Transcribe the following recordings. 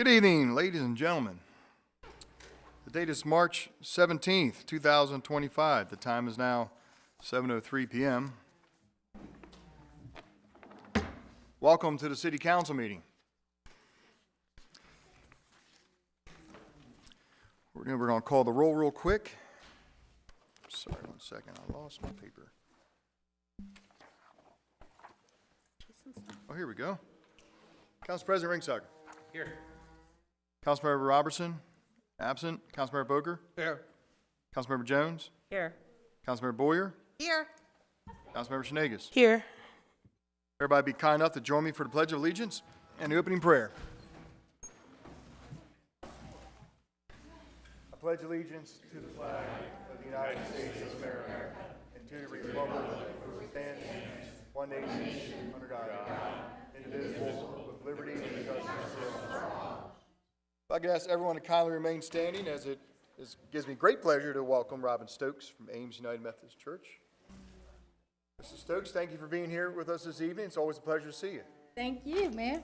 Good evening, ladies and gentlemen. The date is March 17th, 2025. The time is now 7:03 p.m. Welcome to the City Council meeting. We're going to call the roll real quick. Sorry, 1 second. I lost my paper. Oh, here we go. Council President Ringsager. Here. Councilmember Robertson, absent. Councilmember Boker. Here. Councilmember Jones. Here. Councilmember Boyer. Here. Councilmember Shenagus. Here. Everybody be kind enough to join me for the Pledge of Allegiance and the opening prayer. I pledge allegiance to the flag of the United States of America and to the republic for which it stands, one nation, under God, indivisible, with liberty and justice for all. If I could ask everyone to kindly remain standing, as it gives me great pleasure to welcome Robin Stokes from Ames United Methodist Church. Mrs. Stokes, thank you for being here with us this evening. It's always a pleasure to see you. Thank you, man.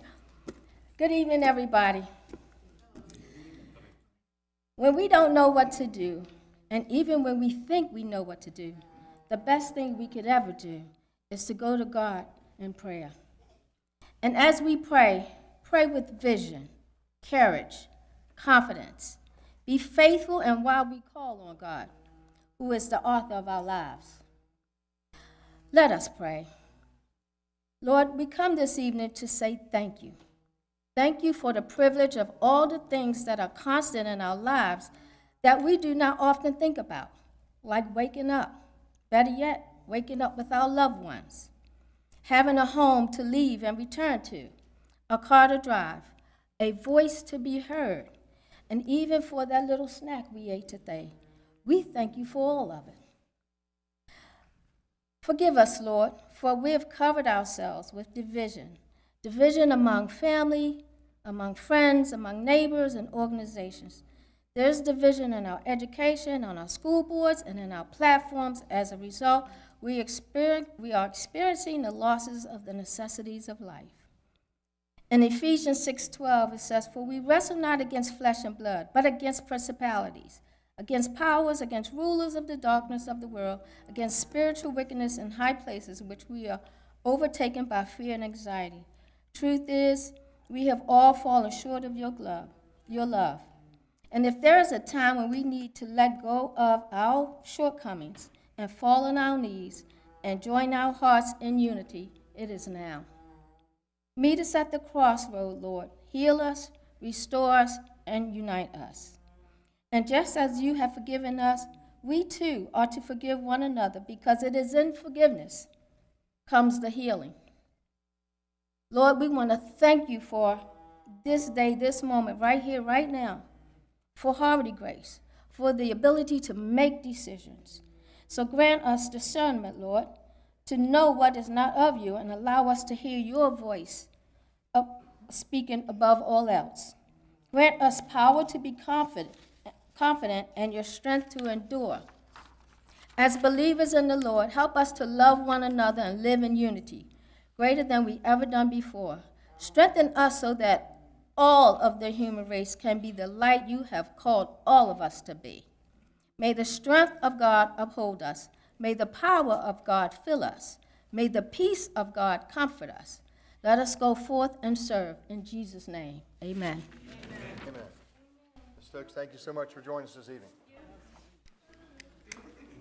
Good evening, everybody. When we don't know what to do, and even when we think we know what to do, the best thing we could ever do is to go to God in prayer. And as we pray, pray with vision, courage, confidence. Be faithful and while we call on God, who is the author of our lives. Let us pray. Lord, we come this evening to say thank you. Thank you for the privilege of all the things that are constant in our lives that we do not often think about, like waking up, better yet, waking up with our loved ones, having a home to leave and return to, a car to drive, a voice to be heard, and even for that little snack we ate today. We thank you for all of it. Forgive us, Lord, for we have covered ourselves with division among family, among friends, among neighbors, and organizations. There's division in our education, on our school boards, and in our platforms. As a result, we are experiencing the losses of the necessities of life. In Ephesians 6:12, it says, "For we wrestle not against flesh and blood, but against principalities, against powers, against rulers of the darkness of the world, against spiritual wickedness in high places, which we are overtaken by fear and anxiety." Truth is, we have all fallen short of your love. And if there is a time when we need to let go of our shortcomings and fall on our knees and join our hearts in unity, it is now. Meet us at the crossroad, Lord. Heal us, restore us, and unite us. And just as you have forgiven us, we too are to forgive one another, because it is in forgiveness comes the healing. Lord, we want to thank you for this day, this moment, right here, right now, for Havre grace, for the ability to make decisions. So grant us discernment, Lord, to know what is not of you and allow us to hear your voice speaking above all else. Grant us power to be confident and your strength to endure. As believers in the Lord, help us to love one another and live in unity, greater than we ever done before. Strengthen us so that all of the human race can be the light you have called all of us to be. May the strength of God uphold us. May the power of God fill us. May the peace of God comfort us. Let us go forth and serve. In Jesus' name, amen. Amen. Ms. Stokes, thank you so much for joining us this evening.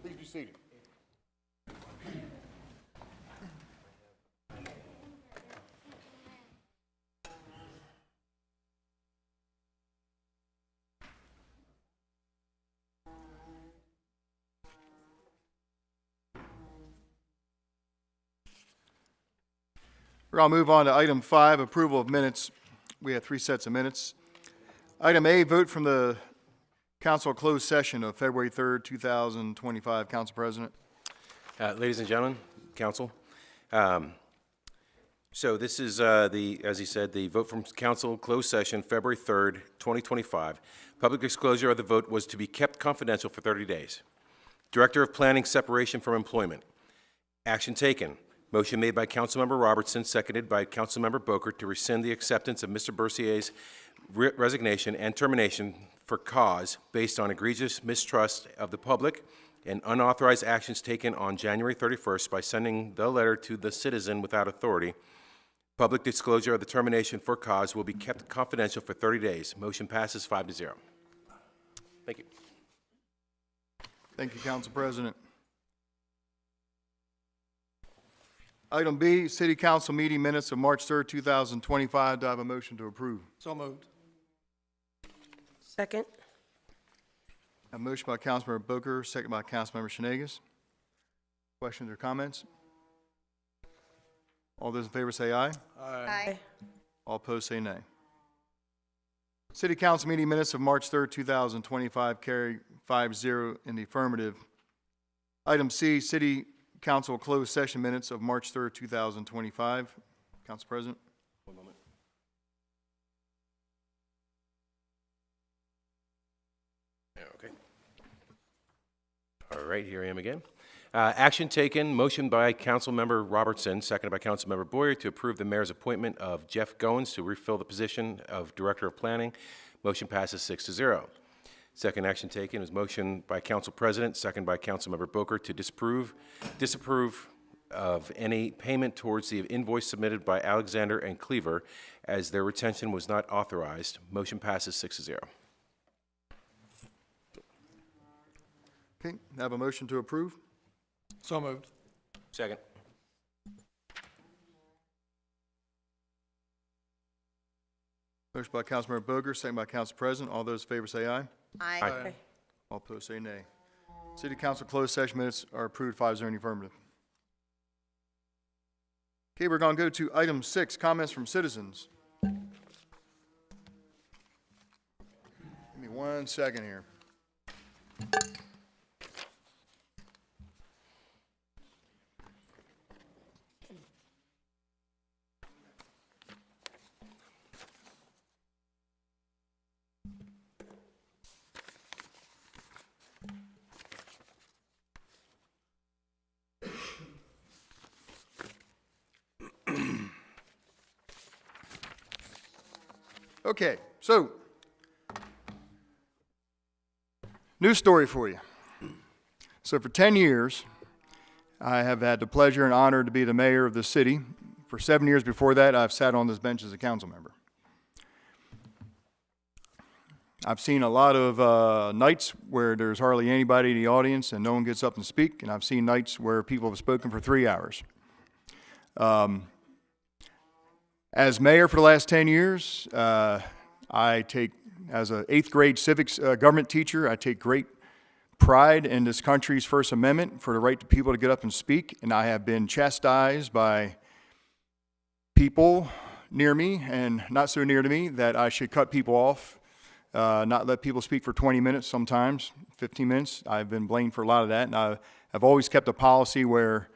Please be seated. I'll move on to item 5, approval of minutes. We have 3 sets of minutes. Item A, vote from the council closed session of February 3rd, 2025. Council President. Ladies and gentlemen, council. So this is, as he said, the vote from council closed session February 3rd, 2025. Public disclosure of the vote was to be kept confidential for 30 days. Director of Planning separation from employment. Action taken. Motion made by Councilmember Robertson, seconded by Councilmember Boker to rescind the acceptance of Mr. Bercier's resignation and termination for cause based on egregious mistrust of the public and unauthorized actions taken on January 31st by sending the letter to the citizen without authority. Public disclosure of the termination for cause will be kept confidential for 30 days. Motion passes 5-0. Thank you. Thank you, Council President. Item B, City Council meeting minutes of March 3rd, 2025. Do I have a motion to approve? So moved. Second. A motion by Councilmember Booker, second by Councilmember Shenanigans. Questions or comments? All those in favor say aye. Aye. All opposed say nay. City Council meeting minutes of March 3rd, 2025 carry 5-0 in the affirmative. Item C, City Council closed session minutes of March 3rd, 2025. Council President. One moment. Okay. All right, here I am again. Action taken, motion by Councilmember Robertson, seconded by Councilmember Boyer, to approve the mayor's appointment of Jeff Goins to refill the position of Director of Planning. Motion passes 6-0. Second action taken is motion by Council President, seconded by Councilmember Booker, to disapprove of any payment towards the invoice submitted by Alexander and Cleaver, as their retention was not authorized. Motion passes 6-0. Okay, have a motion to approve? So moved. Second. Motion by Councilmember Boger, second by Council President. All those in favor say aye. Aye. All opposed say nay. City Council closed session minutes are approved 5-0 in the affirmative. Okay, we're going to go to item 6, comments from citizens. Give me 1 second here. Okay, so, news story for you. So for 10 years, I have had the pleasure and honor to be the mayor of the city. For 7 years before that, I've sat on this bench as a council member. I've seen a lot of nights where there's hardly anybody in the audience and no one gets up and speak, and I've seen nights where people have spoken for 3 hours. As mayor for the last 10 years, I take, as an 8th grade civics government teacher, I take great pride in this country's First Amendment for the right to people to get up and speak, and I have been chastised by people near me and not so near to me that I should cut people off, not let people speak for 20 minutes sometimes, 15 minutes. I've been blamed for a lot of that, and I've always kept a policy where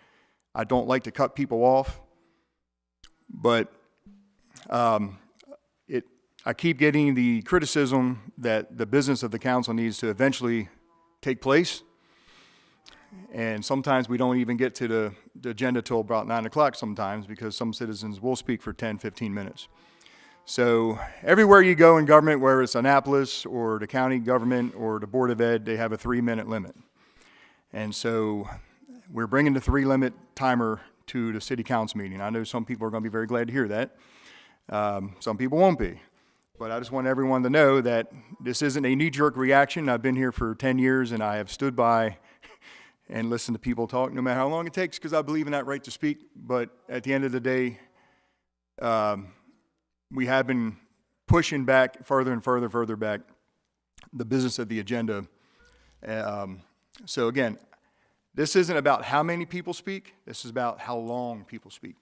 I don't like to cut people off, but I keep getting the criticism that the business of the council needs to eventually take place, and sometimes we don't even get to the agenda till about 9 o'clock sometimes, because some citizens will speak for 10, 15 minutes. So everywhere you go in government, whether it's Annapolis or the county government or the Board of Ed, they have a 3-minute limit. And so we're bringing the 3-minute timer to the city council meeting. I know some people are going to be very glad to hear that. Some people won't be. But I just want everyone to know that this isn't a knee-jerk reaction. I've been here for 10 years, and I have stood by and listened to people talk, no matter how long it takes, because I believe in that right to speak. But at the end of the day, we have been pushing back further and further back the business of the agenda. So again, this isn't about how many people speak. This is about how long people speak.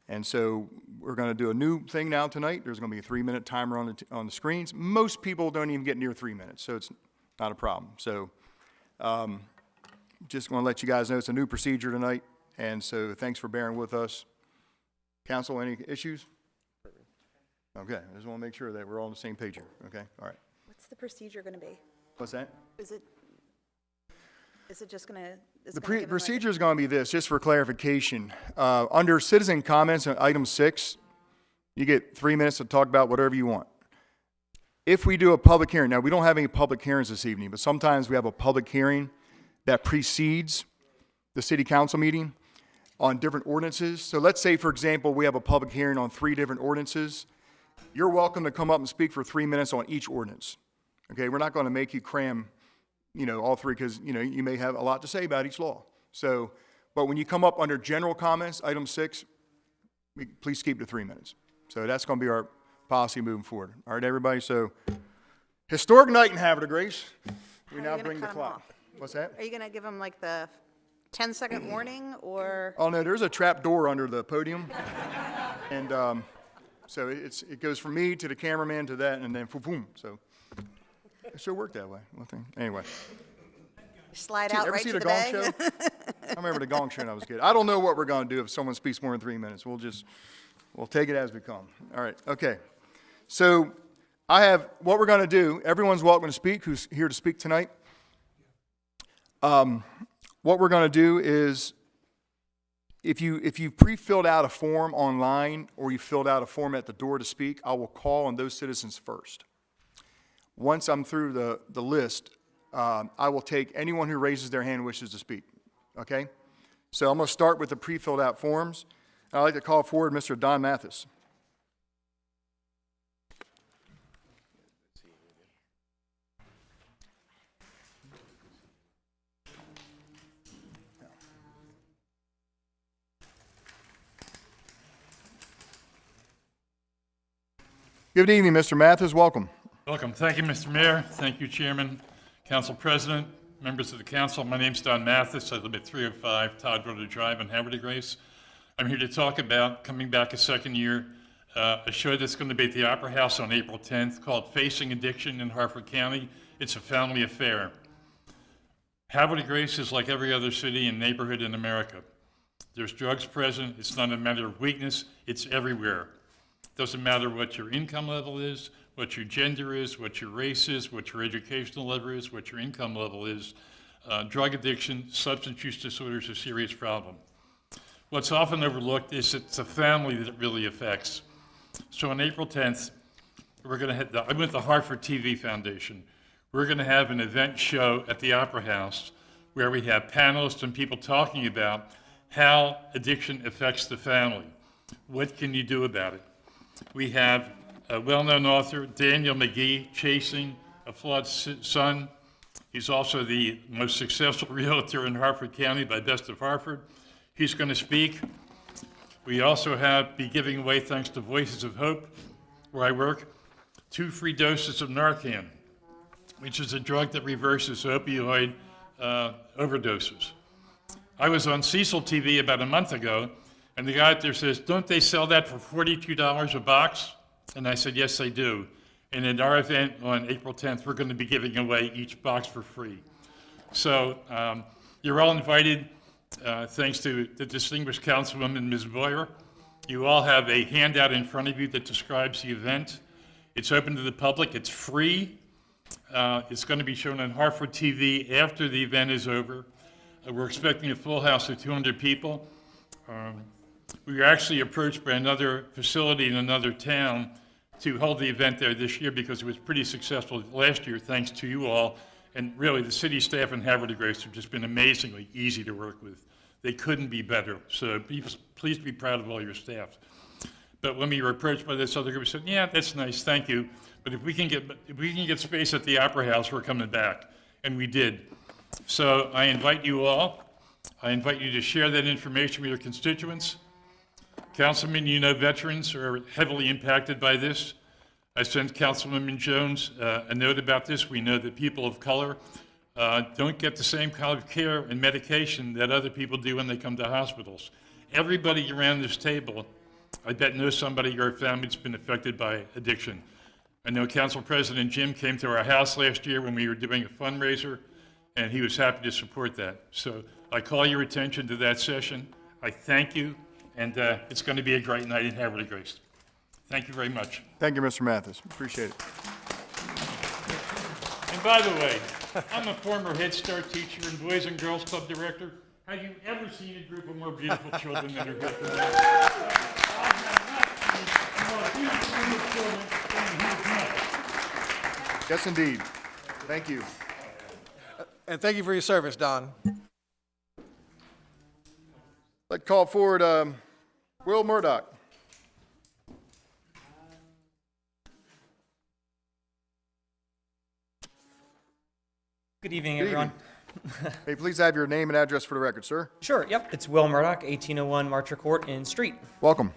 And so we're going to do a new thing now tonight. There's going to be a 3-minute timer on the screens. Most people don't even get near 3 minutes, so it's not a problem. So just want to let you guys know it's a new procedure tonight, and so thanks for bearing with us. Council, any issues? Okay, I just want to make sure that we're all on the same page here. Okay, all right. What's the procedure going to be? What's that? Is it just going to? The procedure is going to be this, just for clarification. Under citizen comments on item 6, you get 3 minutes to talk about whatever you want. if we do a public hearing, now we don't have any public hearings this evening, but sometimes we have a public hearing that precedes the city council meeting on different ordinances. So let's say, for example, we have a public hearing on 3 different ordinances. You're welcome to come up and speak for 3 minutes on each ordinance. Okay, we're not going to make you cram, all 3, because, you may have a lot to say about each law. So, but when you come up under general comments, item 6, please keep to 3 minutes. So that's going to be our policy moving forward. All right, everybody, so historic night in Havre, Grace. We now bring the clock. What's that? Are you going to give them like the 10-second warning, or? Oh, no, there's a trap door under the podium. And so it goes from me to the cameraman to that, and then boom. So it should work that way. Anyway. Slide out right to the Gong bag? Show? I remember the Gong Show when I was a kid. I don't know what we're going to do if someone speaks more than 3 minutes. We'll take it as we come. All right, okay. So what we're going to do, everyone's welcome to speak who's here to speak tonight. What we're going to do is, if you pre-filled out a form online or you filled out a form at the door to speak, I will call on those citizens first. Once I'm through the list, I will take anyone who raises their hand and wishes to speak, okay? So I'm going to start with the pre-filled out forms. I'd like to call forward Mr. Don Mathis. Good evening, Mr. Mathis. Welcome. Welcome. Thank you, Mr. Mayor. Thank you, Chairman, Council President, members of the council. My name's Don Mathis. I live at 305 Todd Brother Drive in Havre de Grace. I'm here to talk about coming back a second year, a show that's going to be at the Opera House on April 10th called Facing Addiction in Harford County. It's a family affair. Havre de Grace is like every other city and neighborhood in America. There's drugs present. It's not a matter of weakness. It's everywhere. Doesn't matter what your income level is, what your gender is, what your race is, what your educational level is, what your income level is. Drug addiction, substance use disorder is a serious problem. What's often overlooked is it's a family that it really affects. So on April 10th, I'm with the Hartford TV Foundation. We're going to have an event show at the Opera House where we have panelists and people talking about how addiction affects the family. What can you do about it? We have a well-known author, Daniel McGee, chasing a flawed son. He's also the most successful realtor in Harford County by Best of Harford. He's going to speak. We also be giving away, thanks to Voices of Hope, where I work, 2 free doses of Narcan, which is a drug that reverses opioid overdoses. I was on Cecil TV about a month ago, and the guy out there says, "Don't they sell that for $42 a box?" And I said, "Yes, they do." And at our event on April 10th, we're going to be giving away each box for free. So you're all invited, thanks to the distinguished councilwoman, Ms. Boyer. You all have a handout in front of you that describes the event. It's open to the public. It's free. It's going to be shown on Hartford TV after the event is over. We're expecting a full house of 200 people. We were actually approached by another facility in another town to hold the event there this year because it was pretty successful last year, thanks to you all. And really, the city staff in Havre de Grace have just been amazingly easy to work with. They couldn't be better. So please be proud of all your staff. But when we were approached by this other group, we said, "Yeah, that's nice, thank you. But if we can get space at the Opera House, we're coming back." And we did. So I invite you all. I invite you to share that information with your constituents. Councilmen, veterans are heavily impacted by this. I sent Councilwoman Jones a note about this. We know that people of color don't get the same kind of care and medication that other people do when they come to hospitals. Everybody around this table, I bet, knows somebody or a family that's been affected by addiction. I know Council President Jim came to our house last year when we were doing a fundraiser, and he was happy to support that. So I call your attention to that session. I thank you, and it's going to be a great night in Havre de Grace. Thank you very much. Thank you, Mr. Mathis. Appreciate it. And by the way, I'm a former Head Start teacher and Boys and Girls Club director. Have you ever seen a group of more beautiful children than are here today? I have not seen a more beautiful group of children than here tonight. Yes, indeed. Thank you. And thank you for your service, Don. I'd like to call forward Will Murdoch. Good evening, Good everyone. May you please have your name and address for the record, sir? Sure, yep, it's Will Murdoch, 1801 Marcher Court in Street. Welcome.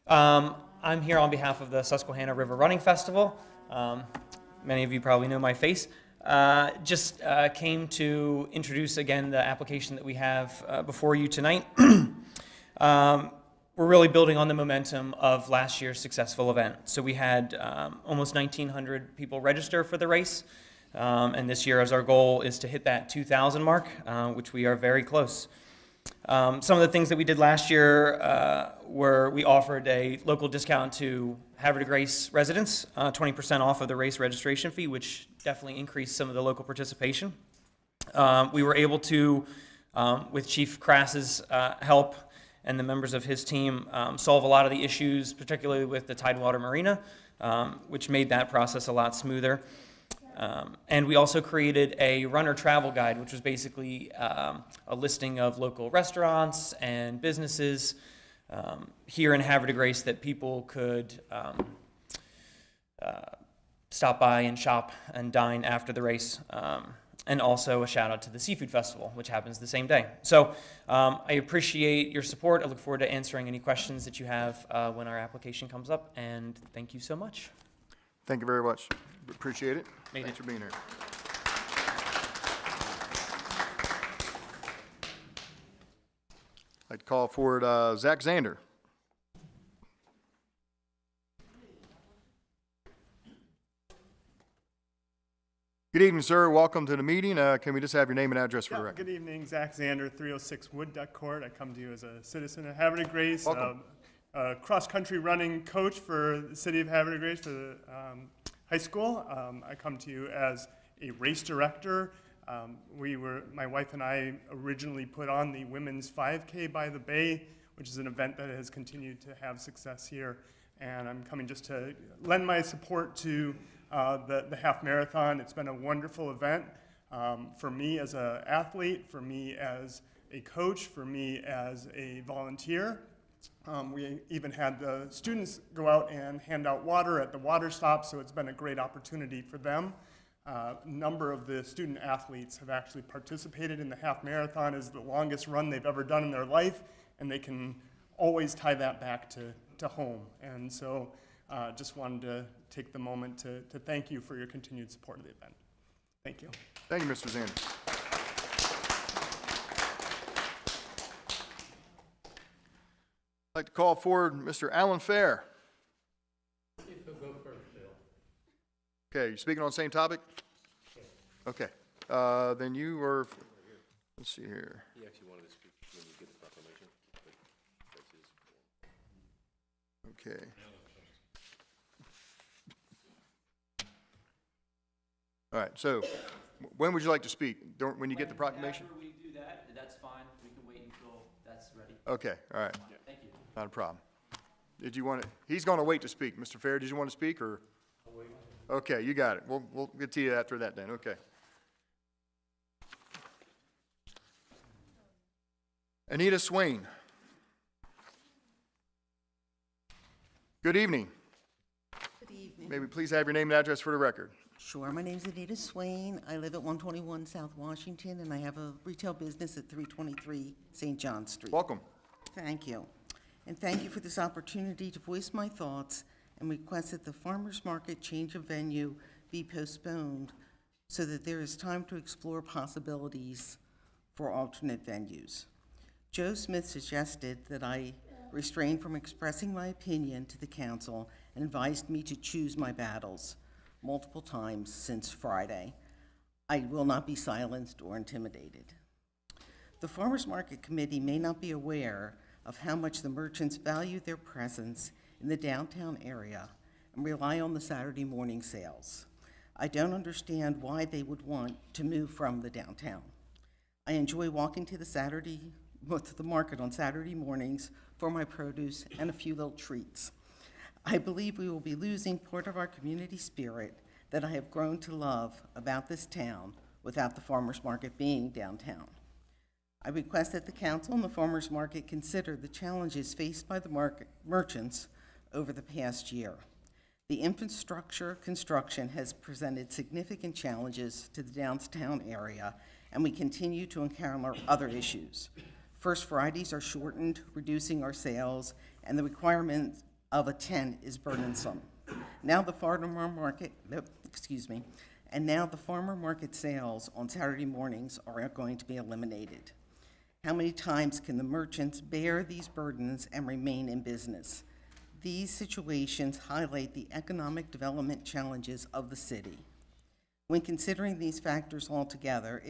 I'm here on behalf of the Susquehanna River Running Festival. Many of you probably know my face. Just came to introduce again the application that we have before you tonight. We're really building on the momentum of last year's successful event. So we had almost 1,900 people register for the race. And this year, as our goal is to hit that 2,000 mark, which we are very close. Some of the things that we did last year were we offered a local discount to Havre de Grace residents, 20% off of the race registration fee, which definitely increased some of the local participation. We were able to, with Chief Crass's help and the members of his team, solve a lot of the issues, particularly with the Tidewater Marina, which made that process a lot smoother. And we also created a runner travel guide, which was basically a listing of local restaurants and businesses here in Havre de Grace that people could stop by and shop and dine after the race. And also a shout out to the Seafood Festival, which happens the same day. So I appreciate your support. I look forward to answering any questions that you have when our application comes up. And thank you so much. Thank you very much. Appreciate it. Made Thanks it. for being here. I'd call forward Zach Zander. Good evening, sir. Welcome to the meeting. Can we just have your name and address for the record? Good evening, Zach Zander, 306 Wood Duck Court. I come to you as a citizen of Havre de Grace, Welcome. cross-country running coach for the city of Havre de Grace for the high school. I come to you as a race director. My wife and I originally put on the Women's 5K by the Bay, which is an event that has continued to have success here. And I'm coming just to lend my support to the half marathon. It's been a wonderful event for me as an athlete, for me as a coach, for me as a volunteer. We even had the students go out and hand out water at the water stop, so it's been a great opportunity for them. A number of the student athletes have actually participated in the half marathon as the longest run they've ever done in their life, and they can always tie that back to home. And so just wanted to take the moment to thank you for your continued support of the event. Thank you. Thank you, Mr. Zander. I'd like to call forward Mr. Alan Fair. Okay, you speaking on the same topic? Okay, then you were, let's see here. He actually wanted to speak when you get the proclamation. Okay. All right, so when would you like to speak? When you get the proclamation? After we do that, that's fine. We can wait until that's ready. Okay, all right, Thank you. not a problem. Did you want to, he's going to wait to speak. Mr. Fair, did you want to speak, or? Okay, you got it. We'll get to you after that then, okay. Anita Swain. Good evening. Good evening. May we please have your name and address for the record? Sure, my name's Anita Swain. I live at 121 South Washington, and I have a retail business at 323 St. John Street. Welcome. Thank you. And thank you for this opportunity to voice my thoughts and request that the farmers market change of venue be postponed so that there is time to explore possibilities for alternate venues. Joe Smith suggested that I refrain from expressing my opinion to the council and advised me to choose my battles multiple times since Friday. I will not be silenced or intimidated. The Farmers Market Committee may not be aware of how much the merchants value their presence in the downtown area and rely on the Saturday morning sales. I don't understand why they would want to move from the downtown. I enjoy walking to the market on Saturday mornings for my produce and a few little treats. I believe we will be losing part of our community spirit that I have grown to love about this town without the farmers market being downtown. I request that the council and the farmers market consider the challenges faced by the merchants over the past year. The infrastructure construction has presented significant challenges to the downtown area, and we continue to encounter other issues. First Fridays are shortened, reducing our sales, and the requirement of a tent is burdensome. Now the farmer market, and now the farmer market sales on Saturday mornings are going to be eliminated. How many times can the merchants bear these burdens and remain in business? These situations highlight the economic development challenges of the city. When considering these factors altogether,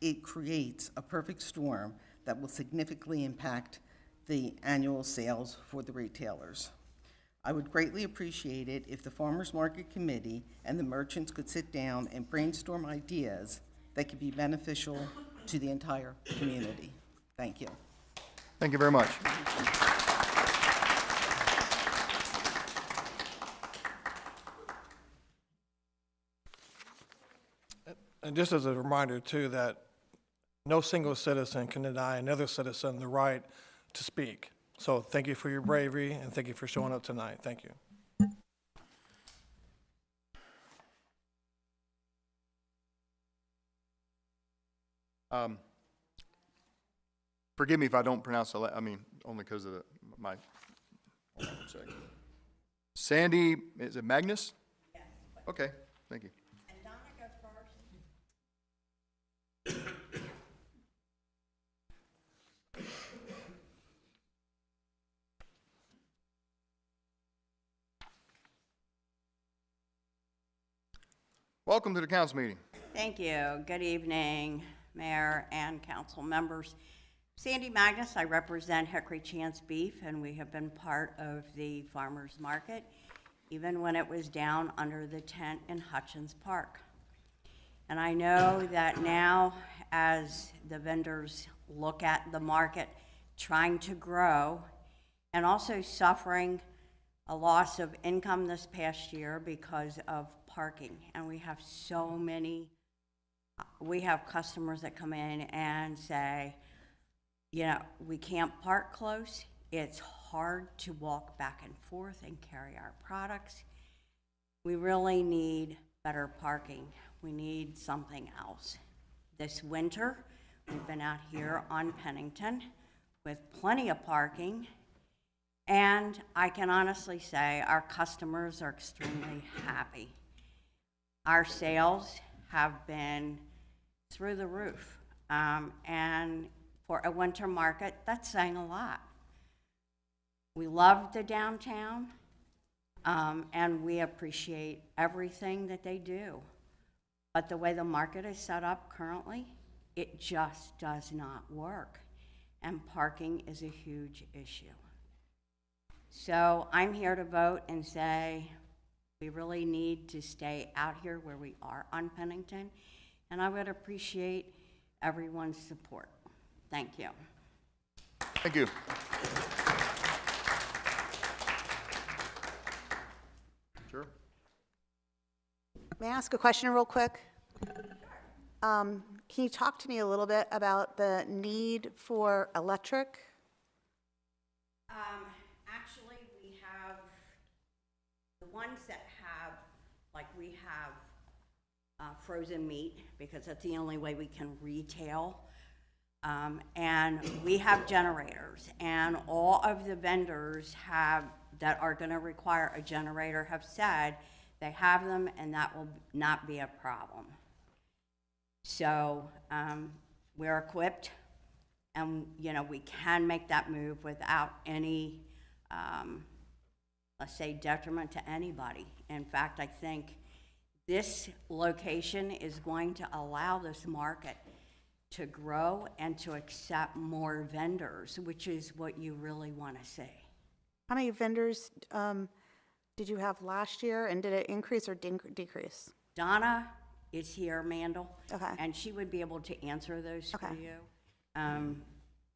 it creates a perfect storm that will significantly impact the annual sales for the retailers. I would greatly appreciate it if the Farmers Market Committee and the merchants could sit down and brainstorm ideas that could be beneficial to the entire community. Thank you. Thank you very much. And just as a reminder, too, that no single citizen can deny another citizen the right to speak. So thank you for your bravery, and thank you for showing up tonight. Thank you. Forgive me if I don't pronounce the only because of my, hold on one second. Sandy, is it Magnus? Yes. Okay, thank you. And Donna go first. Welcome to the council meeting. Thank you. Good evening, Mayor and council members. Sandy Magnus, I represent Hickory Chance Beef, and we have been part of the farmers market, even when it was down under the tent in Hutchins Park. And I know that now, as the vendors look at the market trying to grow and also suffering a loss of income this past year because of parking, and we have customers that come in and say, we can't park close. It's hard to walk back and forth and carry our products. We really need better parking. We need something else. This winter, we've been out here on Pennington with plenty of parking, and I can honestly say our customers are extremely happy. Our sales have been through the roof, and for a winter market, that's saying a lot. We love the downtown, and we appreciate everything that they do. But the way the market is set up currently, it just does not work, and parking is a huge issue. So I'm here to vote and say we really need to stay out here where we are on Pennington, and I would appreciate everyone's support. Thank you. Thank you. Sure. May I ask a question real quick? Can you talk to me a little bit about the need for electric? Actually, we have the ones that have, we have frozen meat, because that's the only way we can retail. And we have generators, and all of the vendors that are going to require a generator have said they have them, and that will not be a problem. So we're equipped, and we can make that move without any, let's say, detriment to anybody. In fact, I think this location is going to allow this market to grow and to accept more vendors, which is what you really want to see. How many vendors did you have last year, and did it increase or decrease? Donna is here, Mandel, Okay. and she would be able to answer those for Okay. you.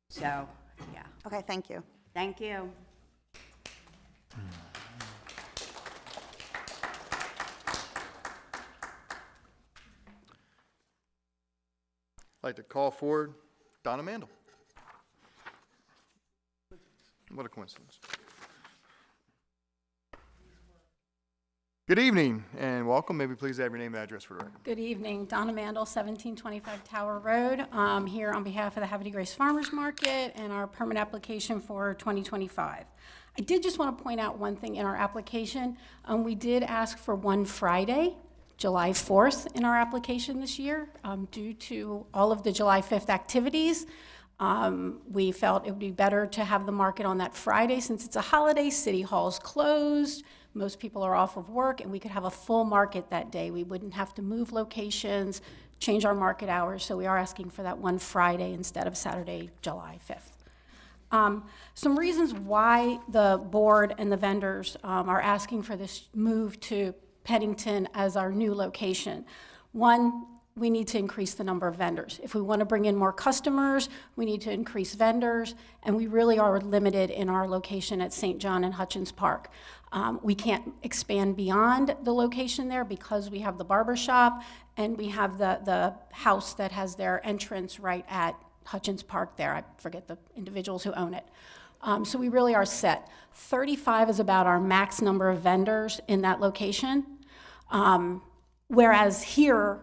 So, yeah. Okay, thank you. Thank you. I'd like to call forward Donna Mandel. What a coincidence. Good evening and welcome. Maybe please have your name and address for the record. Good evening. Donna Mandel, 1725 Tower Road. Here on behalf of the Havre de Grace Farmers Market and our permit application for 2025. I did just want to point out one thing in our application. We did ask for one Friday, July 4th, in our application this year. Due to all of the July 5th activities, we felt it would be better to have the market on that Friday since it's a holiday. City Hall's closed. Most people are off of work, and we could have a full market that day. We wouldn't have to move locations, change our market hours, so we are asking for that one Friday instead of Saturday, July 5th. Some reasons why the board and the vendors are asking for this move to Pennington as our new location. One, we need to increase the number of vendors. If we want to bring in more customers, we need to increase vendors, and we really are limited in our location at St. John and Hutchins Park. We can't expand beyond the location there because we have the barber shop and we have the house that has their entrance right at Hutchins Park there. I forget the individuals who own it. So we really are set. 35 is about our max number of vendors in that location. Whereas here,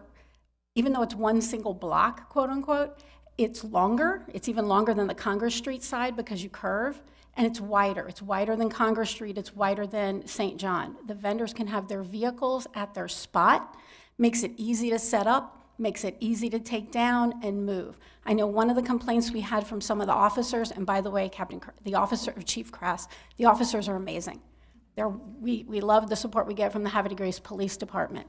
even though it's one single block, quote unquote, it's longer. It's even longer than the Congress Street side because you curve. And it's wider. It's wider than Congress Street. It's wider than St. John. The vendors can have their vehicles at their spot, makes it easy to set up, makes it easy to take down and move. I know one of the complaints we had from some of the officers, and by the way, Chief Crass, the officers are amazing. We love the support we get from the Havre de Grace Police Department,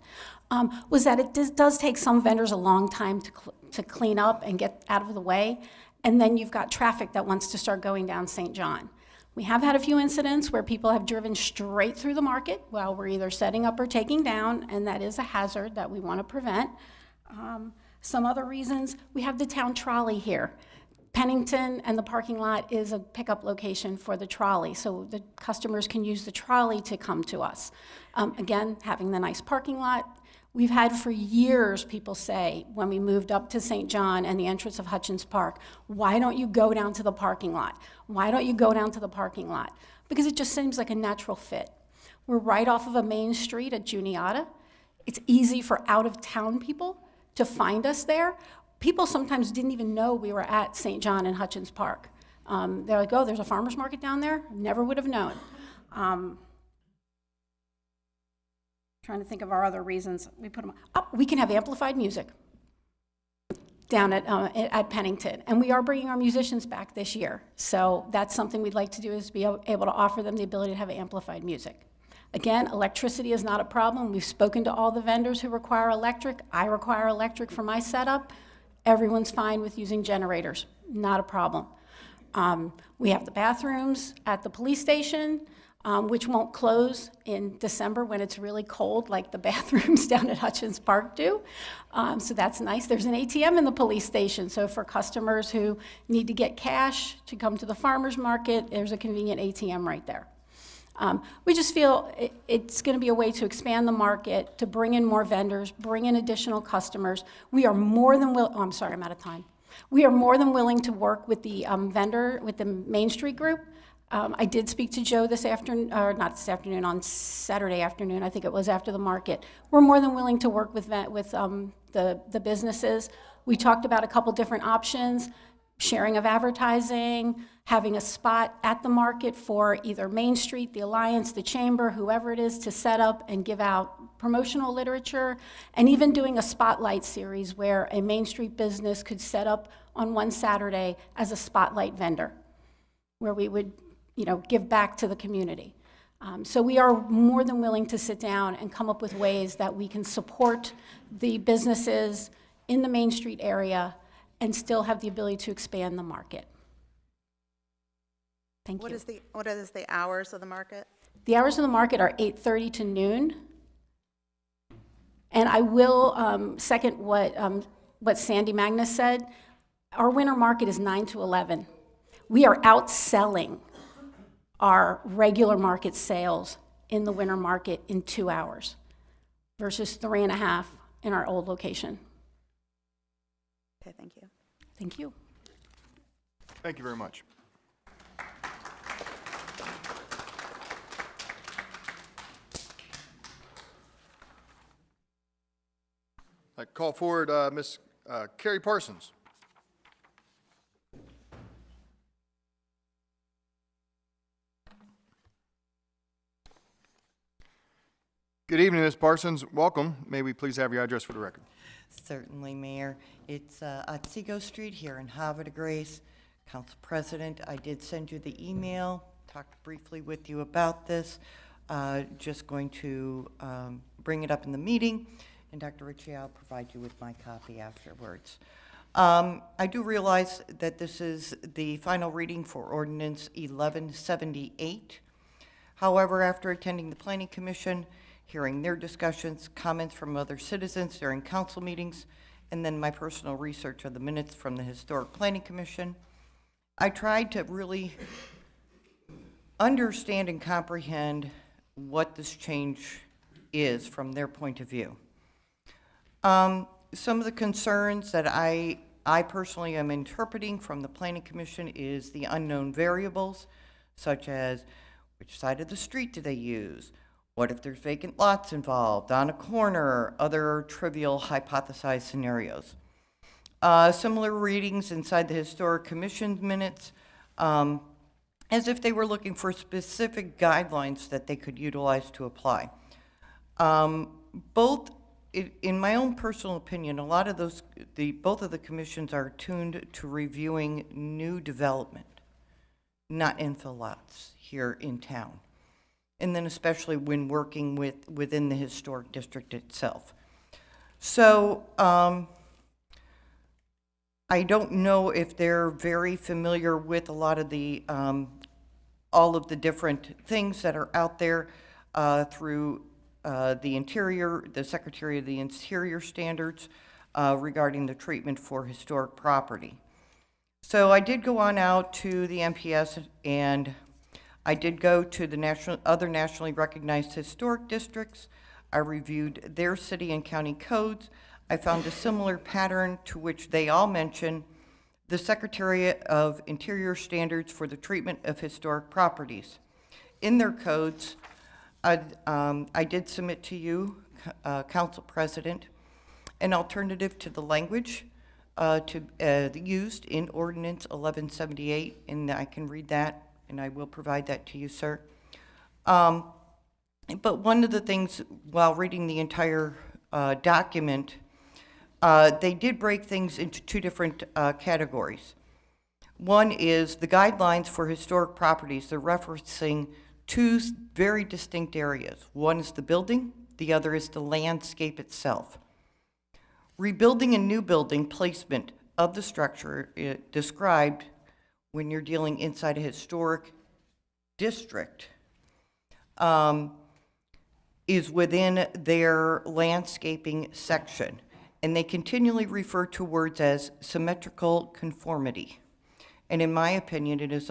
was that it does take some vendors a long time to clean up and get out of the way, and then you've got traffic that wants to start going down St. John. We have had a few incidents where people have driven straight through the market while we're either setting up or taking down, and that is a hazard that we want to prevent. Some other reasons, we have the town trolley here. Pennington and the parking lot is a pickup location for the trolley, so the customers can use the trolley to come to us. Again, having the nice parking lot. We've had for years people say, when we moved up to St. John and the entrance of Hutchins Park, why don't you go down to the parking lot? Why don't you go down to the parking lot? Because it just seems like a natural fit. We're right off of a main street at Juniata. It's easy for out-of-town people to find us there. People sometimes didn't even know we were at St. John and Hutchins Park. They're like, oh, there's a farmer's market down there? Never would have known. Trying to think of our other reasons. We put them up. We can have amplified music down at Pennington, and we are bringing our musicians back this year. So that's something we'd like to do, is be able to offer them the ability to have amplified music. Again, electricity is not a problem. We've spoken to all the vendors who require electric. I require electric for my setup. Everyone's fine with using generators. Not a problem. We have the bathrooms at the police station, which won't close in December when it's really cold, like the bathrooms down at Hutchins Park do. So that's nice. There's an ATM in the police station, so for customers who need to get cash to come to the farmer's market, there's a convenient ATM right there. We just feel it's going to be a way to expand the market, to bring in more vendors, bring in additional customers. We are more than willing, oh, I'm sorry, I'm out of time. We are more than willing to work with the vendor, with the Main Street group. I did speak to Joe this afternoon, or not this afternoon, on Saturday afternoon, I think it was after the market. We're more than willing to work with the businesses. We talked about a couple different options, sharing of advertising, having a spot at the market for either Main Street, the Alliance, the Chamber, whoever it is, to set up and give out promotional literature, and even doing a spotlight series where a Main Street business could set up on one Saturday as a spotlight vendor, where we would give back to the community. So we are more than willing to sit down and come up with ways that we can support the businesses in the Main Street area and still have the ability to expand the market. Thank you. What is the hours of the market? The hours of the market are 8:30 to noon. And I will second what Sandy Magnus said. Our winter market is 9 to 11. We are outselling our regular market sales in the winter market in 2 hours versus 3.5 in our old location. Okay, thank you. Thank you. Thank you very much. I call forward Ms. Carrie Parsons. Good evening, Ms. Parsons. Welcome. May we please have your address for the record? Certainly, Mayor. It's Otsego Street here in Havre de Grace. Council President, I did send you the email, talked briefly with you about this. Just going to bring it up in the meeting, and Dr. Ritchie, I'll provide you with my copy afterwards. I do realize that this is the final reading for Ordinance 1178. However, after attending the Planning Commission, hearing their discussions, comments from other citizens during council meetings, and then my personal research of the minutes from the Historic Planning Commission, I tried to really understand and comprehend what this change is from their point of view. Some of the concerns that I personally am interpreting from the Planning Commission is the unknown variables, such as which side of the street do they use? What if there's vacant lots involved, on a corner, other trivial hypothesized scenarios. Similar readings inside the Historic Commission minutes, as if they were looking for specific guidelines that they could utilize to apply. In my own personal opinion, a lot of those, both of the commissions are tuned to reviewing new development, not infill lots here in town. And then especially when working within the historic district itself. So I don't know if they're very familiar with a lot of the, all of the different things that are out there through the Secretary of the Interior standards regarding the treatment for historic property. So I did go on out to the MPS, and I did go to the other nationally recognized historic districts. I reviewed their city and county codes. I found a similar pattern to which they all mention the Secretary of Interior standards for the treatment of historic properties. In their codes, I did submit to you, Council President, an alternative to the language used in Ordinance 1178, and I can read that, and I will provide that to you, sir. But one of the things, while reading the entire document, they did break things into two different categories. One is the guidelines for historic properties. They're referencing two very distinct areas. One is the building, the other is the landscape itself. Rebuilding a new building placement of the structure described when you're dealing inside a historic district is within their landscaping section. And they continually refer to words as symmetrical conformity. And in my opinion, it is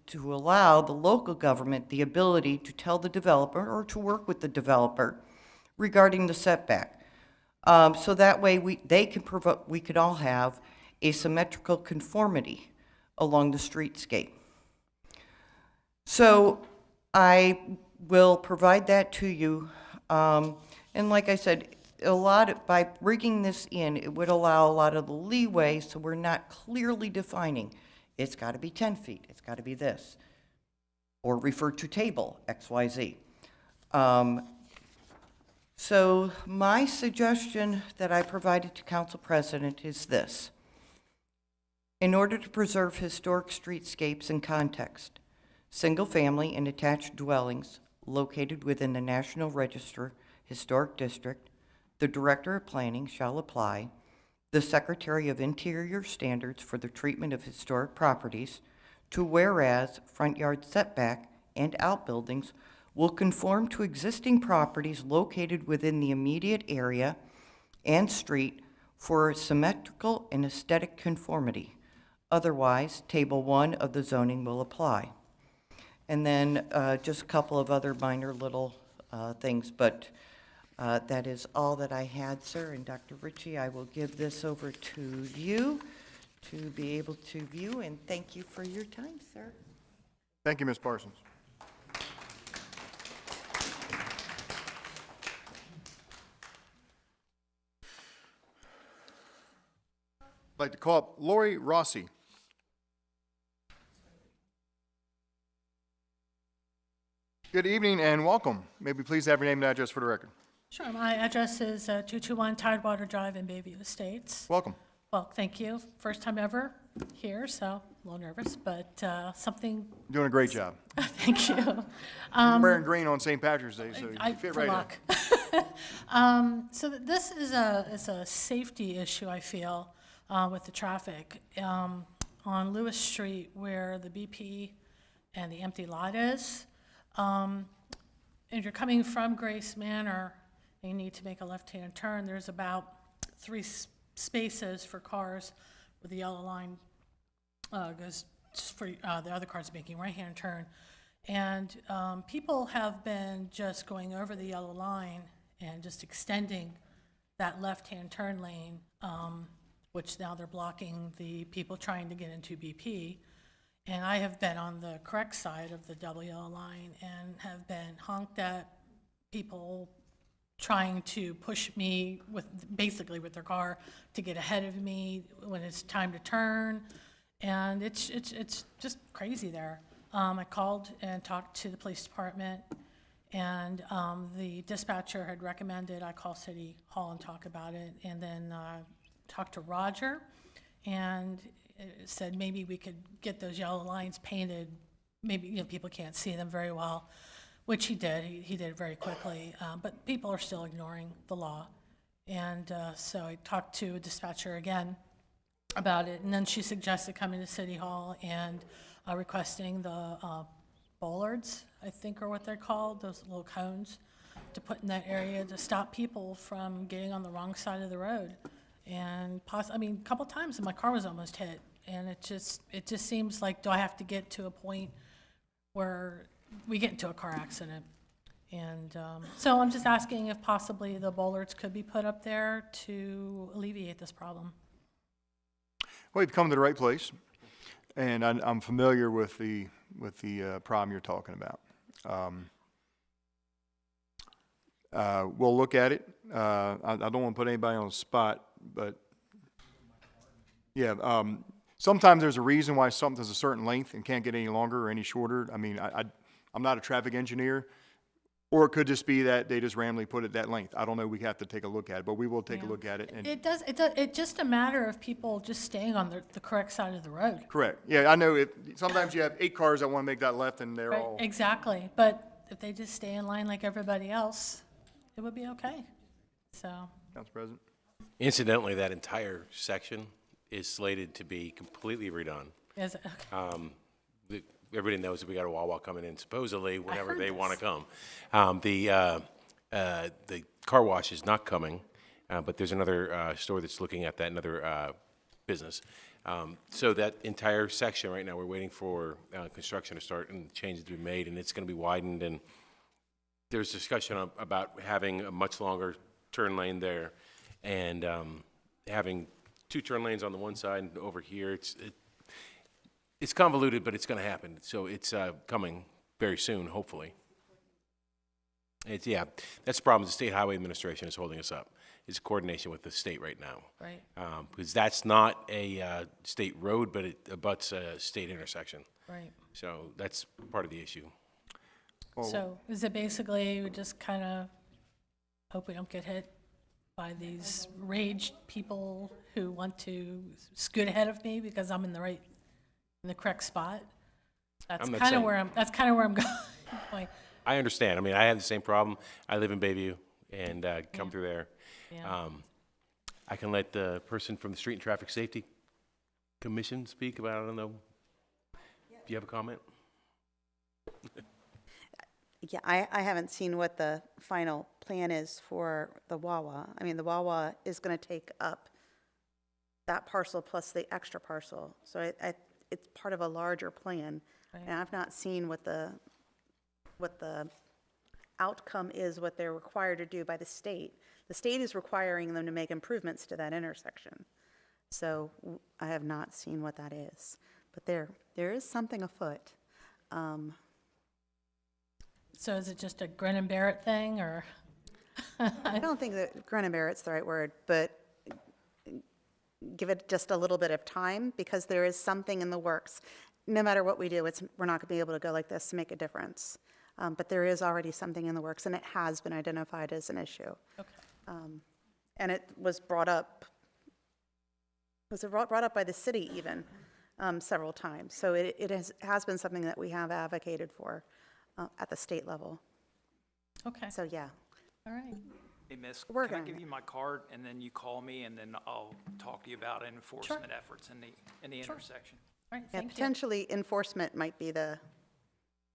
to allow the local government the ability to tell the developer or to work with the developer regarding the setback. So that way we could all have a symmetrical conformity along the streetscape. So I will provide that to you. And like I said, by bringing this in, it would allow a lot of the leeway, so we're not clearly defining, it's got to be 10 feet, it's got to be this, or refer to table XYZ. So my suggestion that I provided to Council President is this. In order to preserve historic streetscapes in context, single-family and attached dwellings located within the National Register Historic District, the Director of Planning shall apply the Secretary of Interior standards for the treatment of historic properties to whereas front yard setback and outbuildings will conform to existing properties located within the immediate area and street for symmetrical and aesthetic conformity. Otherwise, Table 1 of the zoning will apply. And then just a couple of other minor little things, but That is all that I had, sir. And Dr. Ritchie, I will give this over to you to be able to view, and thank you for your time, sir. Thank you, Ms. Parsons. I'd like to call up Lori Rossi. Good evening and welcome. May we please have your name and address for the record? Sure, my address is 221 Tidewater Drive in Bayview Estates. Welcome. Well, thank you. First time ever here, so a little nervous, but something. Doing a great job. Thank you. You're wearing green on St. Patrick's Day, so you fit For right luck. So this is a safety issue, I feel, with the traffic. On Lewis Street, where the BP and the empty lot is, and you're coming from Grace Manor, and you need to make a left-hand turn, there's about 3 spaces for cars where the yellow line goes for the other cars making right-hand turn. And people have been just going over the yellow line and just extending that left-hand turn lane, which now they're blocking the people trying to get into BP. And I have been on the correct side of the double yellow line and have been honked at, people trying to push me basically with their car to get ahead of me when it's time to turn. And it's just crazy there. I called and talked to the police department, and the dispatcher had recommended I call City Hall and talk about it, and then talked to Roger, and said maybe we could get those yellow lines painted. Maybe people can't see them very well, which he did. He did it very quickly, but people are still ignoring the law. And so I talked to a dispatcher again about it, and then she suggested coming to City Hall and requesting the bollards, I think are what they're called, those little cones, to put in that area to stop people from getting on the wrong side of the road. And a couple times my car was almost hit, and it just seems like, do I have to get to a point where we get into a car accident? And so I'm just asking if possibly the bollards could be put up there to alleviate this problem. Well, you've come to the right place, and I'm familiar with the problem you're talking about. We'll look at it. I don't want to put anybody on the spot, but yeah, sometimes there's a reason why something's a certain length and can't get any longer or any shorter. I mean, I'm not a traffic engineer, or it could just be that they just randomly put it that length. I don't know. We have to take a look at it, but we will take a look at it. And It's just a matter of people just staying on the correct side of the road. correct. Yeah, I know. Sometimes you have 8 cars that want to make that left, and they're Right, all. exactly, but if they just stay in line like everybody else, it would be okay, so. Council President. Incidentally, that entire section is slated to be completely redone. Is it? Everybody knows that we got a Wawa coming in supposedly whenever heard they this. want to come. The car wash is not coming, but there's another store that's looking at that, another business. So that entire section right now, we're waiting for construction to start and changes to be made, and it's going to be widened. And there's discussion about having a much longer turn lane there, and having 2 turn lanes on the one side and over here. It's convoluted, but it's going to happen. So it's coming very soon, hopefully. That's the problem. The State Highway Administration is holding us up. It's coordination with the state right now. Right. Because that's not a state road, but it abuts a state intersection. Right. So that's part of the issue. So is it basically we just kind of hope we don't get hit by these raged people who want to scoot ahead of me because I'm in the correct spot? That's kind of where I'm going. I understand. I mean, I have the same problem. I live in Bayview and come through there. Yeah. I can let the person from the Street and Traffic Safety Commission speak about, I don't know. Do you have a comment? Yeah, I haven't seen what the final plan is for the Wawa. I mean, the Wawa is going to take up that parcel plus the extra parcel. So it's part of a larger plan. Right. And I've not seen what the outcome is what they're required to do by the state. The state is requiring them to make improvements to that intersection. So I have not seen what that is, but there is something afoot. So is it just a grin and bear it thing, or? I don't think that grin and bear it's the right word, but give it just a little bit of time, because there is something in the works. No matter what we do, we're not going to be able to go like this to make a difference. But there is already something in the works, and it has been identified as an issue. Okay. And it was brought up by the city even several times. So it has been something that we have advocated for at the state level. Okay, So yeah, all right. Hey, Miss, We're can I working on give it. you my card, and then you call me, and then I'll talk to you about enforcement efforts in the intersection? All right, yeah, thank you. potentially enforcement might be the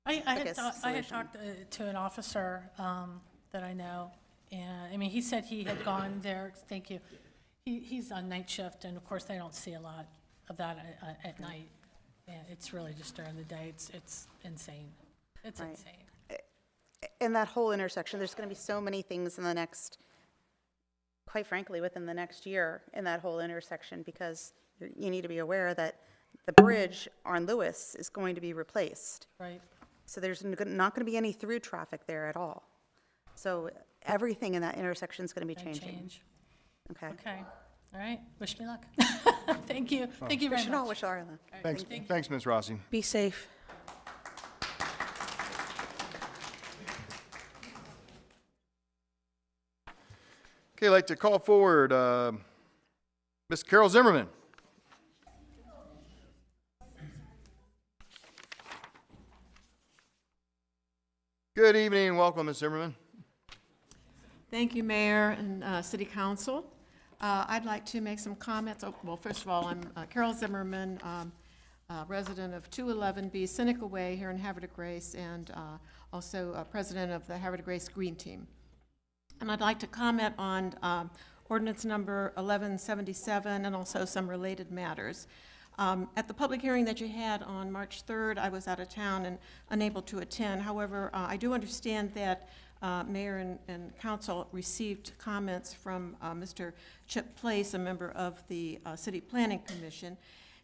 I had biggest talked solution. to an officer that I know, and, I mean, he said he had gone there, thank you. He's on night shift, and of course, they don't see a lot of that at night. And it's really just during the day, it's insane. It's Right. insane. In that whole intersection, there's going to be so many things in the next, quite frankly, within the next year in that whole intersection, because you need to be aware that the bridge on Lewis is going to be replaced. Right. So there's not going to be any through traffic there at all. So everything in that intersection is going to be Gonna changing. change. Okay. Okay, all right, wish me luck. Thank you, thank you We very should all much. wish Arla. Thanks, Ms. Rossi. Be safe. Okay, I'd like to call forward Ms. Carol Zimmerman. Good evening and welcome, Ms. Zimmerman. Thank you, Mayor and City Council. I'd like to make some comments. Oh, well, first of all, I'm Carol Zimmerman, resident of 211B Seneca Way here in Havre de Grace, and also president of the Havre de Grace Green Team. And I'd like to comment on ordinance number 1177 and also some related matters. At the public hearing that you had on March 3rd, I was out of town and unable to attend. However, I do understand that Mayor and Council received comments from Mr. Chip Place, a member of the City Planning Commission.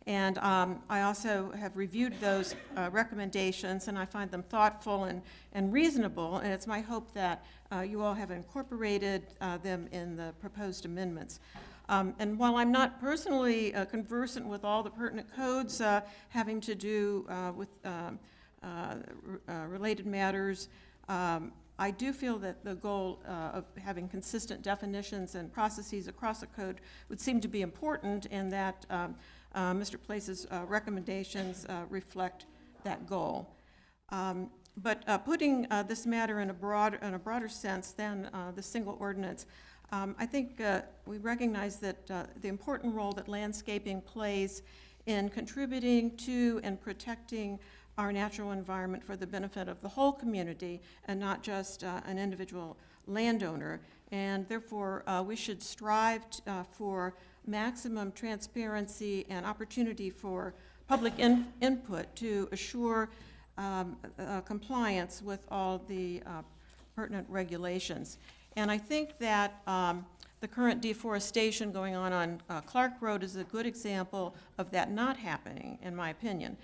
And I also have reviewed those recommendations, and I find them thoughtful and reasonable, and it's my hope that you all have incorporated them in the proposed amendments. And while I'm not personally conversant with all the pertinent codes having to do with related matters, I do feel that the goal of having consistent definitions and processes across the code would seem to be important, and that Mr. Place's recommendations reflect that goal. But putting this matter in a broader sense than the single ordinance, I think we recognize that the important role that landscaping plays in contributing to and protecting our natural environment for the benefit of the whole community and not just an individual landowner. And therefore, we should strive for maximum transparency and opportunity for public input to assure compliance with all the pertinent regulations. And I think that the current deforestation going on Clark Road is a good example of that not happening, in my opinion.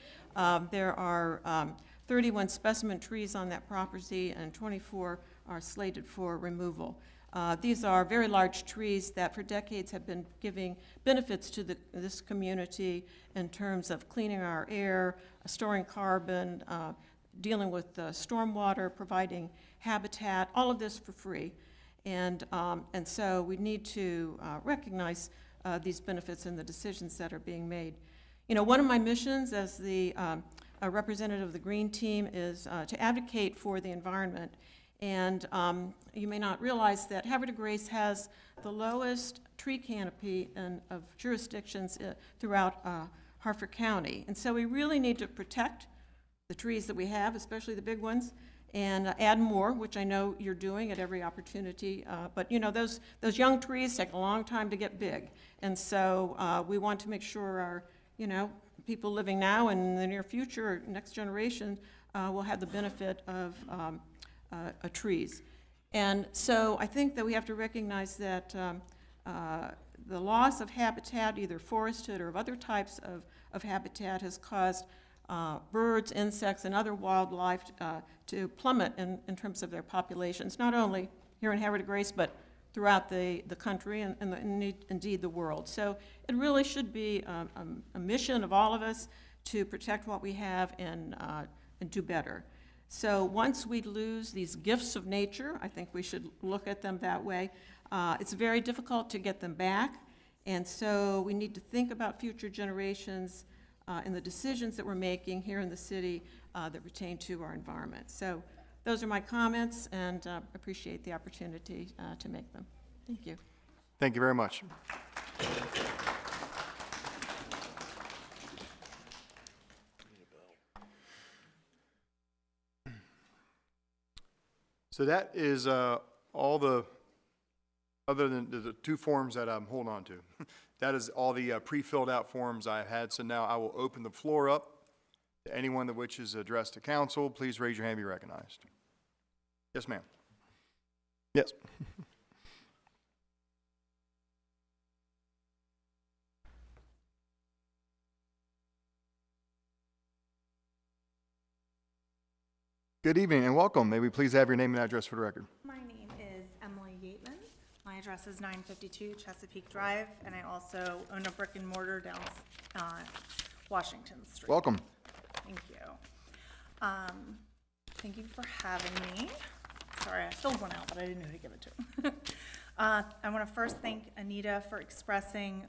There are 31 specimen trees on that property, and 24 are slated for removal. These are very large trees that for decades have been giving benefits to this community in terms of cleaning our air, storing carbon, dealing with stormwater, providing habitat, all of this for free. And so we need to recognize these benefits in the decisions that are being made. You know, one of my missions as the representative of the Green Team is to advocate for the environment. And you may not realize that Havre de Grace has the lowest tree canopy of jurisdictions throughout Harford County. And so we really need to protect the trees that we have, especially the big ones, and add more, which I know you're doing at every opportunity. But you know, those young trees take a long time to get big. And so we want to make sure our, you know, people living now and in the near future, next generation, will have the benefit of trees. And so I think that we have to recognize that the loss of habitat, either forested or of other types of habitat, has caused birds, insects, and other wildlife to plummet in terms of their populations, not only here in Havre de Grace, but throughout the country and indeed the world. So it really should be a mission of all of us to protect what we have and do better. So once we lose these gifts of nature, I think we should look at them that way. It's very difficult to get them back, and so we need to think about future generations and the decisions that we're making here in the city that pertain to our environment. So those are my comments, and appreciate the opportunity to make them. Thank you. Thank you very much. So that is all the, other than the two forms that I'm holding on to, that is all the pre-filled out forms I have had. So now I will open the floor up to anyone that wishes to address the council. Please raise your hand and be recognized. Yes, ma'am. Yes. Good evening and welcome. May we please have your name and address for the record? My name is Emily Yateman. My address is 952 Chesapeake Drive, and I also own a brick and mortar down Washington Street. Welcome. Thank you. Thank you for having me. Sorry, I filled one out, but I didn't know who to give it to. I want to first thank Anita for expressing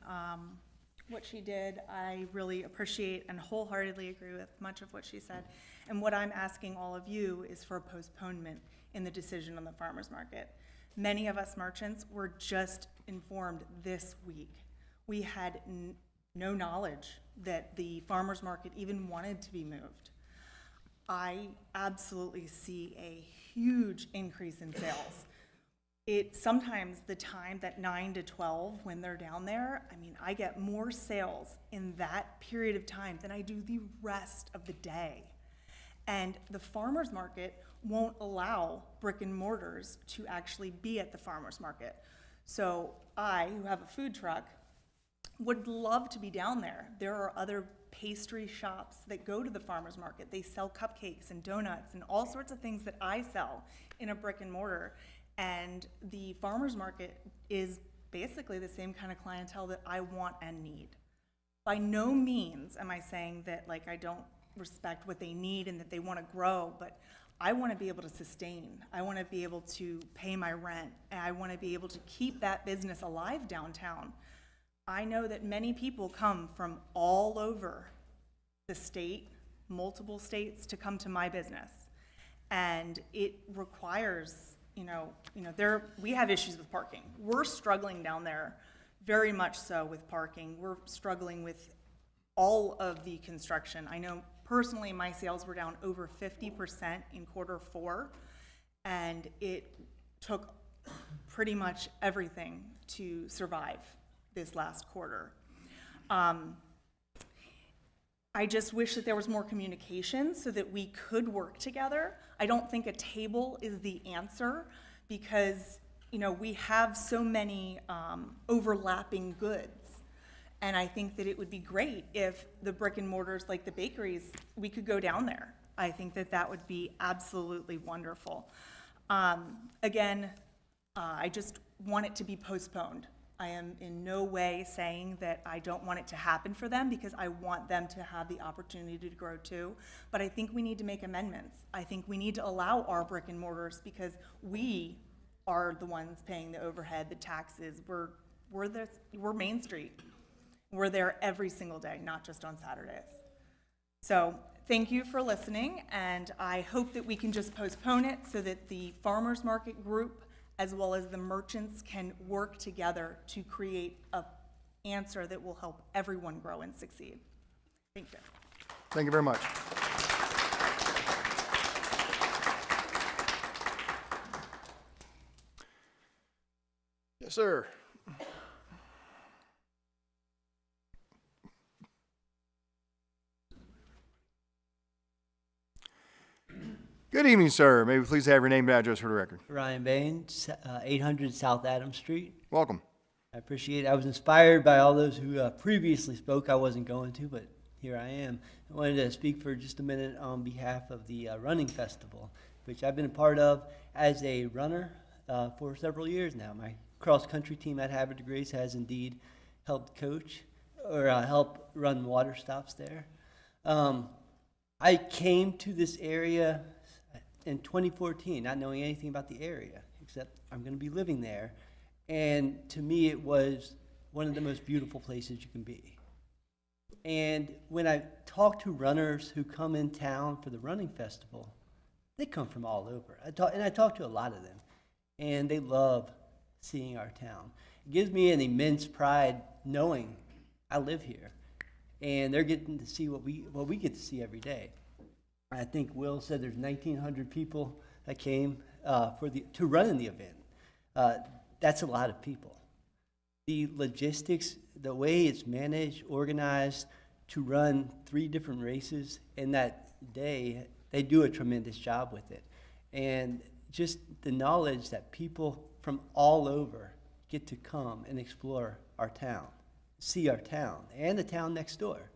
what she did. I really appreciate and wholeheartedly agree with much of what she said. And what I'm asking all of you is for a postponement in the decision on the farmers market. Many of us merchants were just informed this week. We had no knowledge that the farmers market even wanted to be moved. I absolutely see a huge increase in sales. Sometimes the time, that 9 to 12 when they're down there, I mean, I get more sales in that period of time than I do the rest of the day. And the farmers market won't allow brick and mortars to actually be at the farmers market. So I, who have a food truck, would love to be down there. There are other pastry shops that go to the farmers market. They sell cupcakes and donuts and all sorts of things that I sell in a brick and mortar. And the farmers market is basically the same kind of clientele that I want and need. By no means am I saying that, like, I don't respect what they need and that they want to grow, but I want to be able to sustain. I want to be able to pay my rent, and I want to be able to keep that business alive downtown. I know that many people come from all over the state, multiple states, to come to my business, and it requires, we have issues with parking. We're struggling down there, very much so, with parking. We're struggling with all of the construction. I know personally my sales were down over 50% in Q4, and it took pretty much everything to survive this last quarter. I just wish that there was more communication so that we could work together. I don't think a table is the answer because, we have so many overlapping goods. And I think that it would be great if the brick and mortars, like the bakeries, we could go down there. I think that that would be absolutely wonderful. Again, I just want it to be postponed. I am in no way saying that I don't want it to happen for them, because I want them to have the opportunity to grow too. But I think we need to make amendments. I think we need to allow our brick and mortars, because we are the ones paying the overhead, the taxes. We're Main Street. We're there every single day, not just on Saturdays. So thank you for listening, and I hope that we can just postpone it so that the farmers market group as well as the merchants can work together to create an answer that will help everyone grow and succeed. Thank you. Thank you very much. Yes, sir. Good evening, sir. May we please have your name and address for the record? Ryan Baines, 800 South Adams Street. Welcome. I appreciate it. I was inspired by all those who previously spoke. I wasn't going to, but here I am. I wanted to speak for just a minute on behalf of the running festival, which I've been a part of as a runner for several years now. My cross-country team at Havre has indeed helped coach or help run water stops there. I came to this area in 2014, not knowing anything about the area, except I'm going to be living there. And to me, it was one of the most beautiful places you can be. And when I talk to runners who come in town for the running festival, they come from all over. I talk to a lot of them, and they love seeing our town. It gives me an immense pride knowing I live here, and they're getting to see what we get to see every day. I think Will said there's 1,900 people that came to run in the event. That's a lot of people. The logistics, the way it's managed, organized to run 3 different races in that day, they do a tremendous job with it. And just the knowledge that people from all over get to come and explore our town, see our town and the town next door,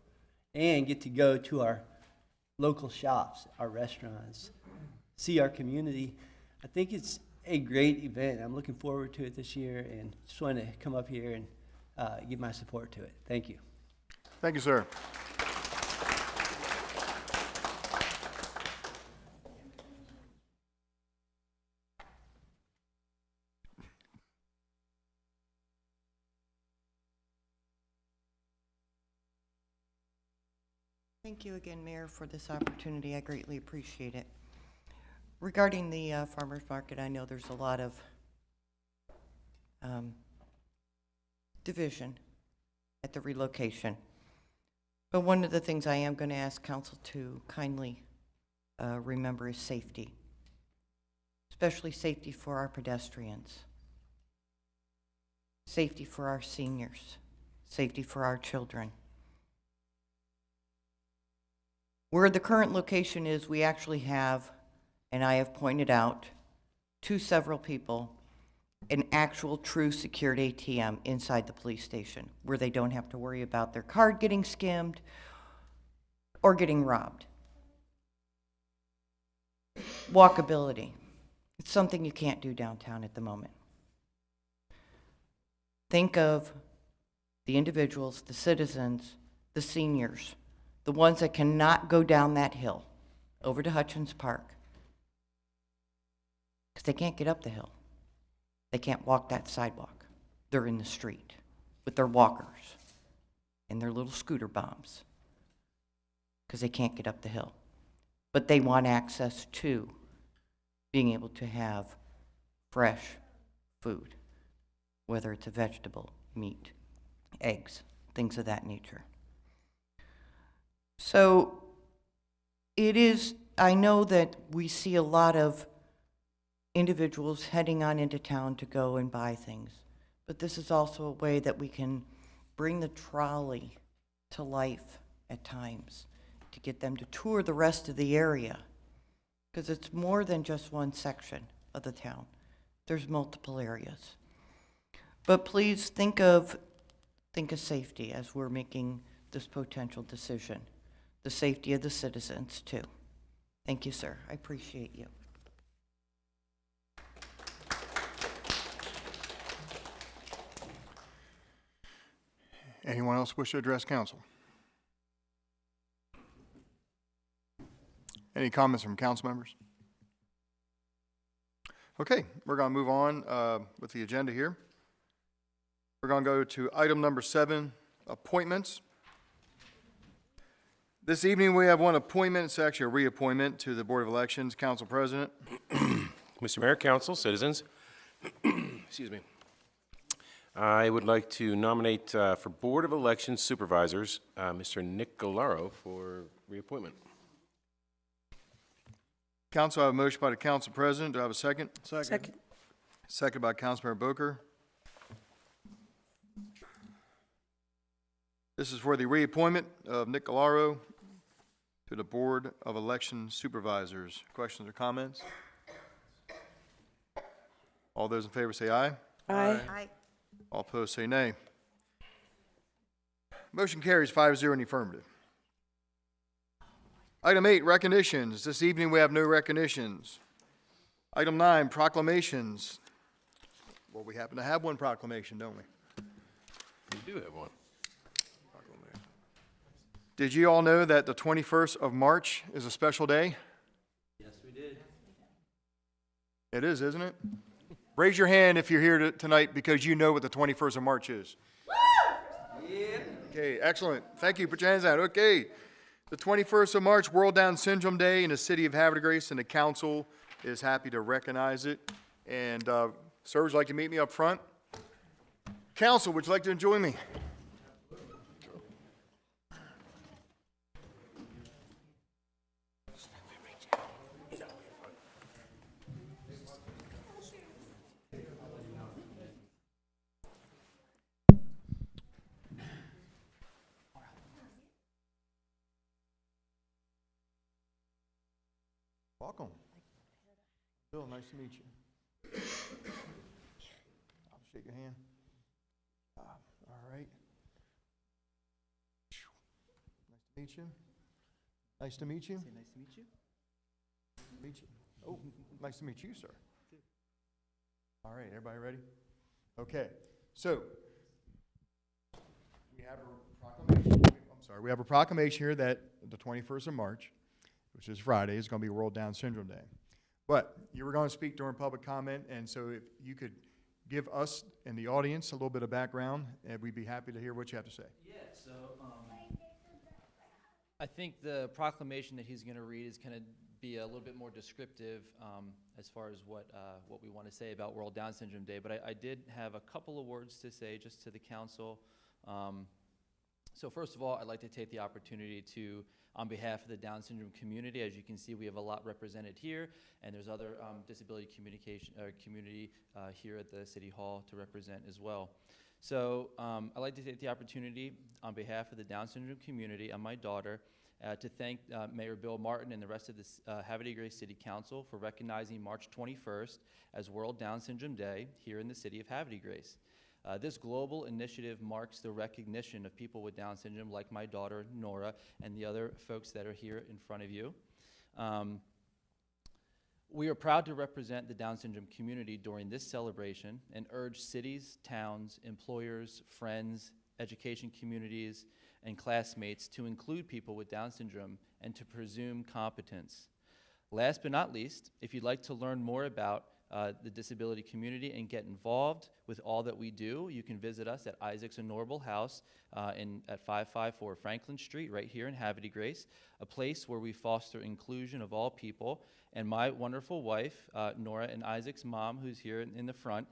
and get to go to our local shops, our restaurants, see our community. I think it's a great event. I'm looking forward to it this year, and just want to come up here and give my support to it. Thank you. Thank you, sir. Thank you again, Mayor, for this opportunity. I greatly appreciate it. Regarding the farmers market, I know there's a lot of division at the relocation. But one of the things I am going to ask council to kindly remember is safety, especially safety for our pedestrians, safety for our seniors, safety for our children. Where the current location is, we actually have, and I have pointed out to several people, an actual true secured ATM inside the police station where they don't have to worry about their card getting skimmed or getting robbed. Walkability. It's something you can't do downtown at the moment. Think of the individuals, the citizens, the seniors, the ones that cannot go down that hill over to Hutchins Park because they can't get up the hill. They can't walk that sidewalk. They're in the street with their walkers and their little scooter bombs because they can't get up the hill. But they want access to being able to have fresh food, whether it's a vegetable, meat, eggs, things of that nature. So it is, I know that we see a lot of individuals heading on into town to go and buy things, but this is also a way that we can bring the trolley to life at times to get them to tour the rest of the area, because it's more than just one section of the town. There's multiple areas. But please think of safety as we're making this potential decision. The safety of the citizens, too. Thank you, sir. I appreciate you. Anyone else wish to address council? Any comments from council members? Okay, we're going to move on with the agenda here. We're going to go to item number 7, appointments. This evening we have one appointment. It's actually a reappointment to the Board of Elections. Council President. Mr. Mayor, council, citizens, excuse me. I would like to nominate for Board of Elections Supervisors, Mr. Nick Galaro for reappointment. Council, I have a motion by the Council President. Do I have a second? Second. Second by Councilmember Booker. This is for the reappointment of Nick Galaro to the Board of Election Supervisors. Questions or comments? All those in favor say aye. Aye. All opposed say nay. Motion carries 5-0 in the affirmative. Item 8, recognitions. This evening we have no recognitions. Item 9, proclamations. Well, we happen to have one proclamation, don't we? You do have one. Did you all know that the 21st of March is a special day? Yes, we did. It is, isn't it? Raise your hand if you're here tonight because you know what the 21st of March is. Yeah. Okay, excellent. Thank you. Put your hands out. Okay. The 21st of March, World Down Syndrome Day in the city of Havre de Grace, and the council is happy to recognize it. And sir, would you like to meet me up front? Council, would you like to join me? Welcome. Bill, nice to meet you. I'll shake your hand. All right. Nice to meet you. Nice to meet you. Nice to meet you. Meet you. Oh, nice to meet you, sir. All right, everybody ready? Okay, so we have a proclamation. We have a proclamation here that the 21st of March, which is Friday, is going to be World Down Syndrome Day. But you were going to speak during public comment, and so if you could give us and the audience a little bit of background, and we'd be happy to hear what you have to say. Yeah, so I think the proclamation that he's going to read is going to be a little bit more descriptive as far as what we want to say about World Down Syndrome Day. But I did have a couple of words to say just to the council. So first of all, I'd like to take the opportunity to, on behalf of the Down syndrome community, as you can see, we have a lot represented here, and there's other disability community here at the City Hall to represent as well. So I'd like to take the opportunity on behalf of the Down syndrome community and my daughter to thank Mayor Bill Martin and the rest of the Havre de Grace City Council for recognizing March 21st as World Down Syndrome Day here in the city of Havre de Grace. This global initiative marks the recognition of people with Down syndrome like my daughter, Nora, and the other folks that are here in front of you. We are proud to represent the Down syndrome community during this celebration and urge cities, towns, employers, friends, education communities, and classmates to include people with Down syndrome and to presume competence. Last but not least, if you'd like to learn more about the disability community and get involved with all that we do, you can visit us at Isaac's and Norval House at 554 Franklin Street, right here in Havre de Grace, a place where we foster inclusion of all people. And my wonderful wife, Nora, and Isaac's mom, who's here in the front,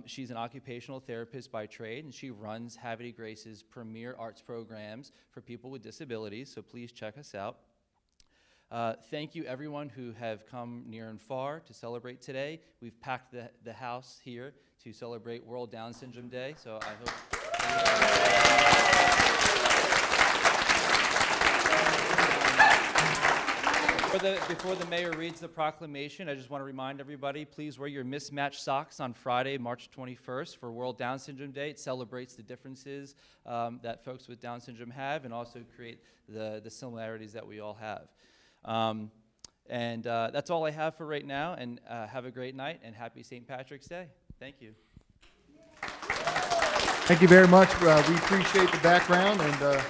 she's an occupational therapist by trade, and she runs Havre de Grace's premier arts programs for people with disabilities, so please check us out. Thank you everyone who have come near and far to celebrate today. We've packed the house here to celebrate World Down Syndrome Day, so I hope... Before the mayor reads the proclamation, I just want to remind everybody, please wear your mismatched socks on Friday, March 21st for World Down Syndrome Day. It celebrates the differences that folks with Down syndrome have and also create the similarities that we all have. That's all I have for right now, and have a great night and happy St. Patrick's Day. Thank you. Thank you very much. We appreciate the background and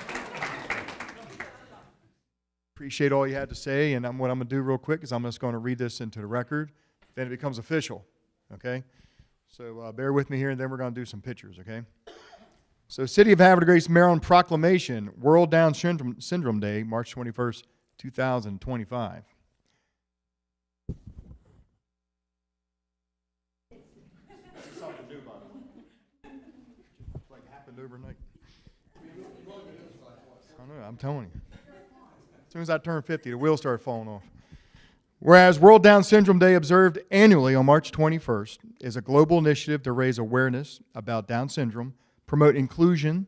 appreciate all you had to say. And what I'm going to do real quick is I'm just going to read this into the record. Then it becomes official, okay? So bear with me here, and then we're going to do some pictures, okay? So City of Havre de Grace, Maryland Proclamation, World Down Syndrome Day, March 21st, 2025. Something new, Bob. It's like happened overnight. I know, I'm telling you. As soon as I turned 50, the wheels started falling off. Whereas World Down Syndrome Day, observed annually on March 21st, is a global initiative to raise awareness about Down syndrome, promote inclusion,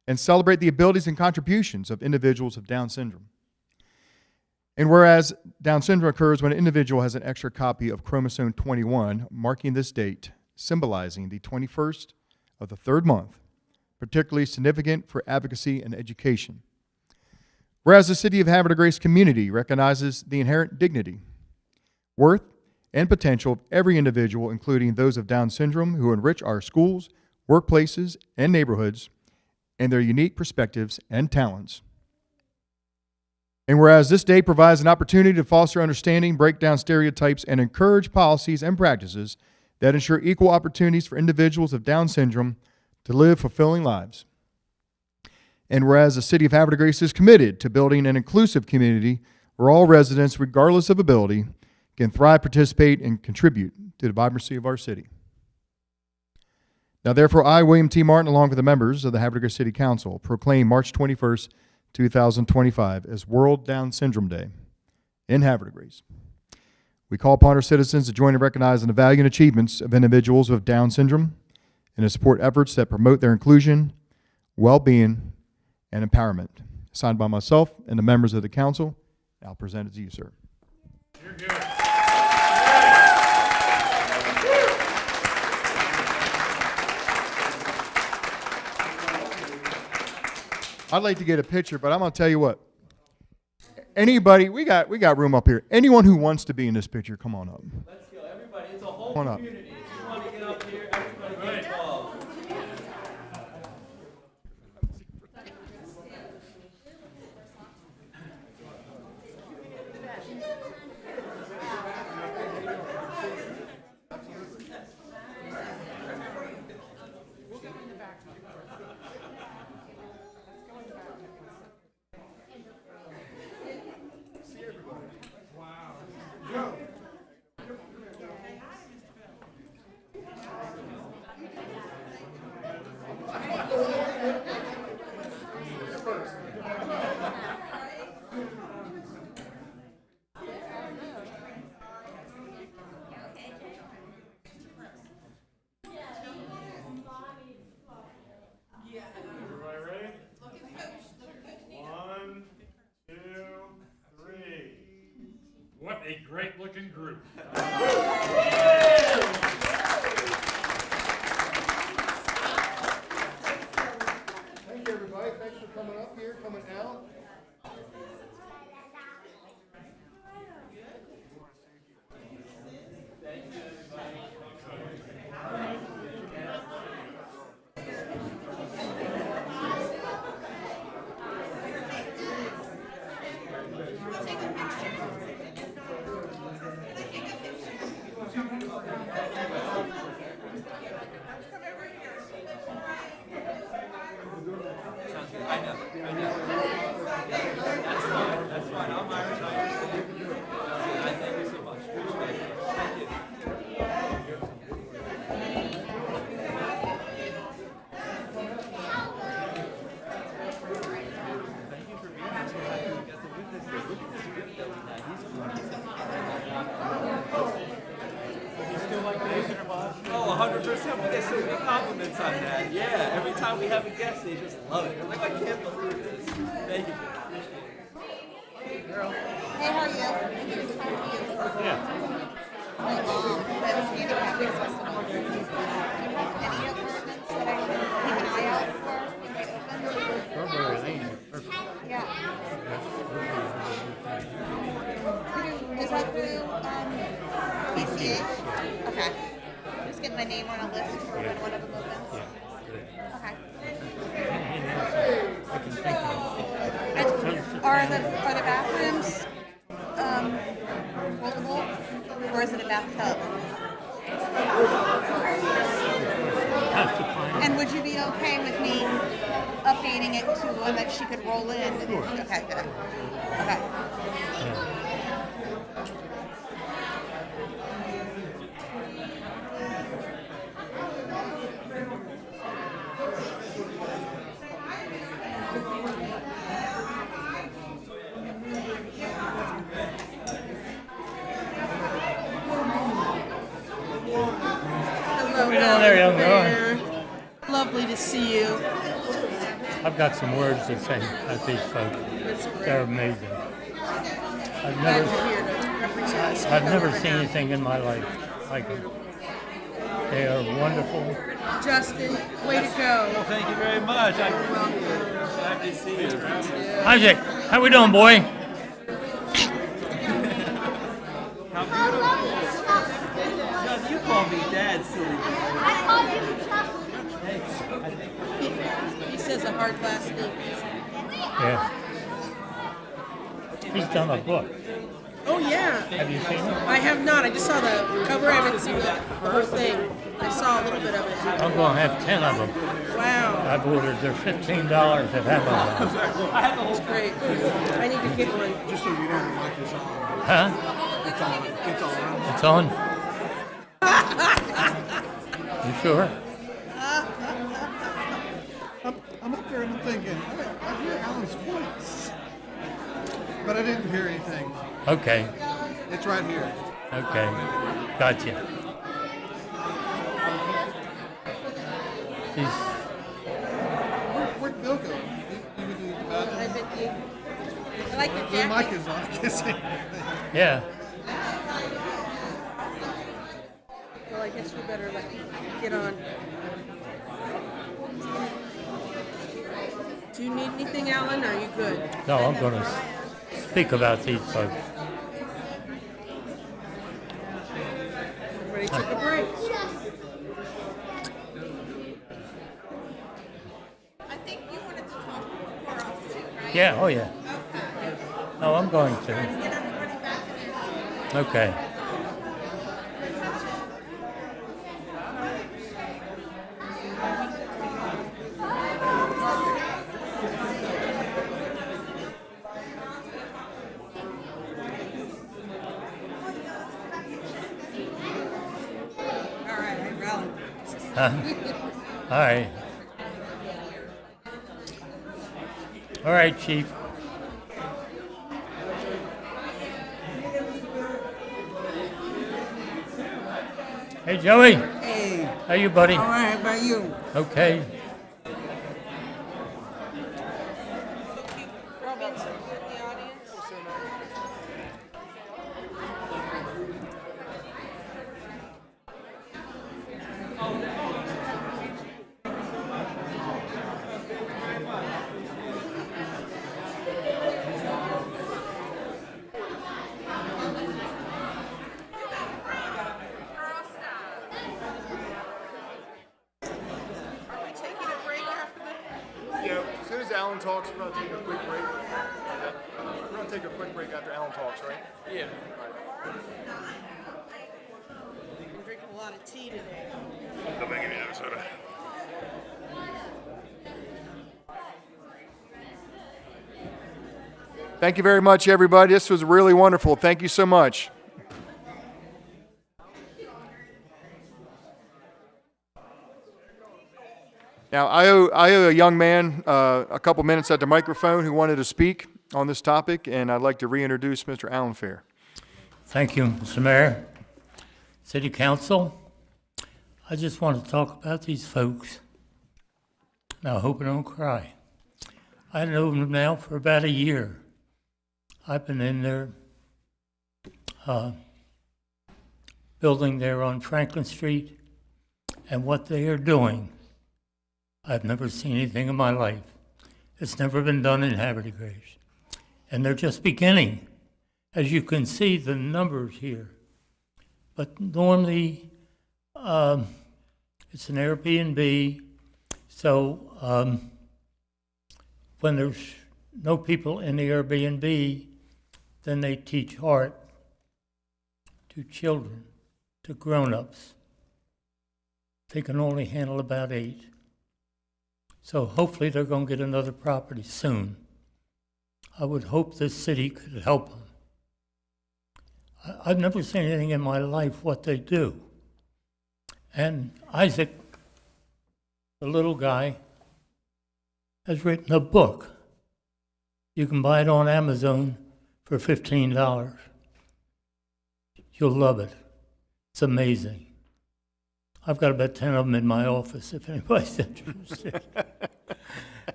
and celebrate the abilities and contributions of individuals with Down syndrome. And whereas Down syndrome occurs when an individual has an extra copy of chromosome 21, marking this date, symbolizing the 21st of the third month, particularly significant for advocacy and education. Whereas the City of Havre de Grace community recognizes the inherent dignity, worth, and potential of every individual, including those of Down syndrome, who enrich our schools, workplaces, and neighborhoods, and their unique perspectives and talents. And whereas this day provides an opportunity to foster understanding, break down stereotypes, and encourage policies and practices that ensure equal opportunities for individuals of Down syndrome to live fulfilling lives. And whereas the City of Havre de Grace is committed to building an inclusive community where all residents, regardless of ability, can thrive, participate, and contribute to the vibrancy of our city. Now, therefore, I, William T. Martin, along with the members of the Havre de Grace City Council, proclaim March 21st, 2025 as World Down Syndrome Day in Havre de Grace. We call upon our citizens to join in recognizing the value and achievements of individuals with Down syndrome and to support efforts that promote their inclusion, well-being, and empowerment. Signed by myself and the members of the council. I'll present it to you, sir. You're good. I'd like to get a picture, but I'm going to tell you what. Anybody, we got room up here. Anyone who wants to be in this picture, come on up. Let's go, everybody. It's a whole Come on up. community. If you want to get up here, everybody get involved. Everybody ready? 1, 2, 3. What a great looking group. Thank you, everybody. Thanks for coming up here, coming out. Oh, 100%. We get so many compliments on that. Yeah, every time we have a guest, they just love it. They're like, I can't believe this. Thank you. Hey, how are you? Yeah. That's Handicap Festival. Do you have any appointments that I can keep an eye out for? Strawberry Lane. Yeah. Is that through PCH? Okay. Just get my name on a list for when one of them opens. Okay. And are the bathrooms foldable, or is it a bathtub? And would you be okay with me updating it to one that she could roll in? Sure. Okay, good. Okay. Hello, there, young girl. Lovely to see you. I've got some words to say about these folks. They're amazing. I've never seen anything in my life like it. They are wonderful. Justin, way to go. Well, thank you very much. I'm happy to see you. Isaac, how we doing, boy? How beautiful. John, you call me Dad, silly boy. He says a hard last name. Yeah. He's done a book. Oh, yeah. Have you seen it? I have not. I just saw the cover. I haven't seen the whole thing. I saw a little bit of it. I'm going to have 10 of them. Wow. I've ordered. They're $15 at Amazon. That's great. I need to get one. Just so you know, the mic is on. Huh? It's on. It's on. It's on? You sure? I'm up there and I'm thinking, I hear Alan's voice. But I didn't hear anything. Okay. It's right here. Okay. Gotcha. Where'd Bill go? You went to the bathroom? I like the The jacket. mic is on. I can't see anything. Yeah. Well, I guess we better get on. Do you need anything, Alan? Are you good? No, I'm going to speak about these folks. Everybody took a break. I think you wanted to talk more off too, right? Yeah, oh yeah. No, I'm going to. Okay. All right. All right, Chief. Hey, Joey. Hey. How you, buddy? All right, how about you? Okay. Yeah, as soon as Alan talks, we're going to take a quick break. We're going to take a quick break after Alan talks, right? Yeah. I'm drinking a lot of tea today. Don't make any other soda. Thank you very much, everybody. This was really wonderful. Thank you so much. Now, I owe a young man a couple minutes at the microphone who wanted to speak on this topic, and I'd like to reintroduce Mr. Alan Fair. Thank you, Mr. Mayor. City Council, I just want to talk about these folks. Now, I hope I don't cry. I know them now for about a year. I've been in their building there on Franklin Street, and what they are doing, I've never seen anything in my life. It's never been done in Havre Grace. And they're just beginning. As you can see, the numbers here. But normally, it's an Airbnb, so when there's no people in the Airbnb, then they teach art to children, to grown-ups. They can only handle about 8. So hopefully they're going to get another property soon. I would hope this city could help them. I've never seen anything in my life what they do. And Isaac, the little guy, has written a book. You can buy it on Amazon for $15. You'll love it. It's amazing. I've got about 10 of them in my office if anybody's interested.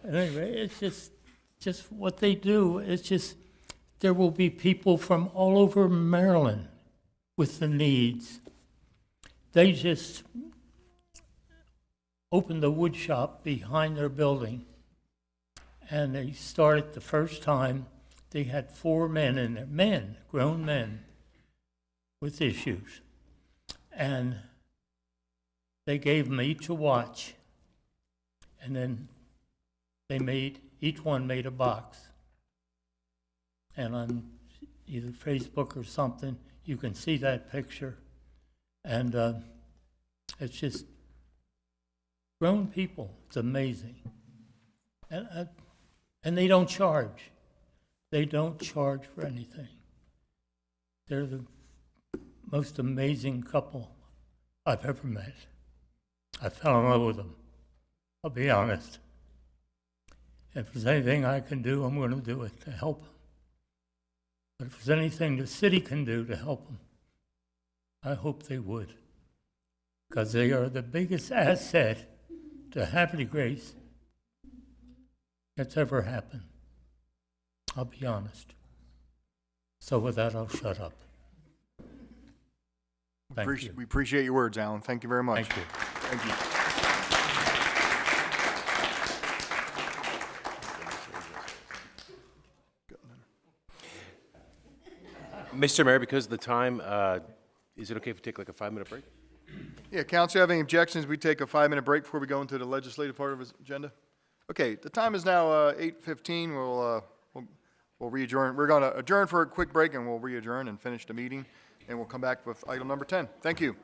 Anyway, it's just what they do. It's just there will be people from all over Maryland with the needs. They just opened a wood shop behind their building, and they started the first time. They had 4 men in there, men, grown men, with issues. And they gave them each a watch, and then each one made a box. And on either Facebook or something, you can see that picture. And it's just grown people. It's amazing. And they don't charge. They don't charge for anything. They're the most amazing couple I've ever met. I fell in love with them. I'll be honest. If there's anything I can do, I'm going to do it to help them. But if there's anything the city can do to help them, I hope they would. Because they are the biggest asset to Havre Grace that's ever happened. I'll be honest. So with that, I'll shut up. Thank you. We appreciate your words, Alan. Thank you very much. Thank you. Thank you. Mr. Mayor, because of the time, is it okay if we take like a 5-minute break? Yeah, council, have any objections? We take a 5-minute break before we go into the legislative part of his agenda? Okay, the time is now 8:15. We'll re-adjourn. We're going to adjourn for a quick break, and we'll re-adjourn and finish the meeting, and we'll come back with item number 10. Thank you.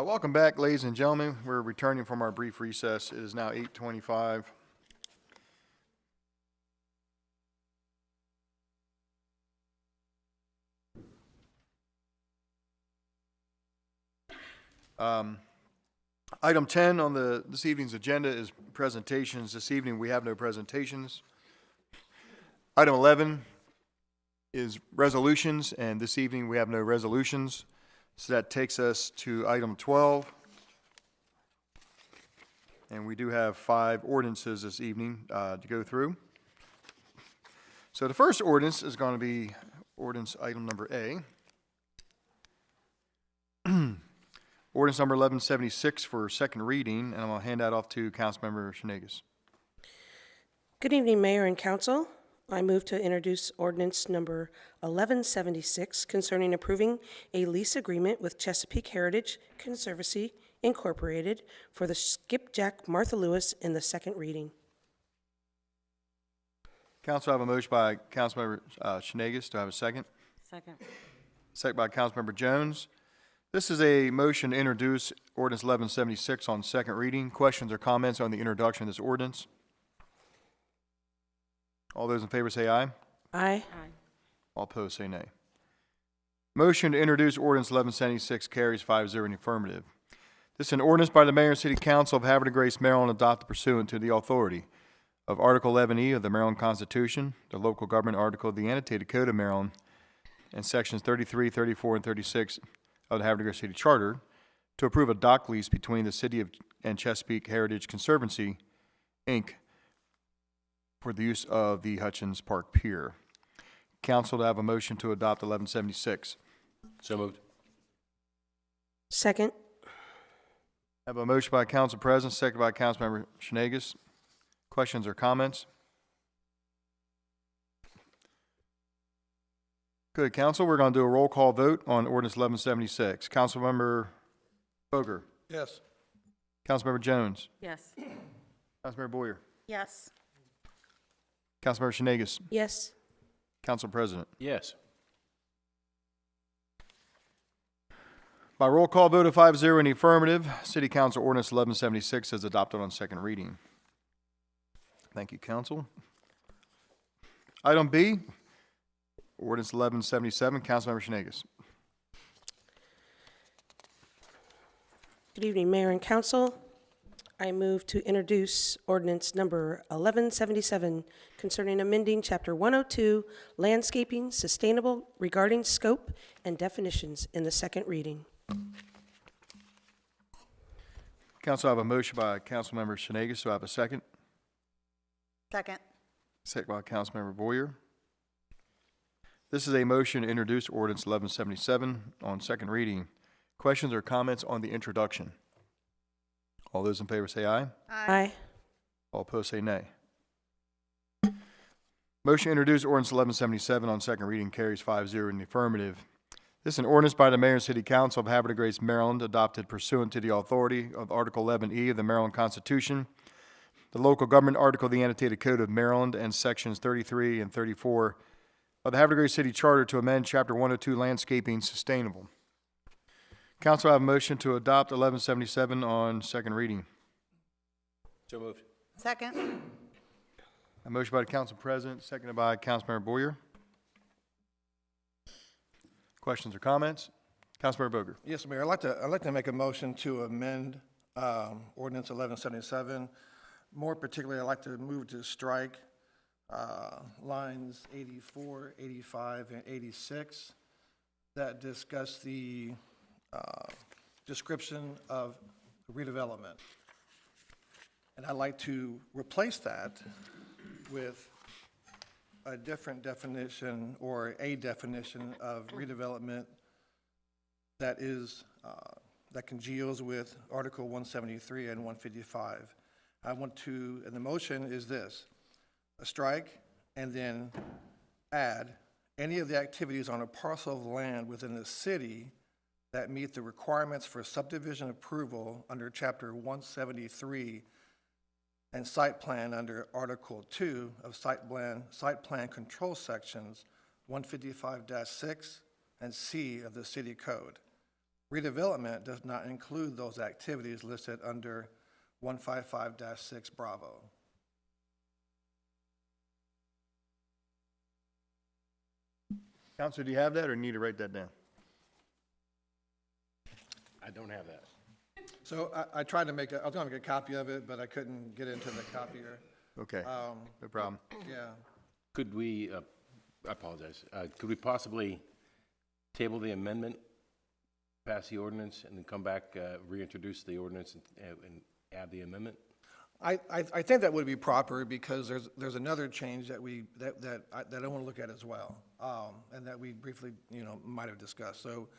Welcome back, ladies and gentlemen. We're returning from our brief recess. It is now 8:25. Item 10 on this evening's agenda is presentations. This evening, we have no presentations. Item 11 is resolutions, and this evening, we have no resolutions. So that takes us to item 12. And we do have 5 ordinances this evening to go through. So the first ordinance is going to be ordinance item number A. Ordinance number 1176 for second reading, and I'm going to hand that off to Councilmember Shenagus. Good evening, Mayor and Council. I move to introduce ordinance number 1176 concerning approving a lease agreement with Chesapeake Heritage Conservancy Incorporated for the Skipjack Martha Lewis in the second reading. Council, I have a motion by Councilmember Shenagus. Do I have a second? Second. Second by Councilmember Jones. This is a motion to introduce ordinance 1176 on second reading. Questions or comments on the introduction of this ordinance? All those in favor say aye. Aye. All opposed say nay. Motion to introduce ordinance 1176 carries 5-0 in the affirmative. This is an ordinance by the Mayor and City Council of Havre de Grace, Maryland, adopted pursuant to the authority of Article 11E of the Maryland Constitution, the local government article of the annotated Code of Maryland, and sections 33, 34, and 36 of the Havre de Grace City Charter to approve a dock lease between the City of and Chesapeake Heritage Conservancy, Inc., for the use of the Hutchins Park Pier. Council, to have a motion to adopt 1176. So moved. Second. I have a motion by Council President, second by Councilmember Shenagus. Questions or comments? Good, Council. We're going to do a roll call vote on ordinance 1176. Councilmember Boger. Yes. Councilmember Jones. Yes. Councilmember Boyer. Yes. Councilmember Shenagus. Yes. Council President. Yes. By roll call vote of 5-0 in the affirmative, City Council Ordinance 1176 is adopted on second reading. Thank you, Council. Item B, Ordinance 1177, Councilmember Shenagus. Good evening, Mayor and Council. I move to introduce ordinance number 1177 concerning amending Chapter 102, Landscaping Sustainable regarding scope and definitions in the second reading. Council, I have a motion by Councilmember Shenagus. Do I have a second? Second. Second by Councilmember Boyer. This is a motion to introduce ordinance 1177 on second reading. Questions or comments on the introduction? All those in favor say aye. Aye. All opposed say nay. Motion to introduce ordinance 1177 on second reading carries 5-0 in the affirmative. This is an ordinance by the Mayor and City Council of Havre de Grace, Maryland, adopted pursuant to the authority of Article 11E of the Maryland Constitution, the local government article of the annotated Code of Maryland, and sections 33 and 34 of the Havre de Grace City Charter to amend Chapter 102, Landscaping Sustainable. Council, I have a motion to adopt 1177 on second reading. So moved. Second. A motion by the Council President, seconded by Councilmember Boyer. Questions or comments? Councilmember Boger. Yes, Mayor. I'd like to make a motion to amend ordinance 1177. More particularly, I'd like to move to strike lines 84, 85, and 86 that discuss the description of redevelopment. And I'd like to replace that with a different definition or a definition of redevelopment that is that congeals with Article 173 and 155. I want to, and the motion is this: a strike and then add any of the activities on a parcel of land within the city that meet the requirements for subdivision approval under Chapter 173 and site plan under Article 2 of site plan control sections 155-6 and C of the City Code. Redevelopment does not include those activities listed under 155-6 Bravo. Counselor, do you have that or need to write that down? I don't have that. So I tried to make I was going to make a copy of it, but I couldn't get into the copier. Okay, no problem. Yeah. Could we, I apologize, could we possibly table the amendment, pass the ordinance, and then come back, reintroduce the ordinance and add the amendment? I think that would be proper because there's another change that I want to look at as well, and that we briefly, might have discussed. So,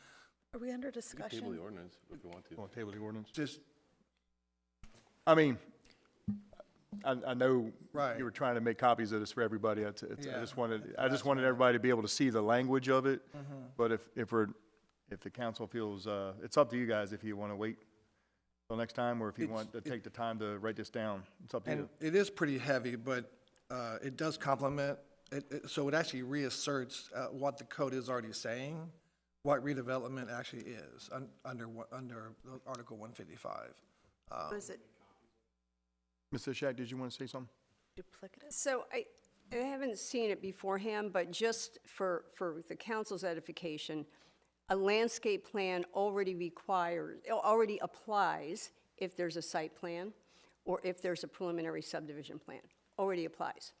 Are we under We could discussion? table the ordinance if you want to. Want to table the ordinance? just I mean, I know Right. you were trying to make copies of this for everybody. I Yeah. just wanted everybody to be able to see the language of it. But if the council feels, it's up to you guys if you want to wait till next time, or if you want to take the time to write this down. It's up to you. and it is pretty heavy, but it does complement. So it actually reasserts what the code is already saying, what redevelopment actually is under Article 155. Was it Mr. Shack, did you want to say something? duplicative? So I haven't seen it beforehand, but just for the council's edification, a landscape plan already applies if there's a site plan or if there's a preliminary subdivision plan, already applies.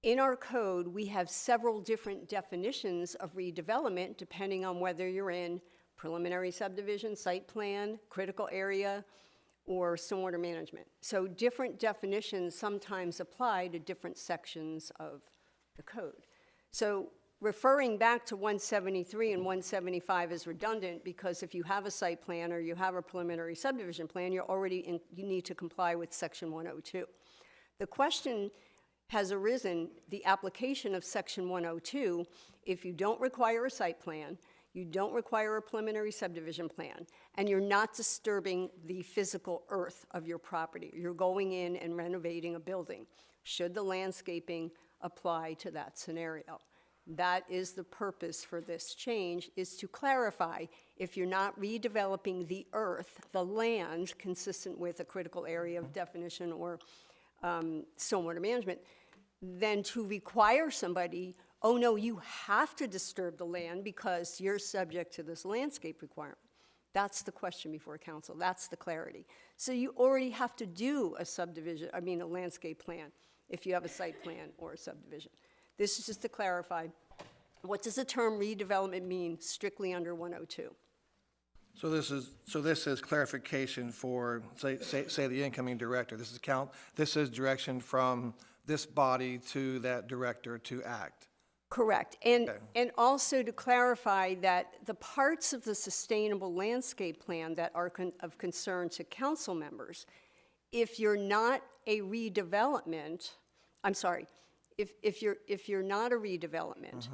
In our code, we have several different definitions of redevelopment depending on whether you're in preliminary subdivision, site plan, critical area, or stormwater management. So different definitions sometimes apply to different sections of the code. So referring back to 173 and 175 is redundant because if you have a site plan or you have a preliminary subdivision plan, you need to comply with section 102. The question has arisen, the application of section 102, if you don't require a site plan, you don't require a preliminary subdivision plan, and you're not disturbing the physical earth of your property. You're going in and renovating a building. Should the landscaping apply to that scenario? That is the purpose for this change, is to clarify if you're not redeveloping the earth, the land, consistent with a critical area of definition or stormwater management, then to require somebody, oh no, you have to disturb the land because you're subject to this landscape requirement. That's the question before council. That's the clarity. So you already have to do a landscape plan if you have a site plan or a subdivision. This is just to clarify, what does the term redevelopment mean strictly under 102? So this is clarification for, say the incoming director. This is direction from this body to that director to act. Correct. And also to clarify that the parts of the sustainable landscape plan that are of concern to council members, if you're not a redevelopment, if you're not a redevelopment,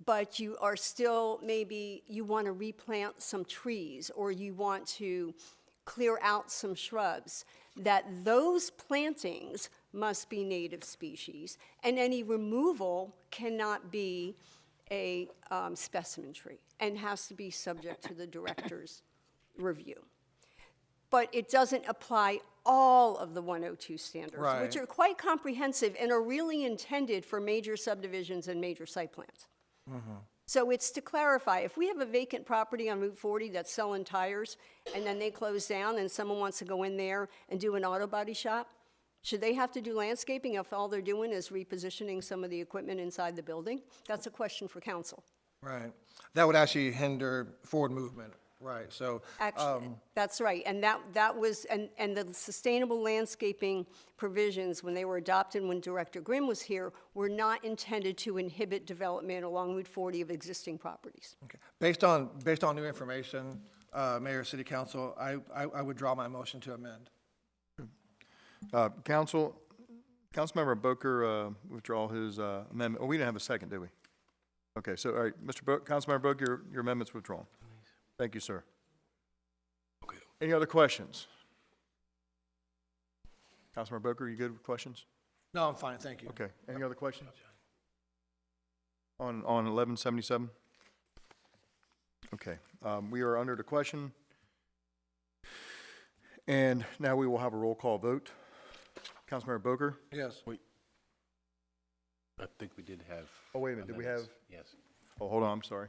but you are still, maybe you want to replant some trees or you want to clear out some shrubs, that those plantings must be native species, and any removal cannot be a specimen tree and has to be subject to the director's review. But it doesn't apply all of the 102 standards, Right. which are quite comprehensive and are really intended for major subdivisions and major site plans. So it's to clarify, if we have a vacant property on Route 40 that's selling tires, and then they close down and someone wants to go in there and do an auto body shop, should they have to do landscaping if all they're doing is repositioning some of the equipment inside the building? That's a question for council. Right. That would actually hinder forward movement. Right. So Actually, that's right, and that was, and the sustainable landscaping provisions, when they were adopted when Director Grimm was here, were not intended to inhibit development along Route 40 of existing properties. okay. Based on new information, Mayor, City Council, I would draw my motion to amend. Councilmember Boker withdraw his amendment. Oh, we didn't have a second, did we? Okay, so, all right, Councilmember Boker, your amendment's withdrawn. Thank you, sir. Okay. Any other questions? Councilmember Boker, you good with questions? No, I'm fine, thank you. Okay, any other questions? On 1177? Okay, we are under the question. And now we will have a roll call vote. Councilmember Boker? Yes. I think we did have. Oh, wait a minute, did we have? Yes. Oh, hold on, I'm sorry.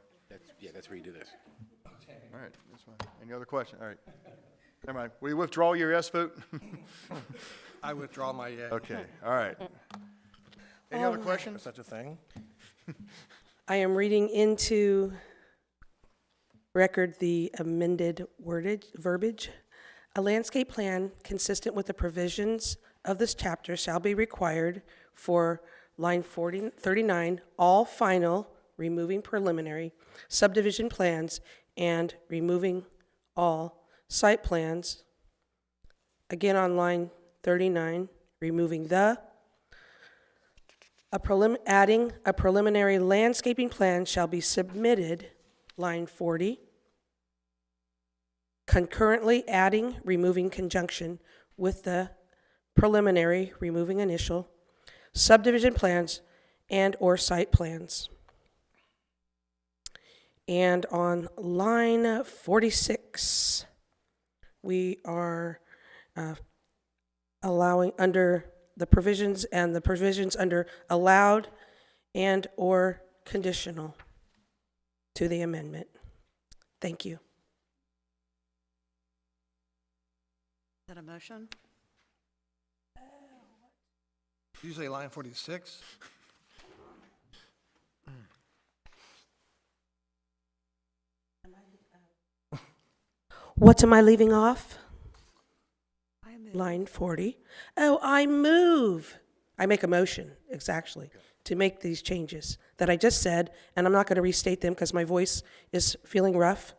That's where you do this. All right, that's fine. Any other question? All right. Never mind. Will you withdraw your yes vote? I withdraw my yay. Okay, all right. Any other questions? Such a thing? I am reading into record the amended verbiage. A landscape plan consistent with the provisions of this chapter shall be required for line 39, all final, removing preliminary, subdivision plans, and removing all site plans. Again on line 39, removing adding a preliminary landscaping plan shall be submitted, line 40. Concurrently adding, removing conjunction with the preliminary, removing initial, subdivision plans and/or site plans. And on line 46, we are allowing under the provisions under allowed and/or conditional to the amendment. Thank you. Is that a motion? Usually line 46. What am I leaving off? Line 40. Oh, I move. I make a motion, exactly, to make these changes that I just said, and I'm not going to restate them because my voice is feeling rough.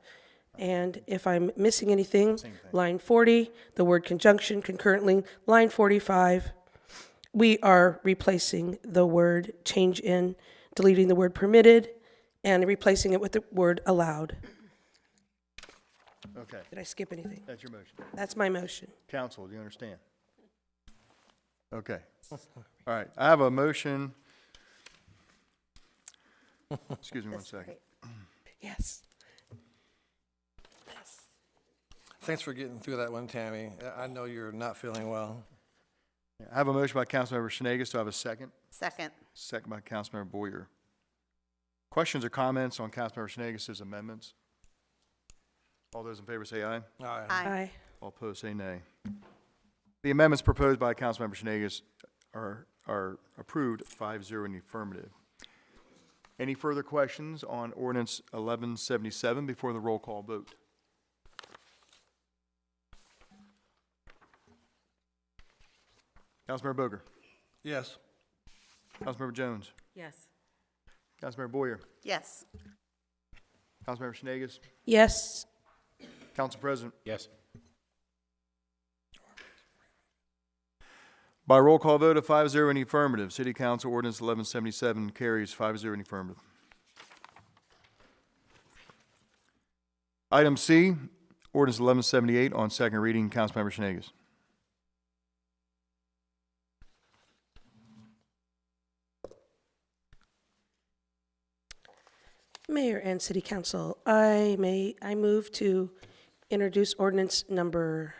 And if I'm missing anything, line 40, the word conjunction, concurrently, line 45, we are replacing the word change in, deleting the word permitted, and replacing it with the word allowed. Okay. Did I skip anything? That's your motion. That's my motion. Council, do you understand? Okay. All right, I have a motion. Excuse me one second. Yes. Thanks for getting through that one, Tammy. I know you're not feeling well. I have a motion by Councilmember Shenanigans. Do I have a second? Second. Second by Councilmember Boyer. Questions or comments on Councilmember Shenanigans' amendments? All those in favor say aye. Aye. Aye. All opposed say nay. The amendments proposed by Councilmember Shenanigans are approved 5-0 in the affirmative. Any further questions on ordinance 1177 before the roll call vote? Councilmember Boger. Yes. Councilmember Jones. Yes. Councilmember Boyer. Yes. Councilmember Shenanigans. Yes. Council President. Yes. By roll call vote of 5-0 in the affirmative, City Council Ordinance 1177 carries 5-0 in the affirmative. Item C, Ordinance 1178 on second reading. Councilmember Shenanigans. Mayor and City Council, I move to introduce ordinance number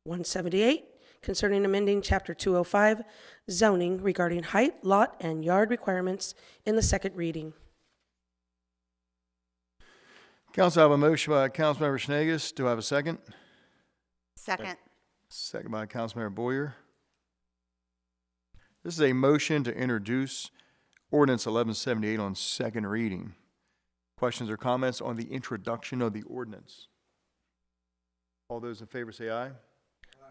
178 concerning amending Chapter 205 zoning regarding height, lot, and yard requirements in the second reading. Council, I have a motion by Councilmember Shenanigans. Do I have a second? Second. Second by Councilmember Boyer. This is a motion to introduce Ordinance 1178 on second reading. Questions or comments on the introduction of the ordinance? All those in favor say aye.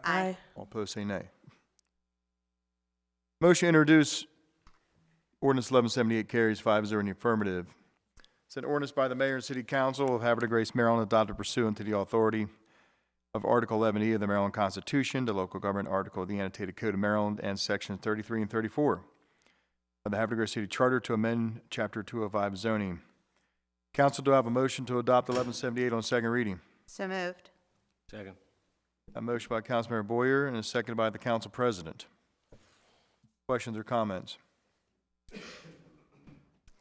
Aye. All opposed say nay. Motion to introduce Ordinance 1178 carries 5-0 in the affirmative. It's an ordinance by the Mayor and City Council of Havre de Grace, Maryland, adopted pursuant to the authority of Article 11E of the Maryland Constitution, the local government article of the Annotated Code of Maryland, and Sections 33 and 34 of the Havre de Grace City Charter to amend Chapter 205 zoning. Council, do I have a motion to adopt 1178 on second reading? So moved. Second. A motion by Councilmember Boyer and a second by the Council President. Questions or comments?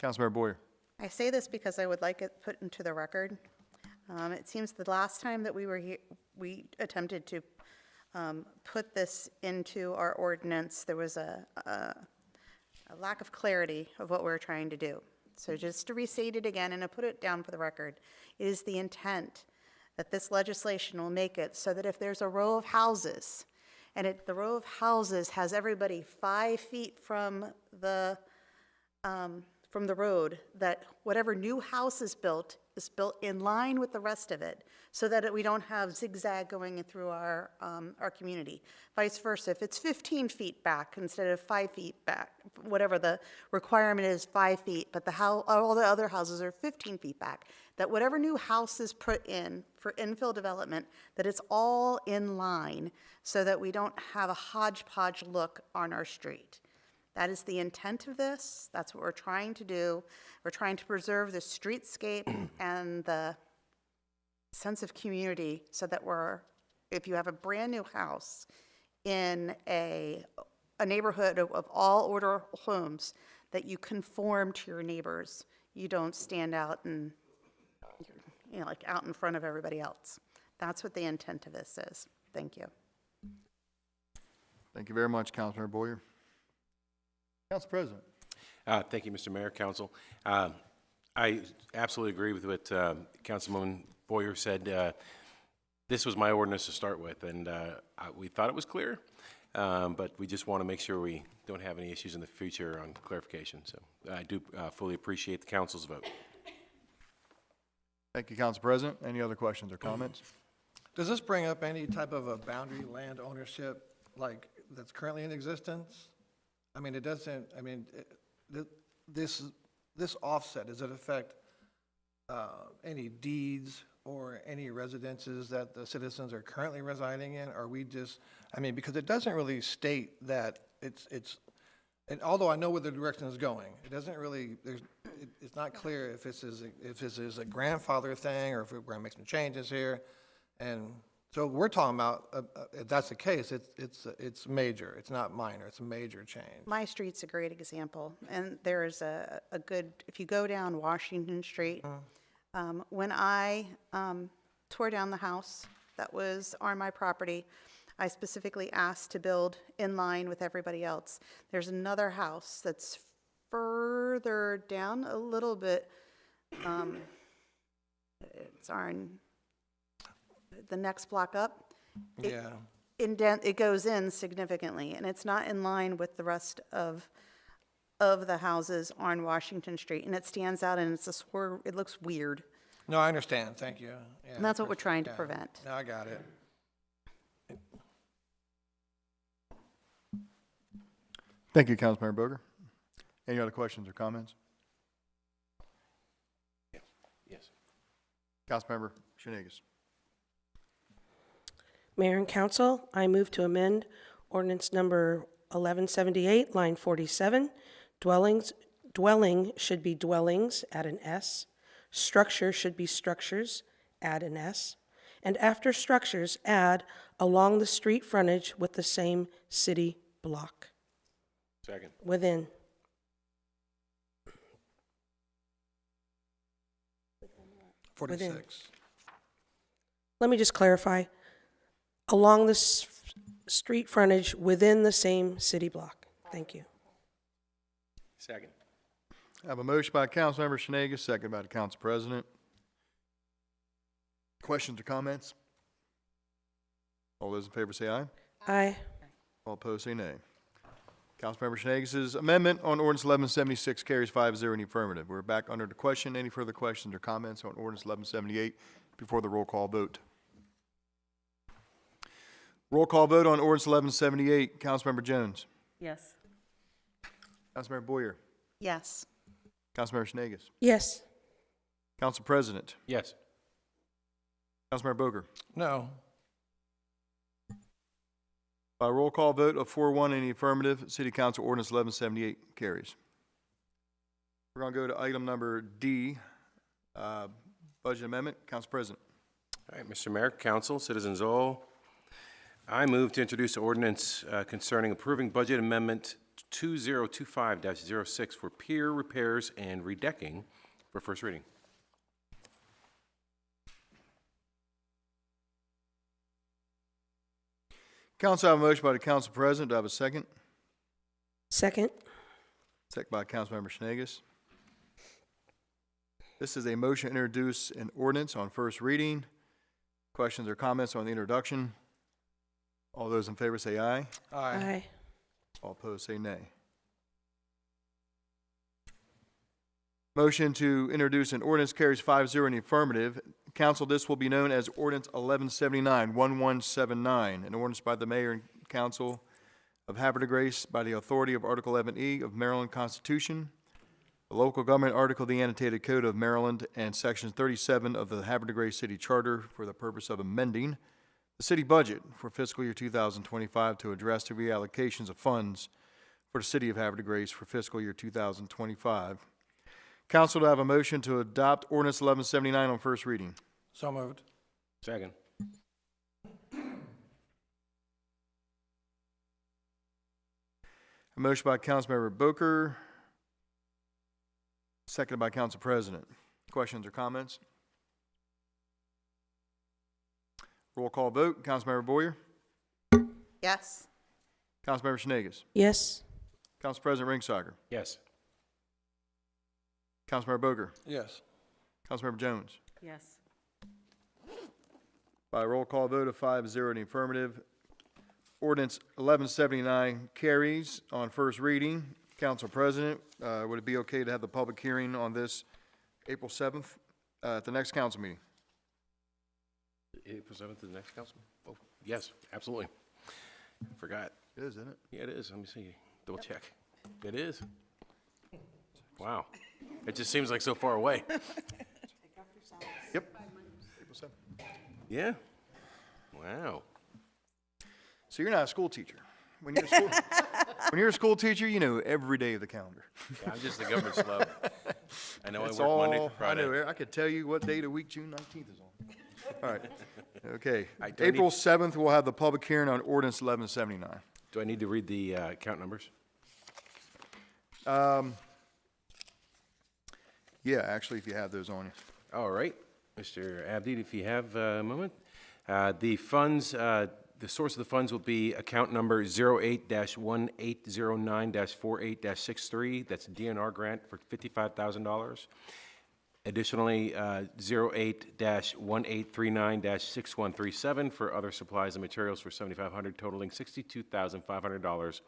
Councilmember Boyer. I say this because I would like it put into the record It seems the last time that we were here, we attempted to put this into our ordinance, there was a lack of clarity of what we're trying to do. So just to restate it again and to put it down for the record, it is the intent that this legislation will make it so that if there's a row of houses, and the row of houses has everybody 5 feet from the road, that whatever new house is built in line with the rest of it, so that we don't have zigzag going through our community. Vice versa, if it's 15 feet back instead of 5 feet back, whatever the requirement is, 5 feet, but all the other houses are 15 feet back, that whatever new house is put in for infill development, that it's all in line so that we don't have a hodgepodge look on our street. That is the intent of this. That's what we're trying to do. We're trying to preserve the streetscape and the sense of community so that if you have a brand new house in a neighborhood of all order homes, that you conform to your neighbors. You don't stand out and, like out in front of everybody else. That's what the intent of this is. Thank you. Thank you very much, Councilmember Boyer. Council President. Thank you, Mr. Mayor, Council. I absolutely agree with what Councilwoman Boyer said. This was my ordinance to start with, and we thought it was clear, but we just want to make sure we don't have any issues in the future on clarification. So I do fully appreciate the council's vote. Thank you, Council President. Any other questions or comments? Does this bring up any type of a boundary land ownership like that's currently in existence? I mean, it doesn't, I mean, this offset, does it affect any deeds or any residences that the citizens are currently residing in? Or we just, I mean, because it doesn't really state that it's and although I know where the direction is going, it doesn't really, it's not clear if this is a grandfather thing or if we're going to make some changes here. And so we're talking about, if that's the case, it's major. It's not minor. It's a major change. My street's a great example, and there is a good, if you go down Washington Street, when I tore down the house that was on my property, I specifically asked to build in line with everybody else. There's another house that's further down a little bit. It's on the next block up. It goes in significantly, and it's not in line with the rest of the houses on Washington Street, and it stands out, and it looks weird. No, I understand. Thank you. Yeah, And that's what we're trying to prevent. No, I got it. Thank you, Councilmember Boger. Any other questions or comments? Yes. Councilmember Shenanigans. Mayor and Council, I move to amend ordinance number 1178, line 47. Dwelling should be dwellings, add an S. Structure should be structures, add an S. And after structures, add along the street frontage with the same city block. Second. Within. Within. 46. Let me just clarify. Along the street frontage within the same city block. Thank you. Second. I have a motion by Councilmember Shenanigans, second by the Council President. Questions or comments? All those in favor say aye. Aye. All opposed say nay. Councilmember Shenanigans' amendment on ordinance 1176 carries 5-0 in the affirmative. We're back under the question. Any further questions or comments on ordinance 1178 before the roll call vote? Roll call vote on ordinance 1178. Councilmember Jones. Yes. Councilmember Boyer. Yes. Councilmember Shenanigans. Yes. Council President. Yes. Councilmember Boger. No. By roll call vote of 4-1 in the affirmative, City Council Ordinance 1178 carries. We're going to go to item number D, budget amendment. Council President. All right, Mr. Mayor, Council, citizens all, I move to introduce ordinance concerning approving budget amendment 2025-06 for pier repairs and redecking for first reading. Council, I have a motion by the council president. Do I have a second? Second. Second by Councilmember Schnagus. This is a motion to introduce an ordinance on first reading. Questions or comments on the introduction? All those in favor say aye. Aye. All opposed say nay. Motion to introduce an ordinance carries 5-0 in the affirmative. Council, this will be known as Ordinance 1179, an ordinance by the Mayor and Council of Havre de Grace by the authority of Article 11E of Maryland Constitution, the local government article of the annotated code of Maryland, and Section 37 of the Havre de Grace City Charter for the purpose of amending the city budget for fiscal year 2025 to address the reallocations of funds for the city of Havre de Grace for fiscal year 2025. Council, to have a motion to adopt Ordinance 1179 on first reading. So moved. Second. A motion by Councilmember Boker, seconded by Council President. Questions or comments? Roll call vote. Councilmember Boyer. Yes. Councilmember Schnagus. Yes. Council President Ringsager. Yes. Councilmember Boger. Yes. Councilmember Jones. Yes. By a roll call vote of 5-0 in the affirmative, Ordinance 1179 carries on first reading. Council President, would it be okay to have the public hearing on this April 7th at the next council meeting? April 7th is the next council? Oh, yes, absolutely. Forgot. It is, isn't it? Yeah, it is. Let me see. Double check. It is. Wow. It just seems like so far away. Yep. April 7th. Yeah. Wow. So you're not a school teacher. When you're a school, when you're a school teacher, you know every day of the calendar. Yeah, I'm just the government slob. I know It's I work Monday all- through Friday. I know. I could tell you what day of the week June 19th is on. All right. Okay. I don't April 7th, we'll have the public hearing on Ordinance 1179. Do I need to read the account numbers? Yeah, actually, if you have those on you. All right. Mr. Abdi, if you have a moment. The funds, the source of the funds will be account number 08-1809-48-63. That's a DNR grant for $55,000. Additionally, 08-1839-6137 for other supplies and materials for $7,500, totaling $62,500.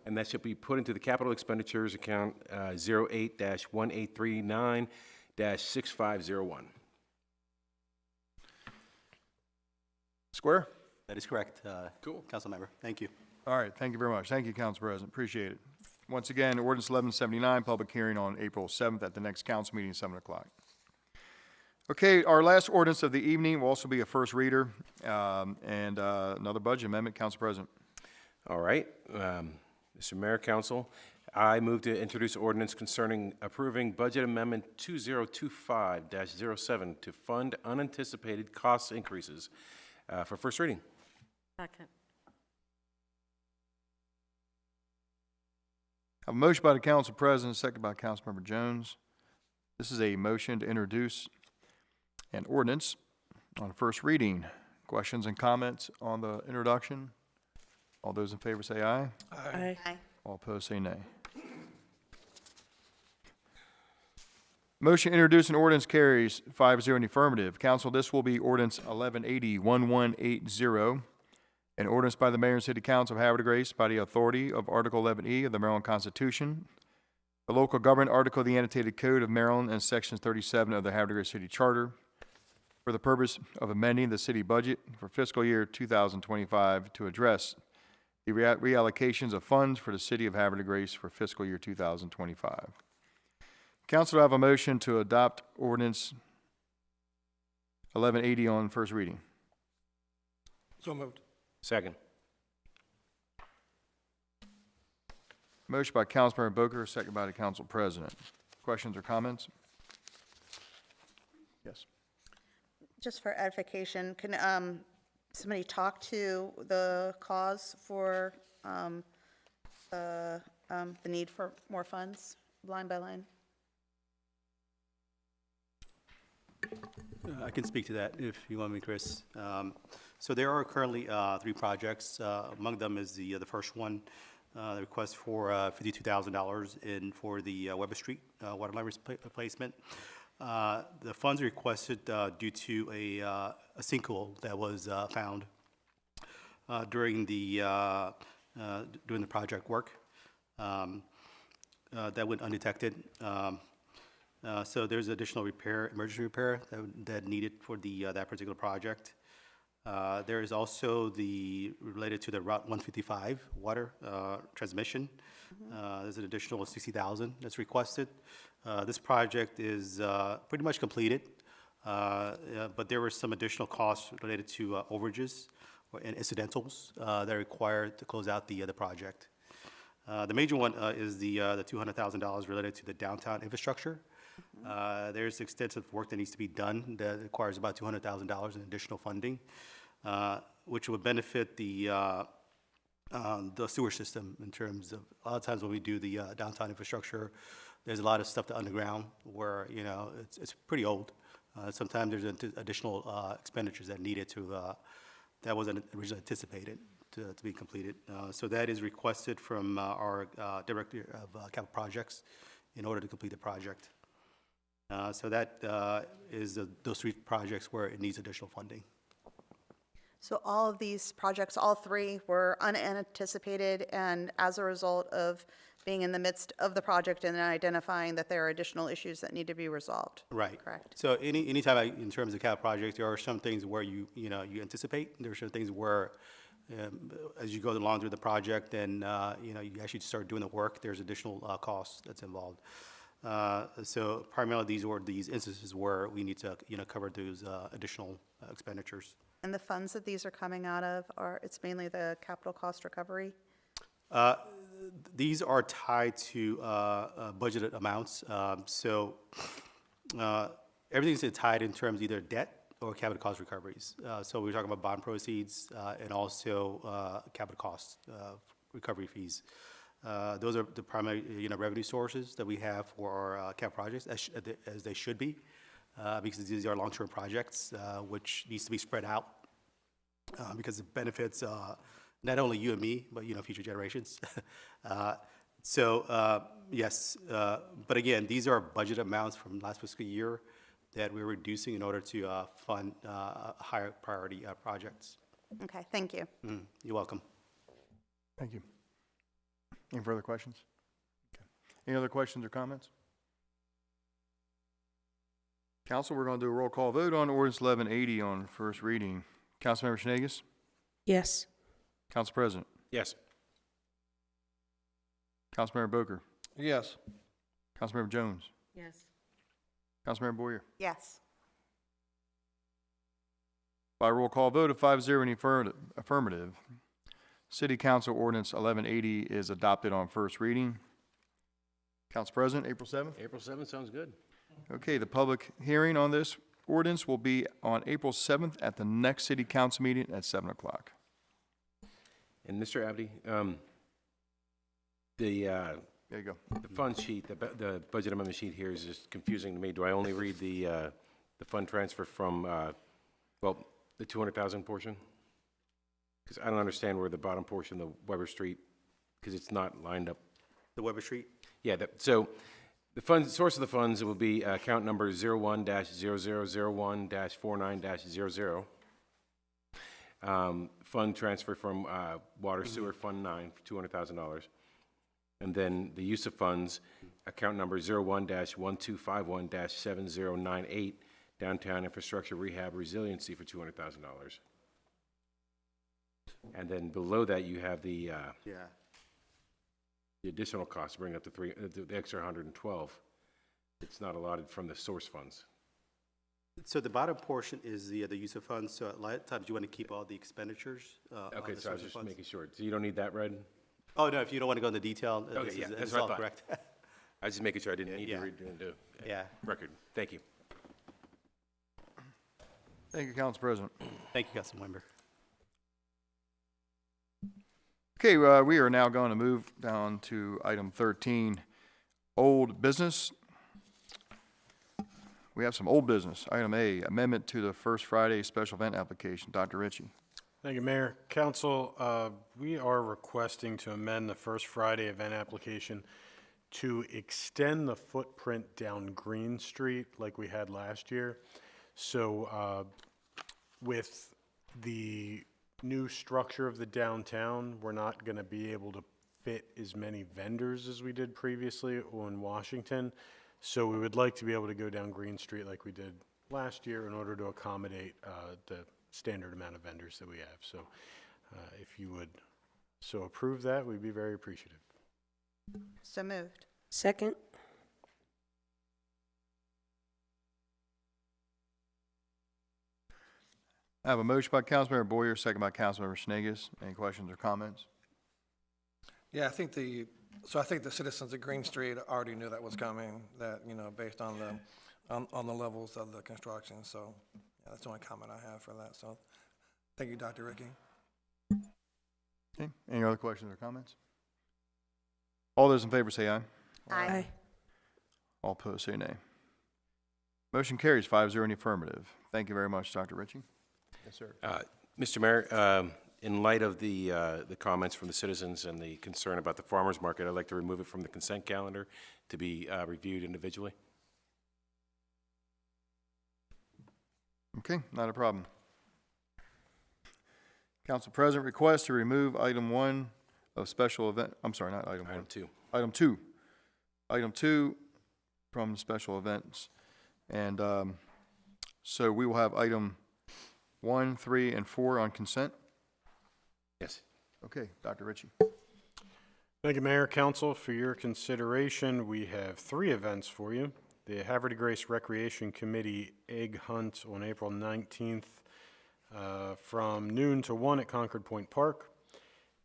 And that should be put into the capital expenditures account 08-1839-6501. Square? That is correct, Cool. Council Member. Thank you. All right, thank you very much. Thank you, Council President. Appreciate it. Once again, Ordinance 1179, public hearing on April 7th at the next council meeting, 7 o'clock. Okay, our last ordinance of the evening will also be a first reader and another budget amendment. Council President. All right. Mr. Mayor, Council, I move to introduce ordinance concerning approving Budget Amendment 2025-07 to fund unanticipated cost increases for first reading. Second. I have a motion by the Council President, second by Councilmember Jones. This is a motion to introduce an ordinance on first reading. Questions and comments on the introduction? All those in favor say aye. Aye. Aye. All opposed say nay. Motion to introduce an ordinance carries 5-0 in the affirmative. Council, this will be ordinance 1180, an ordinance by the Mayor and City Council of Havre de Grace by the authority of Article 11E of the Maryland Constitution, the local government article of the annotated code of Maryland, and Section 37 of the Havre de Grace City Charter for the purpose of amending the city budget for fiscal year 2025 to address the reallocations of funds for the city of Havre de Grace for fiscal year 2025. Council, I have a motion to adopt ordinance 1180 on first reading. So moved. Second. Motion by Councilmember Boker, second by the Council President. Questions or comments? Yes. Just for edification, can somebody talk to the cause for the need for more funds, line by line? I can speak to that if you want me, Chris. So there are currently 3 projects. Among them is the first one, the request for $52,000 for the Weber Street water line replacement. The funds are requested due to a sinkhole that was found during the project work that went undetected. So there's additional repair, emergency repair that needed for that particular project. There is also related to the Route 155 water transmission. There's an additional $60,000 that's requested. This project is pretty much completed, but there were some additional costs related to overages and incidentals that are required to close out the project. The major one is the $200,000 related to the downtown infrastructure. There's extensive work that needs to be done that requires about $200,000 in additional funding, which would benefit the sewer system in terms of, a lot of times when we do the downtown infrastructure, there's a lot of stuff to underground where, you know, it's pretty old. Sometimes there's additional expenditures that needed that wasn't originally anticipated to be completed. So that is requested from our Director of Capital Projects in order to complete the project. So that is those 3 projects where it needs additional funding. So all of these projects, all 3, were unanticipated, and as a result of being in the midst of the project and identifying that there are additional issues that need to be resolved. Right. Correct. So anytime in terms of capital projects, there are some things where you anticipate. There are some things where as you go along through the project and you actually start doing the work, there's additional costs that's involved. So primarily these instances where we need to cover those additional expenditures. And the funds that these are coming out of it's mainly the capital cost recovery? These are tied to budgeted amounts. So everything's tied in terms of either debt or capital cost recoveries. So we're talking about bond proceeds and also capital cost recovery fees. Those are the primary revenue sources that we have for our capital projects, as they should be, because these are long-term projects, which needs to be spread out because it benefits not only you and me, but future generations. Yes, but again, these are budget amounts from last fiscal year that we're reducing in order to fund higher priority projects. Okay, thank you. You're welcome. Thank you. Any further questions? Okay. Any other questions or comments? Council, we're going to do a roll call vote on ordinance 1180 on first reading. Councilmember Schnagus? Yes. Council President? Yes. Councilmember Boker? Yes. Councilmember Jones? Yes. Councilmember Boyer? Yes. By roll call vote of 5-0 in the affirmative, City Council Ordinance 1180 is adopted on first reading. Council President, April 7th? April 7th sounds good. Okay, the public hearing on this ordinance will be on April 7th at the next City Council meeting at 7 o'clock. And Mr. Abdi, there you go. The fund sheet, the budget amendment sheet here is just confusing to me. Do I only read the fund transfer from, the 200,000 portion? Because I don't understand where the bottom portion, the Weber Street, because it's not lined up. The Weber Street? Yeah, so the source of the funds, it will be account number 01-0001-49-00. Fund transfer from Water Sewer Fund 9 for $200,000. And then the use of funds, account number 01-1251-7098, Downtown Infrastructure Rehab Resiliency for $200,000. And then below that, you have the additional costs, bring up the extra 112. It's not allotted from the source funds. So the bottom portion is the use of funds. So a lot of times you want to keep all the expenditures. Okay, so I was just making sure. So you don't need that read? Oh, no, if you don't want to go into detail, Okay, yeah, this that's is what I all thought. correct. I was just making sure I didn't need to read into record. Thank you. Thank you, Council President. Thank you, Council Member. Okay, we are now going to move down to item 13, old business. we have some old business. Item A, amendment to the First Friday special event application. Dr. Ritchie. Thank you, Mayor. Council, we are requesting to amend the First Friday event application to extend the footprint down Green Street like we had last year. So with the new structure of the downtown, we're not going to be able to fit as many vendors as we did previously on Washington. So we would like to be able to go down Green Street like we did last year in order to accommodate the standard amount of vendors that we have. So if you would so approve that, we'd be very appreciative. So moved. Second. I have a motion by Councilmember Boyer, second by Councilmember Snegas. Any questions or comments? Yeah, I think the citizens of Green Street already knew that was coming, that, you know, based on the levels of the construction. So yeah, that's the only comment I have for that. So thank you, Dr. Rickey. Okay. Any other questions or comments? All those in favor say aye. Aye. All opposed say nay. Motion carries 5-0 in the affirmative. Thank you very much, Dr. Ritchie. Yes, sir. Mr. Mayor, in light of the comments from the citizens and the concern about the farmers market, I'd like to remove it from the consent calendar to be reviewed individually. Okay, not a problem. Council President requests to remove item 1 of special event, I'm sorry, not item 1. Item 2. Item 2. Item 2 from special events. And so we will have item 1, 3, and 4 on consent. Yes. Okay, Dr. Ritchie. Thank you, Mayor, Council. For your consideration, we have 3 events for you. The Havre de Grace Recreation Committee Egg Hunt on April 19th from noon to 1 at Concord Point Park.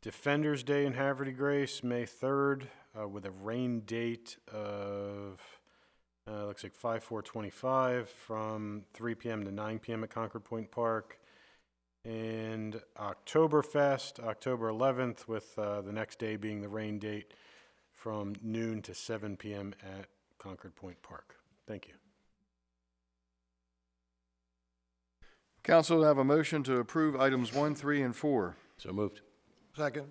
Defenders Day in Havre de Grace, May 3rd, with a rain date of, looks like 5/4/25 from 3 p.m. to 9 p.m. at Concord Point Park. And Oktoberfest, October 11th, with the next day being the rain date from noon to 7 p.m. at Concord Point Park. Thank you. Council, have a motion to approve items 1, 3, and 4. So moved. Second.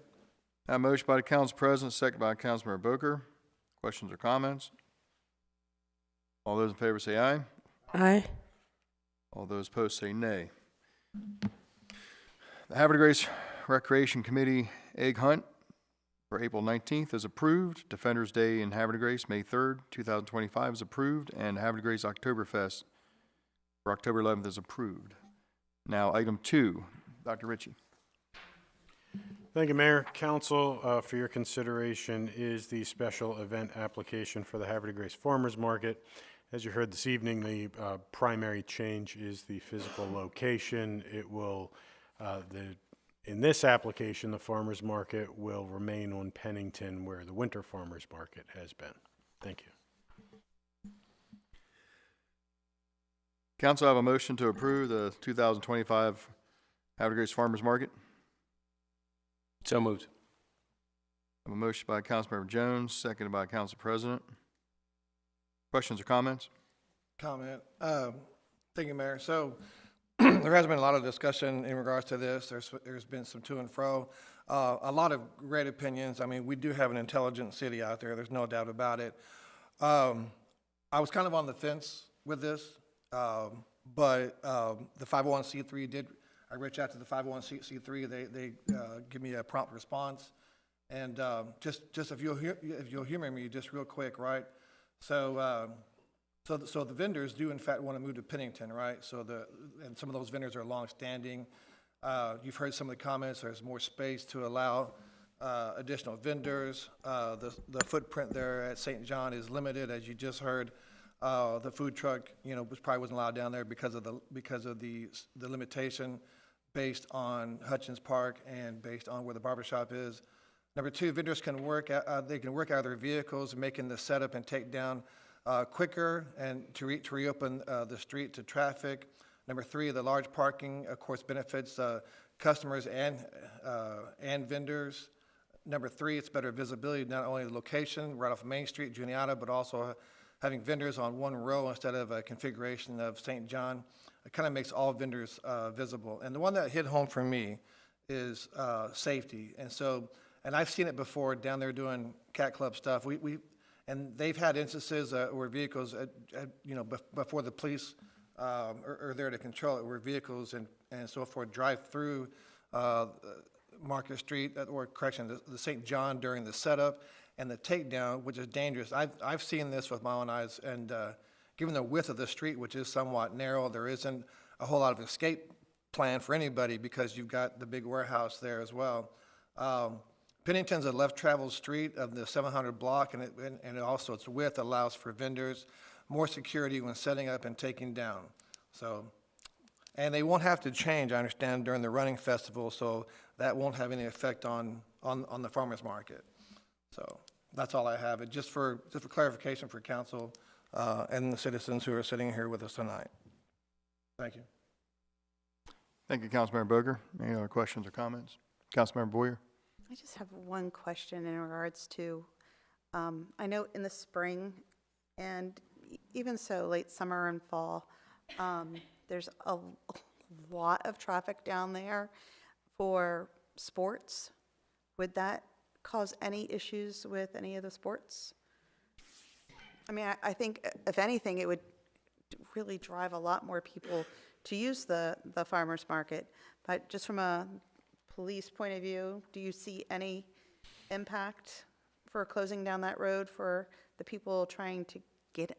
Have a motion by the Council President, second by Councilmember Booker. Questions or comments? All those in favor say aye. Aye. All those opposed say nay. The Havre de Grace Recreation Committee Egg Hunt for April 19th is approved. Defenders Day in Havre de Grace, May 3rd, 2025 is approved. And Havre de Grace Oktoberfest for October 11th is approved. Now, item 2, Dr. Ritchie. Thank you, Mayor. Council, for your consideration is the special event application for the Havre de Grace Farmers Market. As you heard this evening, the primary change is the physical location. It will, in this application, the farmers market will remain on Pennington where the winter farmers market has been. Thank you. Council, have a motion to approve the 2025 Havre de Grace Farmers Market. So moved. I have a motion by Councilmember Jones, seconded by Council President. Questions or comments? Comment. Thank you, Mayor. So there has been a lot of discussion in regards to this. There's been some to and fro. A lot of great opinions. I mean, we do have an intelligent city out there. There's no doubt about it. I was kind of on the fence with this, but the 501c3 did. I reached out to the 501c3. They give me a prompt response. And just if you'll humor me just real quick, right? So the vendors do in fact want to move to Pennington, right? And some of those vendors are long-standing. You've heard some of the comments. There's more space to allow additional vendors. The footprint there at St. John is limited, as you just heard. The food truck, probably wasn't allowed down there because of the limitation based on Hutchins Park and based on where the barbershop is. Number 2, vendors can work. They can work out of their vehicles, making the setup and take down quicker and to reopen the street to traffic. Number 3, the large parking, of course, benefits customers and vendors. Number 3, it's better visibility, not only the location right off Main Street, Juniata, but also having vendors on one row instead of a configuration of St. John. It kind of makes all vendors visible. And the one that hit home for me is safety. And I've seen it before down there doing Cat Club stuff. And they've had instances where vehicles, before the police are there to control it, where vehicles and so forth drive through Market Street, the St. John during the setup and the takedown, which is dangerous. I've seen this with my own eyes, and given the width of the street, which is somewhat narrow, there isn't a whole lot of escape plan for anybody because you've got the big warehouse there as well. Pennington's a left traveled street of the 700 block, and also its width allows for vendors more security when setting up and taking down. And they won't have to change, I understand, during the running festival, so that won't have any effect on the farmers market. So that's all I have. Just for clarification for council and the citizens who are sitting here with us tonight. Thank you. Thank you, Councilmember Boger. Any other questions or comments? Councilmember Boyer? I just have one question in regards to, I know in the spring and even so late summer and fall, there's a lot of traffic down there for sports. Would that cause any issues with any of the sports? I mean, I think if anything, it would really drive a lot more people to use the farmers market. But just from a police point of view, do you see any impact for closing down that road for the people trying to get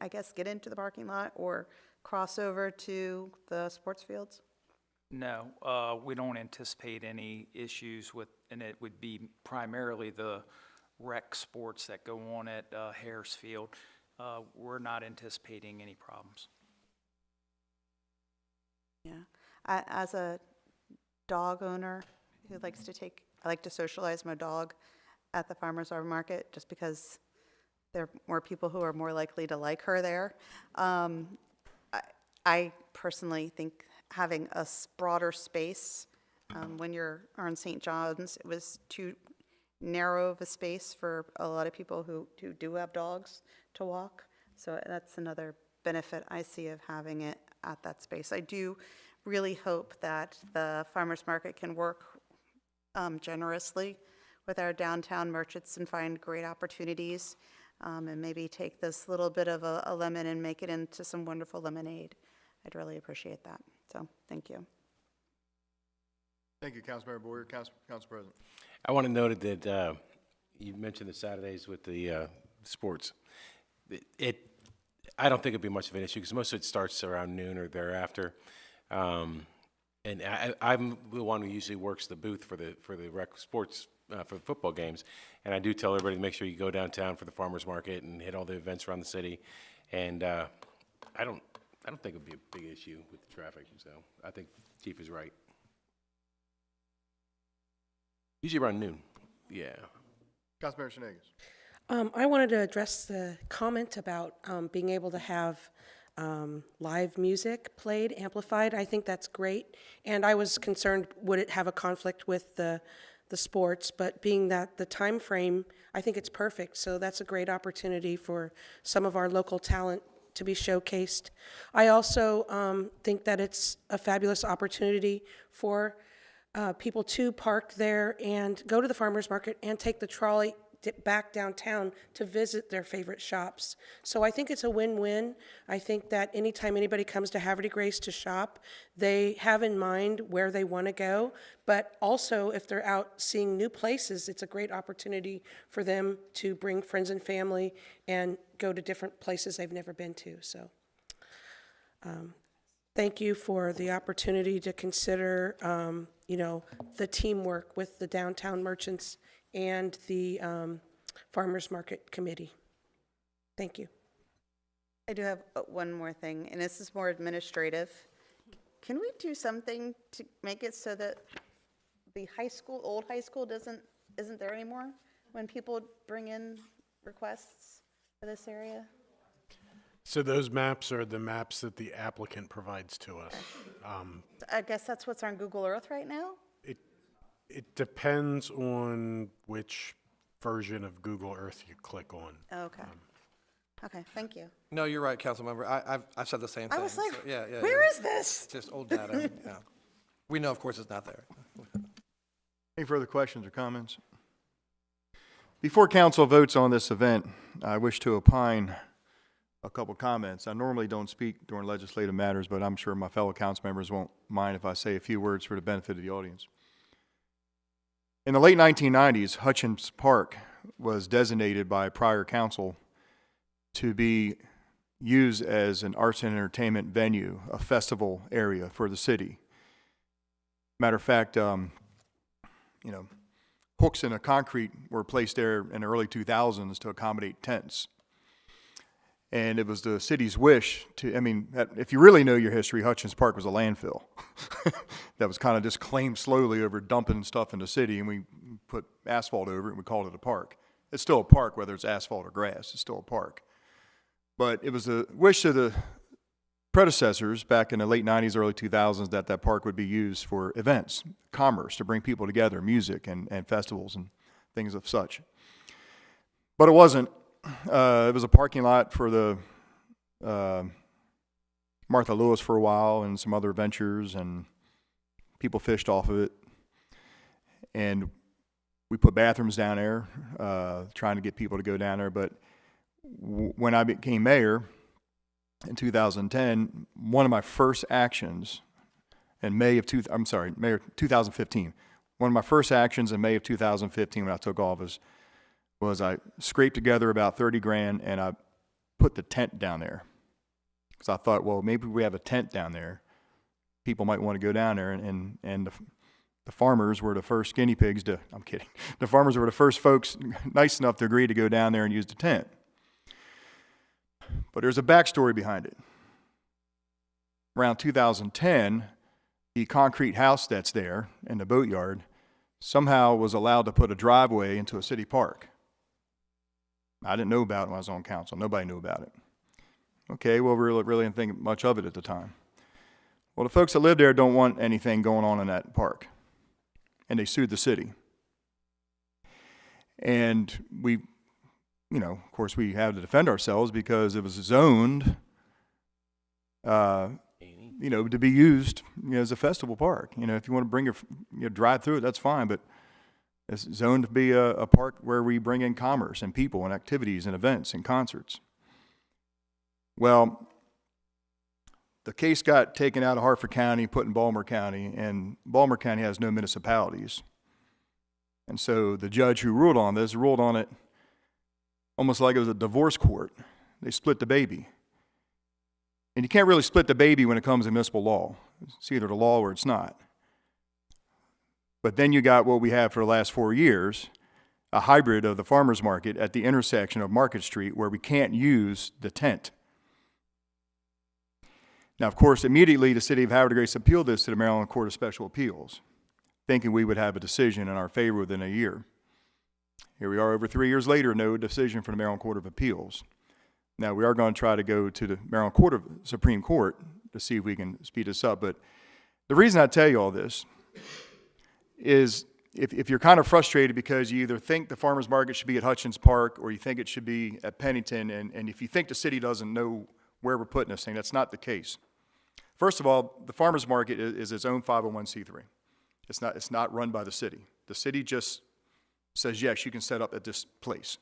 into the parking lot or cross over to the sports fields? No, we don't anticipate any issues with, and it would be primarily the rec sports that go on at Harris Field. We're not anticipating any problems. Yeah, as a dog owner who likes to I like to socialize my dog at the farmers market just because there are more people who are more likely to like her there. I personally think having a broader space, when you're on St. John's, it was too narrow of a space for a lot of people who do have dogs to walk. So that's another benefit I see of having it at that space. I do really hope that the farmers market can work generously with our downtown merchants and find great opportunities, and maybe take this little bit of a lemon and make it into some wonderful lemonade. I'd really appreciate that. So thank you. Thank you, Councilmember Boyer. Council President. I want to note that you mentioned the Saturdays with the sports. I don't think it'd be much of an issue because most of it starts around noon or thereafter. And I'm the one who usually works the booth for the rec sports for the football games, and I do tell everybody to make sure you go downtown for the farmers market and hit all the events around the city. And I don't think it'd be a big issue with the traffic. So I think Chief is right. Usually around noon. Yeah. Councilmember Shenanigans. I wanted to address the comment about being able to have live music played, amplified. I think that's great. And I was concerned, would it have a conflict with the sports? But being that the time frame, I think it's perfect. So that's a great opportunity for some of our local talent to be showcased. I also think that it's a fabulous opportunity for people to park there and go to the farmers market and take the trolley back downtown to visit their favorite shops. So I think it's a win-win. I think that anytime anybody comes to Havre de Grace to shop, they have in mind where they want to go, but also if they're out seeing new places, it's a great opportunity for them to bring friends and family and go to different places they've never been to. So thank you for the opportunity to consider the teamwork with the downtown merchants and the Farmers Market Committee. Thank you. I do have one more thing, and this is more administrative. Can we do something to make it so that the old high school isn't there anymore when people bring in requests for this area? So those maps are the maps that the applicant provides to us. I guess that's what's on Google Earth right now? It depends on which version of Google Earth you click on. Okay. Okay, thank you. No, you're right, Councilmember. I've said the same thing. I was like, So, yeah, where yeah. is this? It's just old data, yeah. We know, of course, it's not there. Any further questions or comments? Before council votes on this event, I wish to opine a couple comments. I normally don't speak during legislative matters, but I'm sure my fellow council members won't mind if I say a few words for the benefit of the audience. In the late 1990s, Hutchins Park was designated by prior council to be used as an arts and entertainment venue, a festival area for the city. Matter of fact, hooks in the concrete were placed there in the early 2000s to accommodate tents. And it was the city's wish to, if you really know your history, Hutchins Park was a landfill that was kind of just claimed slowly over dumping stuff in the city, and we put asphalt over it and we called it a park. It's still a park, whether it's asphalt or grass, it's still a park. But it was the wish of the predecessors back in the late 90s, early 2000s that that park would be used for events, commerce, to bring people together, music and festivals and things of such. But it wasn't. It was a parking lot for the Martha Lewis for a while and some other ventures, and people fished off of it. And we put bathrooms down there, trying to get people to go down there. But when I became mayor in 2010, one of my first actions in May of 2015, one of my first actions in May of 2015 when I took office was I scraped together about 30 grand and I put the tent down there. Because I thought, well, maybe we have a tent down there. People might want to go down there, and the farmers were the first guinea pigs to, I'm kidding. The farmers were the first folks nice enough to agree to go down there and use the tent. But there's a backstory behind it. Around 2010, the concrete house that's there in the boatyard somehow was allowed to put a driveway into a city park. I didn't know about it when I was on council. Nobody knew about it. Okay, well, we really didn't think much of it at the time. Well, the folks that live there don't want anything going on in that park, and they sued the city. And we, of course, we had to defend ourselves because it was zoned, to be used as a festival park. If you want to bring your drive through it, that's fine, but it's zoned to be a park where we bring in commerce and people and activities and events and concerts. Well, the case got taken out of Hartford County, put in Baltimore County, and Baltimore County has no municipalities. And so the judge who ruled on this ruled on it almost like it was a divorce court. They split the baby. And you can't really split the baby when it comes to municipal law. It's either the law or it's not. But then you got what we have for the last 4 years, a hybrid of the farmers market at the intersection of Market Street where we can't use the tent. Now, of course, immediately the city of Havre Grace appealed this to the Maryland Court of Special Appeals, thinking we would have a decision in our favor within a year. Here we are over 3 years later, no decision from the Maryland Court of Appeals. Now, we are going to try to go to the Maryland Supreme Court to see if we can speed this up. But the reason I tell you all this is if you're kind of frustrated because you either think the farmers market should be at Hutchins Park or you think it should be at Pennington, and if you think the city doesn't know where we're putting this thing, that's not the case. First of all, the farmers market is its own 501c3. It's not run by the city. The city just says, yes, you can set up at this place.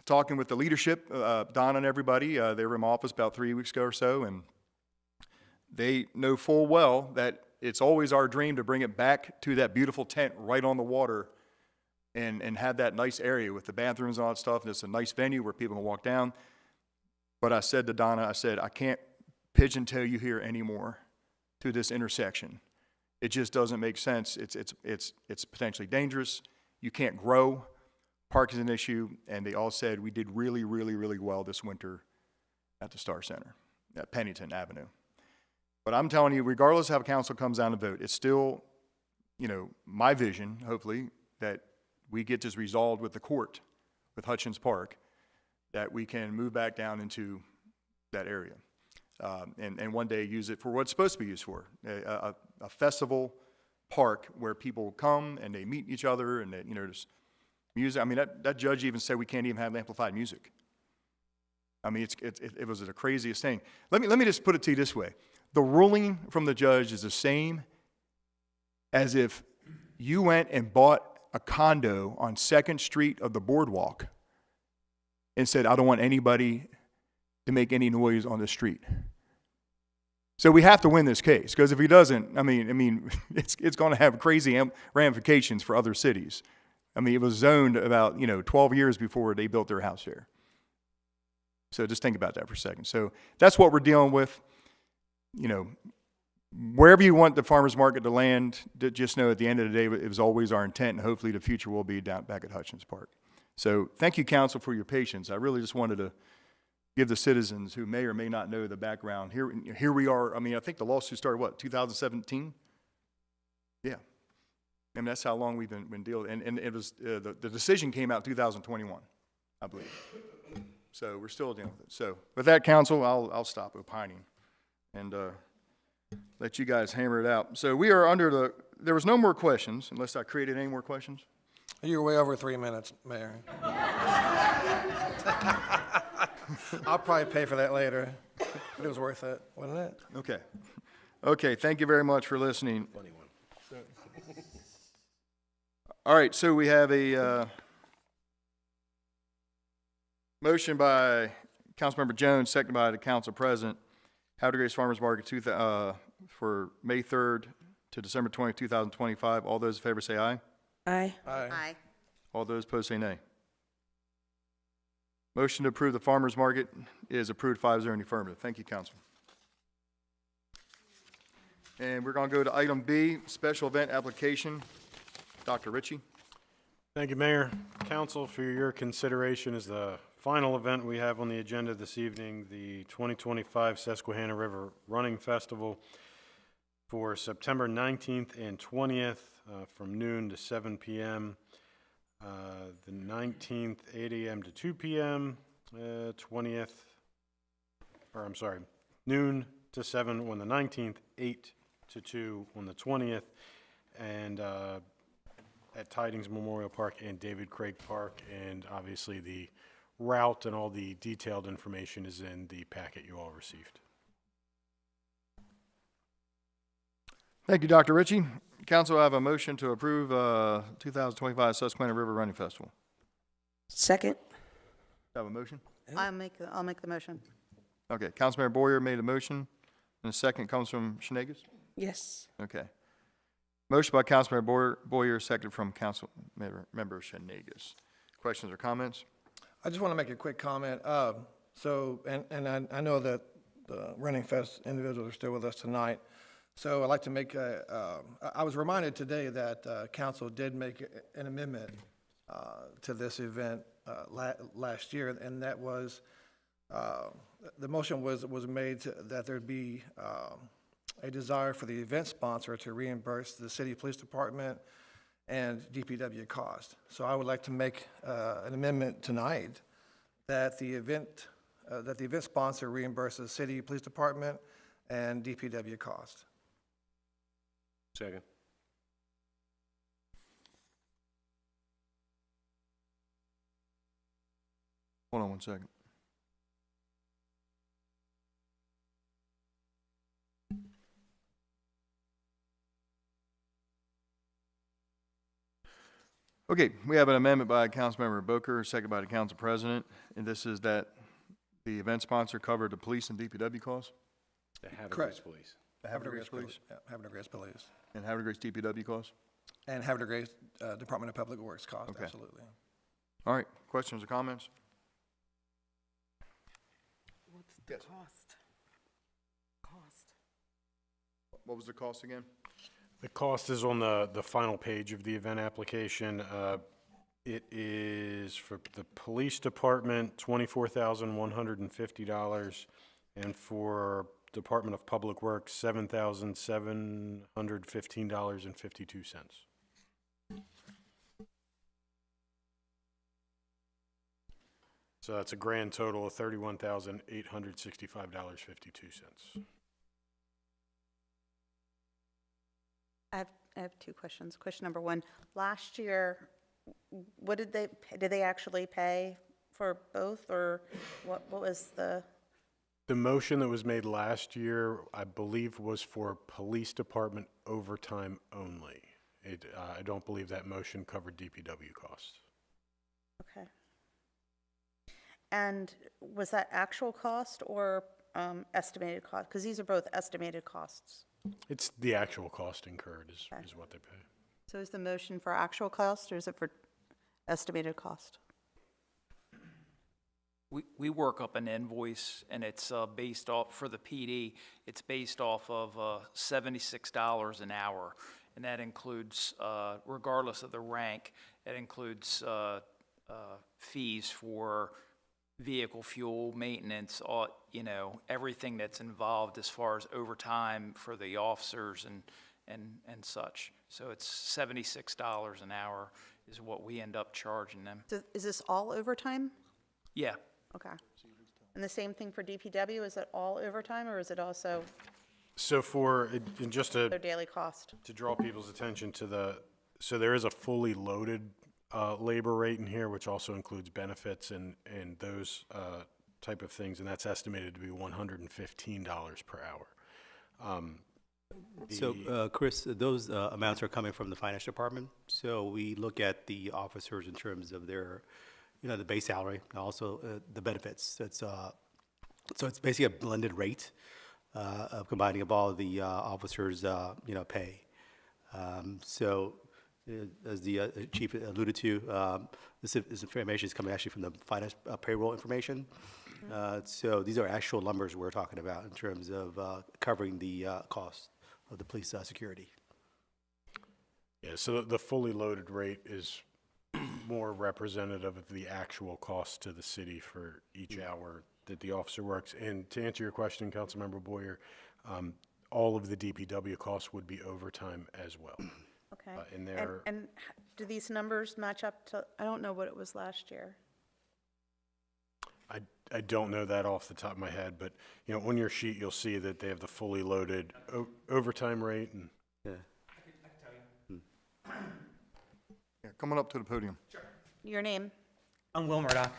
Talking with the leadership, Don and everybody, they were in my office about 3 weeks ago or so, and they know full well that it's always our dream to bring it back to that beautiful tent right on the water and have that nice area with the bathrooms and all that stuff, and it's a nice venue where people can walk down. But I said to Donna, I can't pigeon-tail you here anymore to this intersection. It just doesn't make sense. It's potentially dangerous. You can't grow. Park is an issue, and they all said we did really, really, really well this winter at the Star Center, at Pennington Avenue. But I'm telling you, regardless of how council comes down to vote, it's still, my vision, hopefully, that we get this resolved with the court, with Hutchins Park, that we can move back down into that area. And one day use it for what it's supposed to be used for, a festival park where people come and they meet each other and they, music. I mean, that judge even said we can't even have amplified music. I mean, it was the craziest thing. Let me just put it to you this way. The ruling from the judge is the same as if you went and bought a condo on 2nd Street of the Boardwalk and said, I don't want anybody to make any noise on the street. So we have to win this case, because if he doesn't, I mean, it's going to have crazy ramifications for other cities. I mean, it was zoned about 12 years before they built their house there. So just think about that for a second. So that's what we're dealing with. Wherever you want the farmers market to land, just know at the end of the day, it was always our intent, and hopefully the future will be down back at Hutchins Park. So thank you, council, for your patience. I really just wanted to give the citizens who may or may not know the background. Here we are. I mean, I think the lawsuit started, 2017? Yeah. I mean, that's how long we've been dealing. And it was the decision came out 2021, I believe. So we're still dealing with it. So with that, council, I'll stop opining and let you guys hammer it out. So we are under there was no more questions, unless I created any more questions. You're way over 3 minutes, Mayor. I'll probably pay for that later, but it was worth it, wasn't it? Okay. Okay, thank you very much for listening. Funny one. All right, so we have a motion by Councilmember Jones, seconded by the Council President, Havre Grace Farmers Market for May 3rd to December 20, 2025. All those in favor say aye. Aye. Aye. All those opposed say nay. Motion to approve the farmers market is approved 5-0 in the affirmative. Thank you, Council. And we're going to go to item B, special event application. Dr. Ritchie. Thank you, Mayor. Council, for your consideration is the final event we have on the agenda this evening, the 2025 Susquehanna River Running Festival for September 19th and 20th from noon to 7 p.m. The 19th, 8 a.m. to 2 p.m., 20th, or I'm sorry, noon to 7 on the 19th, 8 to 2 on the 20th, and at Tidings Memorial Park and David Craig Park, and obviously the route and all the detailed information is in the packet you all received. Thank you, Dr. Ritchie. Council, I have a motion to approve 2025 Susquehanna River Running Festival. Second. I have a motion? I'll make the motion. Okay, Councilmember Boyer made a motion, and the second comes from Shenagus? Yes. Okay. Motion by Councilmember Boyer, second from Councilmember Shenagus. Questions or comments? I just want to make a quick comment. I know that the Running Fest individuals are still with us tonight. So I'd like to make I was reminded today that council did make an amendment to this event last year, and that was, the motion was made that there'd be a desire for the event sponsor to reimburse the city police department and DPW cost. So I would like to make an amendment tonight that the event sponsor reimburses city police department and DPW cost. Second. Hold on one second. Okay, we have an amendment by Councilmember Booker, second by the Council President, and this is that the event sponsor covered the police and DPW costs? The Havre Correct. Police. The Havre Grace Police? Yeah, Havre Grace Police. And Havre Grace DPW costs? And Havre Grace Department of Public Works cost, Okay. absolutely. All right, questions or comments? What's the cost? What was the cost again? The cost is on the final page of the event application. It is for the police department, $24,150, and for Department of Public Works, $7,715.52. So that's a grand total of $31,865.52. I have two questions. Question number one, last year, what did they actually pay for both, or what was the? The motion that was made last year, I believe, was for police department overtime only. I don't believe that motion covered DPW costs. Okay. And was that actual cost or estimated cost? Because these are both estimated costs. It's the actual cost incurred is what they pay. So is the motion for actual cost, or is it for estimated cost? We work up an invoice, and it's based off, for the PD, it's based off of $76 an hour. And that includes, regardless of the rank, it includes fees for vehicle fuel, maintenance, all, everything that's involved as far as overtime for the officers and such. So it's $76 an hour is what we end up charging them. So is this all overtime? Yeah. Okay. And the same thing for DPW, is it all overtime, or is it also So and just their daily cost? to draw people's attention to so there is a fully loaded labor rate in here, which also includes benefits and those type of things, and that's estimated to be $115 per hour. So, Chris, those amounts are coming from the finance department. So we look at the officers in terms of their, the base salary, and also the benefits. So it's basically a blended rate of combining of all the officers' pay. So as the chief alluded to, this information is coming actually from the finance payroll information. So these are actual numbers we're talking about in terms of covering the cost of the police security. Yeah, so the fully loaded rate is more representative of the actual cost to the city for each hour that the officer works. And to answer your question, Councilmember Boyer, all of the DPW costs would be overtime as well. Okay. And do these numbers match up to, I don't know what it was last year. I don't know that off the top of my head, but on your sheet you'll see that they have the fully loaded overtime rate. And yeah. Yeah, coming up to the podium. Your name? I'm Will Murdoch.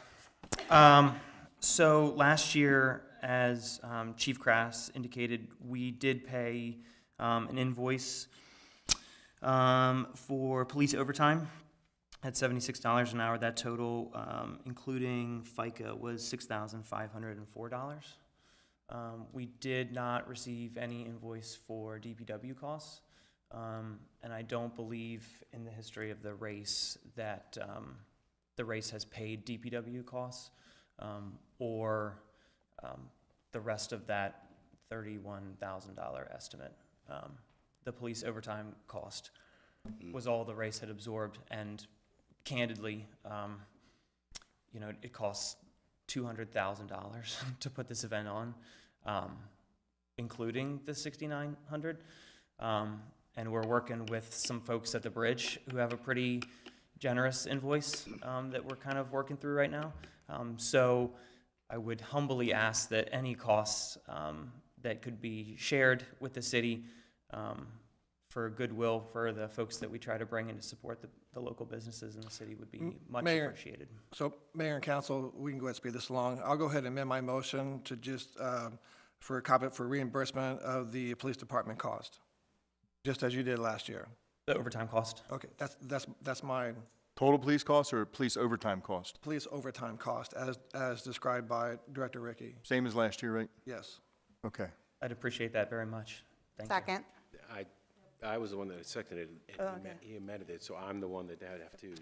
So last year, as Chief Crass indicated, we did pay an invoice for police overtime at $76 an hour. That total, including FICA, was $6,504. We did not receive any invoice for DPW costs, and I don't believe in the history of the race that the race has paid DPW costs or the rest of that $31,000 estimate. The police overtime cost was all the race had absorbed, and candidly, it costs $200,000 to put this event on, including the $6,900. And we're working with some folks at the bridge who have a pretty generous invoice that we're kind of working through right now. So I would humbly ask that any costs that could be shared with the city for goodwill for the folks that we try to bring in to support the local businesses in the city would be much appreciated. So Mayor and Council, we can go ahead and speed this along. I'll go ahead and amend my motion to just for a copy for reimbursement of the police department cost, just as you did last year. The overtime cost. Okay, that's my Total police cost or police overtime cost? police overtime cost as described by Director Ricky. Same as last year, right? Yes. Okay. I'd appreciate that very much. Thank Second. I was the one that seconded it, Oh, and okay. he amended it, so I'm the one that I'd have to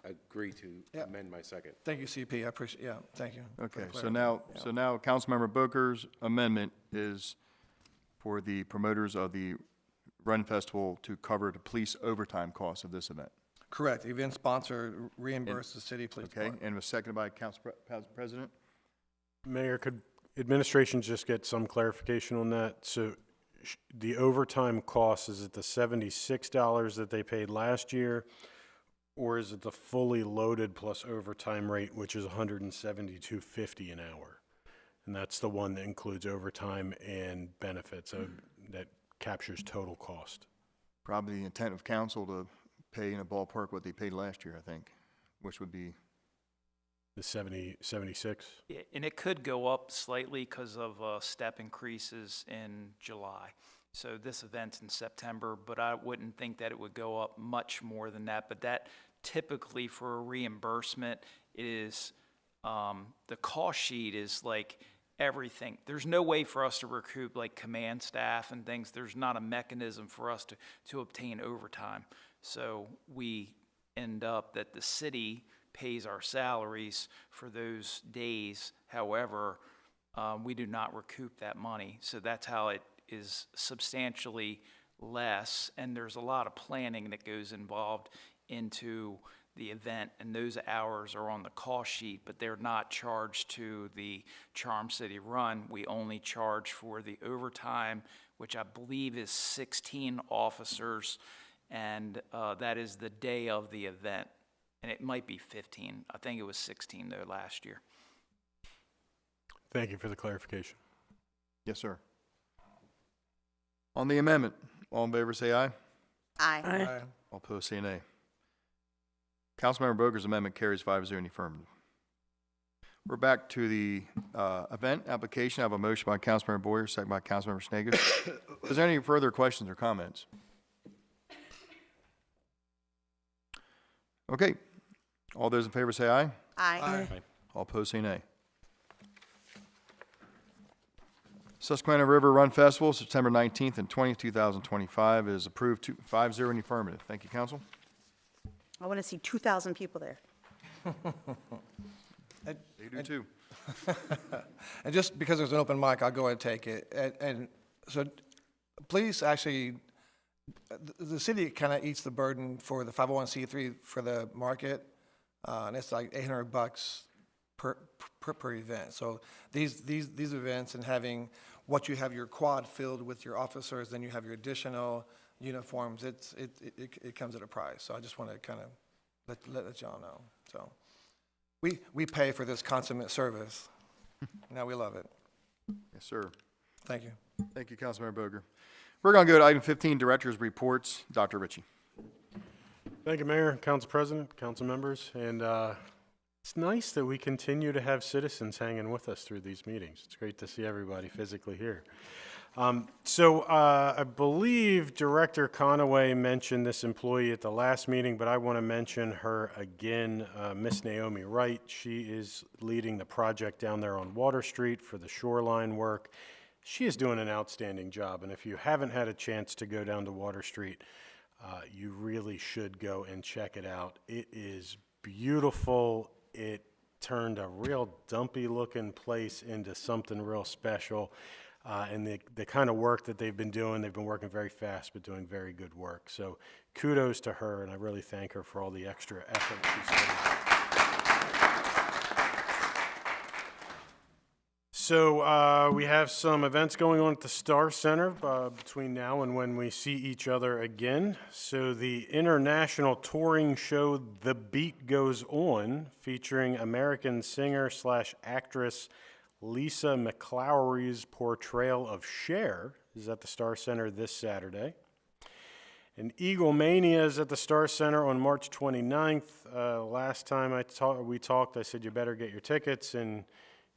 agree to Yep. amend my second. Thank you, CP. I appreciate, thank you. for the Okay, so clarity. now Councilmember Booker's amendment is for the promoters of the Run Festival to cover the police overtime costs of this event. Correct. Event sponsor reimburse the city police Okay, department. and was seconded by Council President? Mayor, could administration just get some clarification on that? So the overtime cost, is it the $76 that they paid last year, or is it the fully loaded plus overtime rate, which is $172.50 an hour? And that's the one that includes overtime and benefits, so that captures total cost. Probably the intent of council to pay in a ballpark what they paid last year, I think. which would be, The 76? Yeah, and it could go up slightly because of step increases in July. So this event's in September, but I wouldn't think that it would go up much more than that. But that typically for a reimbursement is, the cost sheet is like everything. There's no way for us to recoup like command staff and things. There's not a mechanism for us to obtain overtime. So we end up that the city pays our salaries for those days. However, we do not recoup that money. So that's how it is substantially less. And there's a lot of planning that goes involved into the event, and those hours are on the cost sheet, but they're not charged to the Charm City Run. We only charge for the overtime, which I believe is 16 officers, and that is the day of the event. And it might be 15. I think it was 16 though last year. Thank you for the clarification. yes, sir. On the amendment, all in favor say aye. Aye. Aye. All opposed say nay. Councilmember Boger's amendment carries 5-0 in the affirmative. We're back to the event application. I have a motion by Councilmember Boyer, second by Councilmember Snagos. Is there any further questions or comments? Okay. All those in favor say aye. Aye. All opposed say nay. Susquehanna River Run Festival, September 19th and 20th, 2025 is approved 5-0 in the affirmative. Thank you, Council. I want to see 2,000 people there. They do too. And just because there's an open mic, I'll go ahead and take it. And so please actually, the city kind of eats the burden for the 501c3 for the market, and it's like $800 per event. So these events and having what you have your quad filled with your officers, then you have your additional uniforms, it comes at a price. So I just want to kind of let y'all know. So we pay for this consummate service. Now we love it. Yes, sir. Thank you. Thank you, Councilmember Boger. We're going to go to item 15, Director's Reports. Dr. Ritchie. Thank you, Mayor, Council President, council members, and it's nice that we continue to have citizens hanging with us through these meetings. It's great to see everybody physically here. I believe Director Conaway mentioned this employee at the last meeting, but I want to mention her again, Miss Naomi Wright. She is leading the project down there on Water Street for the shoreline work. She is doing an outstanding job, and if you haven't had a chance to go down to Water Street, you really should go and check it out. It is beautiful. It turned a real dumpy looking place into something real special. And the kind of work that they've been working very fast, but doing very good work. So kudos to her, and I really thank her for all the extra effort she's put in. So we have some events going on at the Star Center between now and when we see each other again. So the international touring show The Beat Goes On, featuring American singer/actress Lisa McClowery's portrayal of Cher, is at the Star Center this Saturday. And Eagle Mania is at the Star Center on March 29th. Last time we talked, I said you better get your tickets, and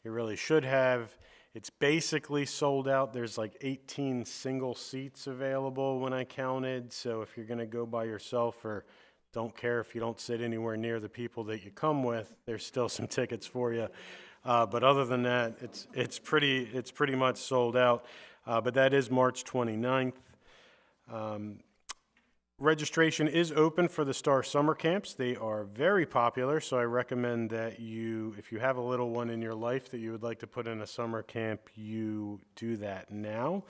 you really should have. It's basically sold out. There's like 18 single seats available when I counted. So if you're going to go by yourself, or don't care if you don't sit anywhere near the people that you come with, there's still some tickets for you. But other than that, it's pretty much sold out. But that is March 29th. Registration is open for the Star Summer Camps. They are very popular, so I recommend that if you have a little one in your life that you would like to put in a summer camp, you do that now.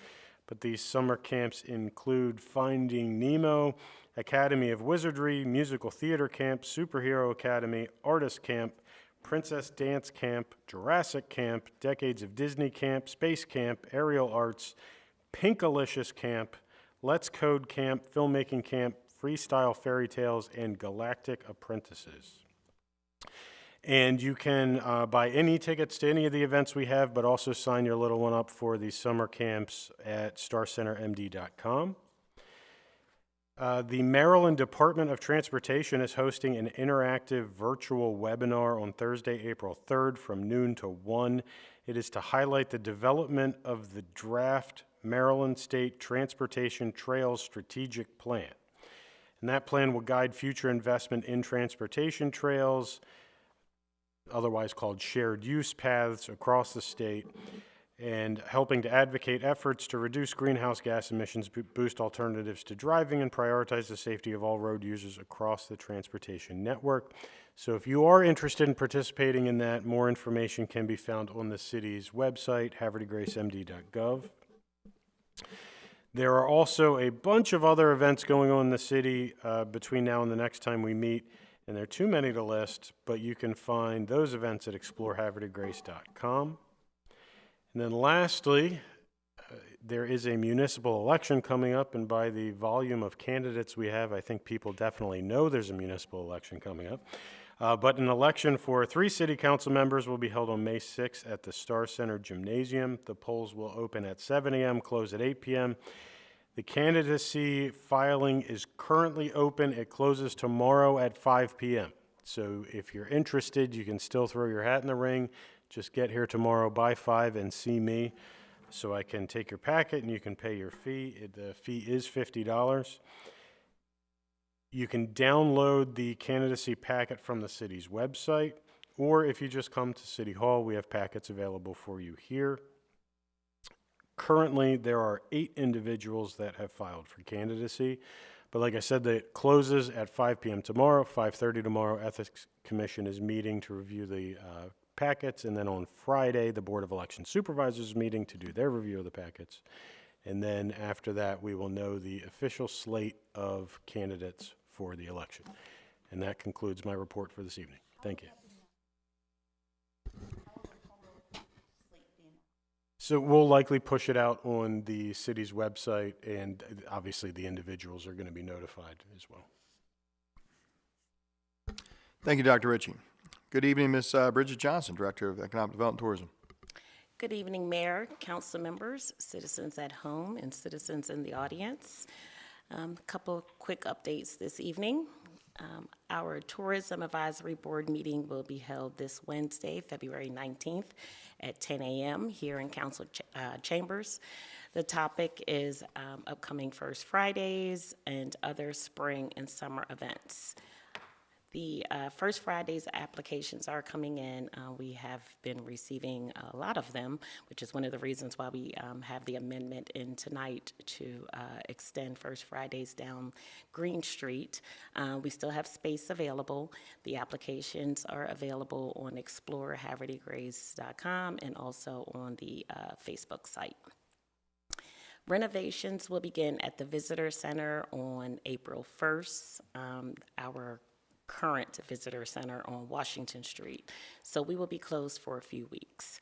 But these summer camps include Finding Nemo, Academy of Wizardry, Musical Theater Camp, Superhero Academy, Artist Camp, Princess Dance Camp, Jurassic Camp, Decades of Disney Camp, Space Camp, Aerial Arts, Pinkalicious Camp, Let's Code Camp, Filmmaking Camp, Freestyle Fairy Tales, and Galactic Apprentices. And you can buy any tickets to any of the events we have, but also sign your little one up for the summer camps at starcentermd.com. The Maryland Department of Transportation is hosting an interactive virtual webinar on Thursday, April 3rd from noon to 1. It is to highlight the development of the draft Maryland State Transportation Trails Strategic Plan. And that plan will guide future investment in transportation trails, otherwise called shared use paths, across the state, and helping to advocate efforts to reduce greenhouse gas emissions, boost alternatives to driving, and prioritize the safety of all road users across the transportation network. So if you are interested in participating in that, more information can be found on the city's website, havredegracemd.gov. There are also a bunch of other events going on in the city between now and the next time we meet, and there are too many to list, but you can find those events at explorehavredegrace.com. And then lastly, there is a municipal election coming up, and by the volume of candidates we have, I think people definitely know there's a municipal election coming up. But an election for 3 city council members will be held on May 6th at the Star Center Gymnasium. The polls will open at 7 a.m., close at 8 p.m. The candidacy filing is currently open. It closes tomorrow at 5 p.m. So if you're interested, you can still throw your hat in the ring. Just get here tomorrow by 5 and see me so I can take your packet and you can pay your fee. The fee is $50. You can download the candidacy packet from the city's website, or if you just come to City Hall, we have packets available for you here. Currently, there are 8 individuals that have filed for candidacy, but like I said, it closes at 5 p.m. tomorrow, 5:30 tomorrow. Ethics Commission is meeting to review the packets, and then on Friday, the Board of Election Supervisors is meeting to do their review of the packets. And then after that, we will know the official slate of candidates for the election. And that concludes my report for this evening. Thank you. So we'll likely push it out on the city's website, and obviously the individuals are going to be notified as well. Thank you, Dr. Ritchie. Good evening, Ms. Bridget Johnson, Director of Economic Development and Tourism. Good evening, Mayor, council members, citizens at home, and citizens in the audience. A couple quick updates this evening. Our Tourism Advisory Board meeting will be held this Wednesday, February 19th at 10 a.m. here in Council Chambers. The topic is upcoming First Fridays and other spring and summer events. The First Fridays applications are coming in. We have been receiving a lot of them, which is one of the reasons why we have the amendment in tonight to extend First Fridays down Green Street. We still have space available. The applications are available on explorehavredegrace.com and also on the Facebook site. Renovations will begin at the Visitor Center on April 1st. Our current visitor center on Washington Street. So we will be closed for a few weeks.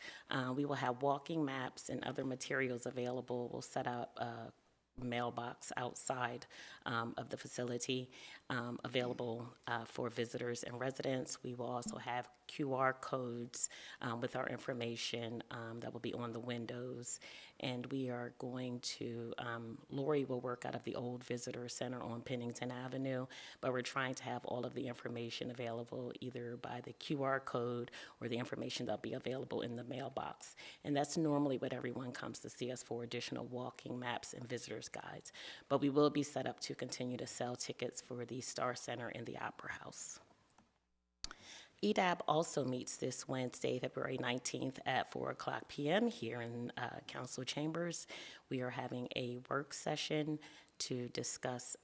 We will have walking maps and other materials available. We'll set up a mailbox outside of the facility available for visitors and residents. We will also have QR codes with our information that will be on the windows. And we are going to, Lori will work out of the old visitor center on Pennington Avenue, but we're trying to have all of the information available either by the QR code or the information that'll be available in the mailbox. And that's normally what everyone comes to see us for, additional walking maps and visitors guides. But we will be set up to continue to sell tickets for the Star Center and the Opera House. EDAB also meets this Wednesday, February 19th at 4:00 p.m. here in Council Chambers. We are having a work session to discuss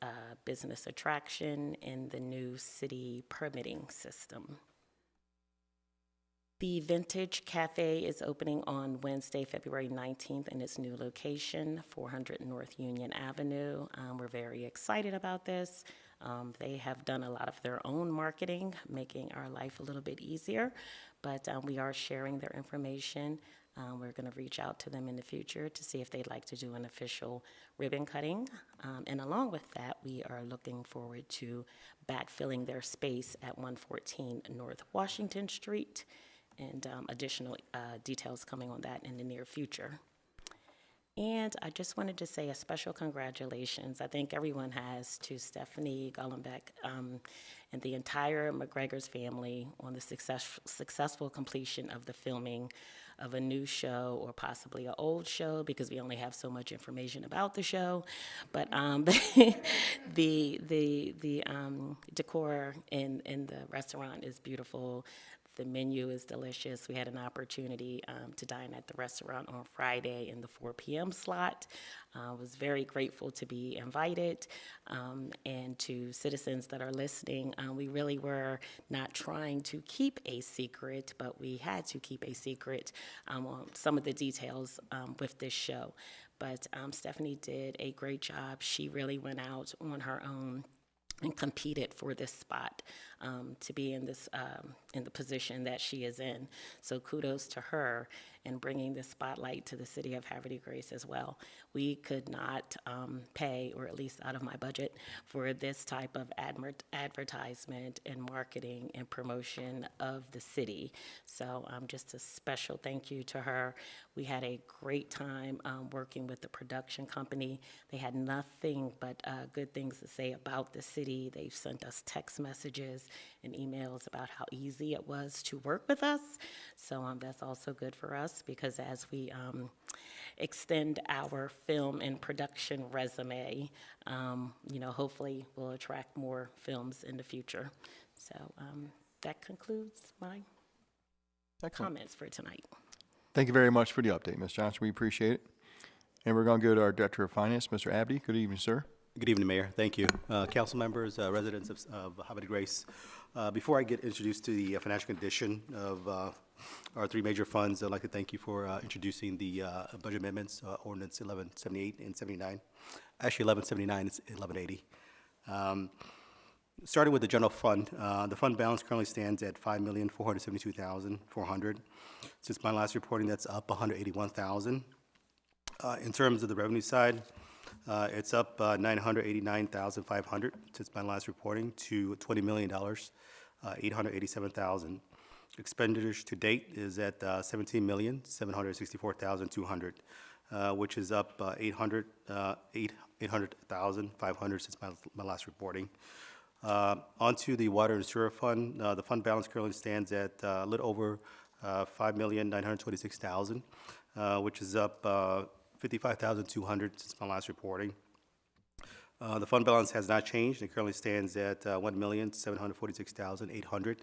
business attraction in the new city permitting system. The Vintage Cafe is opening on Wednesday, February 19th in its new location, 400 North Union Avenue. We're very excited about this. They have done a lot of their own marketing, making our life a little bit easier, but we are sharing their information. We're going to reach out to them in the future to see if they'd like to do an official ribbon cutting. And along with that, we are looking forward to backfilling their space at 114 North Washington Street, and additional details coming on that in the near future. And I just wanted to say a special congratulations. I think everyone has to Stephanie Gullenbeck and the entire McGregor's family on the successful completion of the filming of a new show, or possibly an old show, because we only have so much information about the show. But the decor in the restaurant is beautiful. The menu is delicious. We had an opportunity to dine at the restaurant on Friday in the 4 p.m. slot. I was very grateful to be invited. And to citizens that are listening, we really were not trying to keep a secret, but we had to keep a secret on some of the details with this show. But Stephanie did a great job. She really went out on her own and competed for this spot to be in this in the position that she is in. So kudos to her in bringing the spotlight to the city of Havre de Grace as well. We could not pay, or at least out of my budget, for this type of advertisement and marketing and promotion of the city. So just a special thank you to her. We had a great time working with the production company. They had nothing but good things to say about the city. They've sent us text messages and emails about how easy it was to work with us. So that's also good for us, because as we extend our film and production resume, hopefully we'll attract more films in the future. So that concludes my comments for tonight. Thank you very much for the update, Ms. Johnson. We appreciate it. And we're going to go to our Director of Finance, Mr. Abdi. Good evening, sir. Good evening, Mayor. Thank you. Council members, residents of Havre de Grace. Before I get introduced to the financial condition of our three major funds, I'd like to thank you for introducing the budget amendments, ordinance 1178 and 79. Actually, 1179 is 1180. Starting with the general fund, the fund balance currently stands at $5,472,400. Since my last reporting, that's up $181,000. In terms of the revenue side, it's up $989,500 since my last reporting to $20,887,000. Expenditures to date is at $17,764,200, which is up $800,500 since my last reporting. Onto the water and sewer fund, the fund balance currently stands at a little over $5,926,000, which is up $55,200 since my last reporting. The fund balance has not changed. It currently stands at $1,746,800.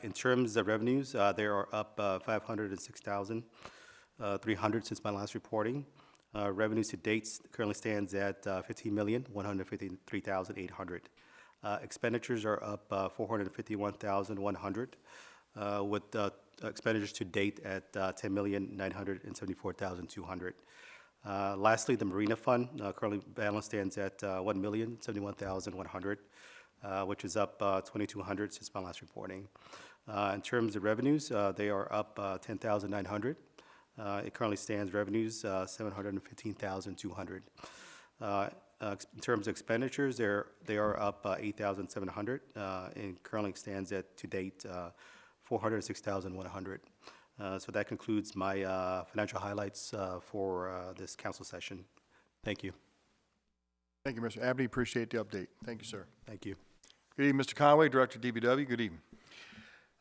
In terms of revenues, they are up $506,300 since my last reporting. Revenues to date currently stands at $15,153,800. Expenditures are up $451,100, with expenditures to date at $10,974,200. Lastly, the Marina Fund currently balance stands at $1,071,100, which is up $2,200 since my last reporting. In terms of revenues, they are up $10,900. It currently stands revenues $715,200. In terms of expenditures, they are up $8,700, and currently stands at to date $406,100. So that concludes my financial highlights for this council session. Thank you. Thank you, Mr. Abdi. Appreciate the update. Thank you, sir. Thank you. Good evening, Mr. Conway, Director of DBW. Good evening.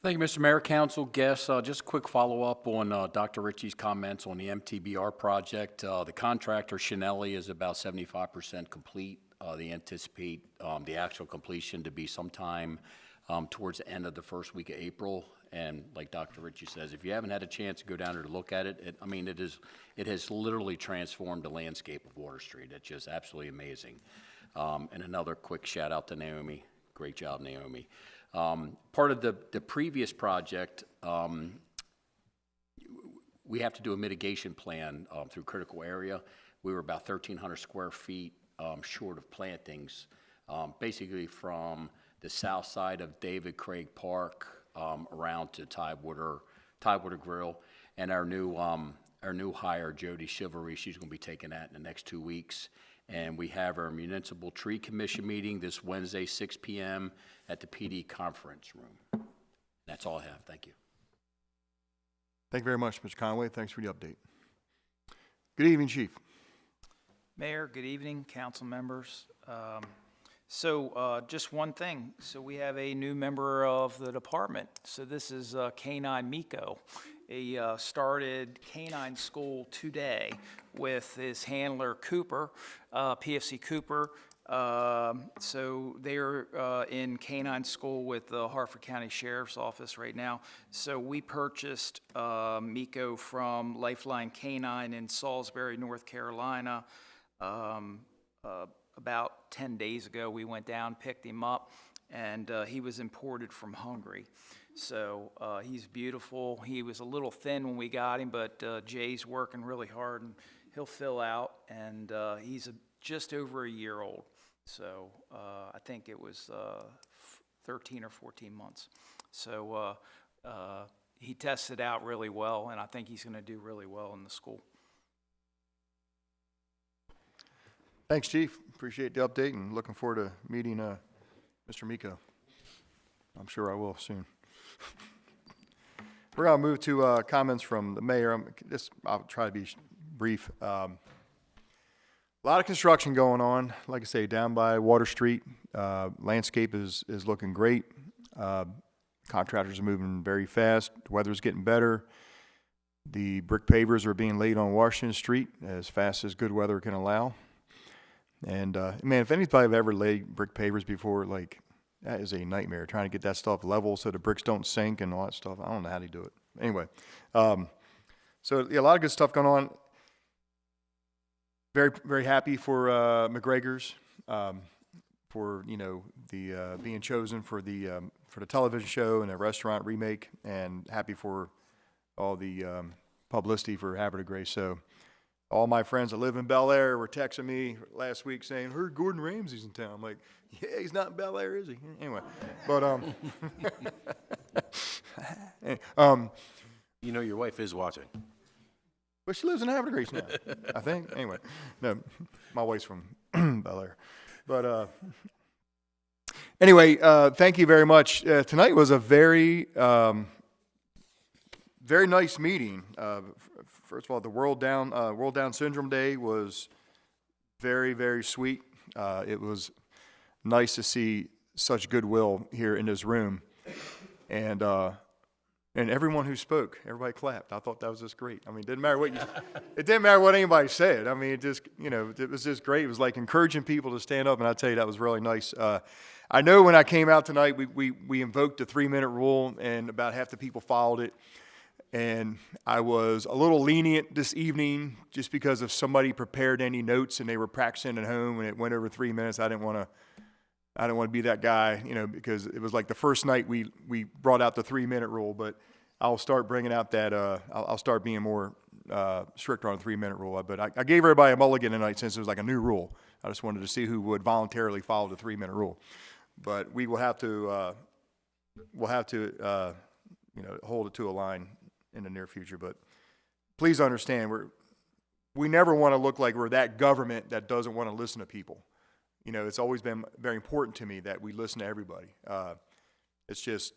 Thank you, Mr. Mayor, council, guests. Just a quick follow-up on Dr. Ritchie's comments on the MTBR project. The contractor, Chinelli, is about 75% complete. They anticipate the actual completion to be sometime towards the end of the first week of April. And like Dr. Ritchie says, if you haven't had a chance to go down there to look at it, it has literally transformed the landscape of Water Street. It's just absolutely amazing. And another quick shout out to Naomi. Great job, Naomi. Part of the previous project, we have to do a mitigation plan through critical area. We were about 1,300 square feet short of plantings, basically from the south side of David Craig Park around to Tidewater Grill, and our new hire, Jody Chivalry, she's going to be taking that in the next 2 weeks. And we have our Municipal Tree Commission meeting this Wednesday, 6 p.m. at the PD conference room. That's all I have. Thank you. Thank you very much, Mr. Conway. Thanks for the update. Good evening, Chief. Mayor, good evening, council members. Just one thing. So we have a new member of the department. So this is K-9 Miko. He started K-9 school today with his handler Cooper, PFC Cooper. So they're in K-9 school with the Harford County Sheriff's Office right now. So we purchased Miko from Lifeline K-9 in Salisbury, North Carolina. About 10 days ago, we went down, picked him up, and he was imported from Hungary. So he's beautiful. He was a little thin when we got him, but Jay's working really hard, and he'll fill out, and he's just over a year old. So I think it was 13 or 14 months. So he tested out really well, and I think he's going to do really well in the school. Thanks, Chief. Appreciate the update and looking forward to meeting Mr. Miko. I'm sure I will soon. We're going to move to comments from the mayor. I'll try to be brief. A lot of construction going on. Like I say, down by Water Street. Landscape is looking great. Contractors are moving very fast. The weather's getting better. The brick pavers are being laid on Washington Street as fast as good weather can allow. And, man, if anybody have ever laid brick pavers before, like, that is a nightmare, trying to get that stuff level so the bricks don't sink and all that stuff. I don't know how they do it. Anyway, so, yeah, a lot of good stuff going on. Very, very happy for McGregor's, for, you know, the being chosen for the television show and the restaurant remake, and happy for all the publicity for Havre de Grace. So, all my friends that live in Bel Air were texting me last week saying, heard Gordon Ramsay's in town. I'm like, yeah, he's not in Bel Air, is he? Anyway, but, You know your wife is watching. but she lives in Havre de Grace now, I think. Anyway, no, my wife's from Bel Air. But, anyway, thank you very much. Tonight was a very, very nice meeting. First of all, the World Down Syndrome Day was very, very sweet. It was nice to see such goodwill here in this room, and everyone who spoke, everybody clapped. I thought that was just great. I mean, it didn't matter what anybody said. I mean, it just, you know, it was just great. It was like encouraging people to stand up, and I tell you, that was really nice. I know when I came out tonight, we invoked the 3-minute rule, and about half the people followed it. And I was a little lenient this evening just because if somebody prepared any notes and they were practicing at home and it went over 3 minutes, I didn't want to be that guy, you know, because it was like the first night we brought out the 3-minute rule. But I'll start bringing out that I'll start being more stricter on the 3-minute rule. But I gave everybody a mulligan tonight since it was like a new rule. I just wanted to see who would voluntarily follow the 3-minute rule. But we will have to you know, hold it to a line in the near future. But please understand, we never want to look like we're that government that doesn't want to listen to people. You know, it's always been very important to me that we listen to everybody. It's just,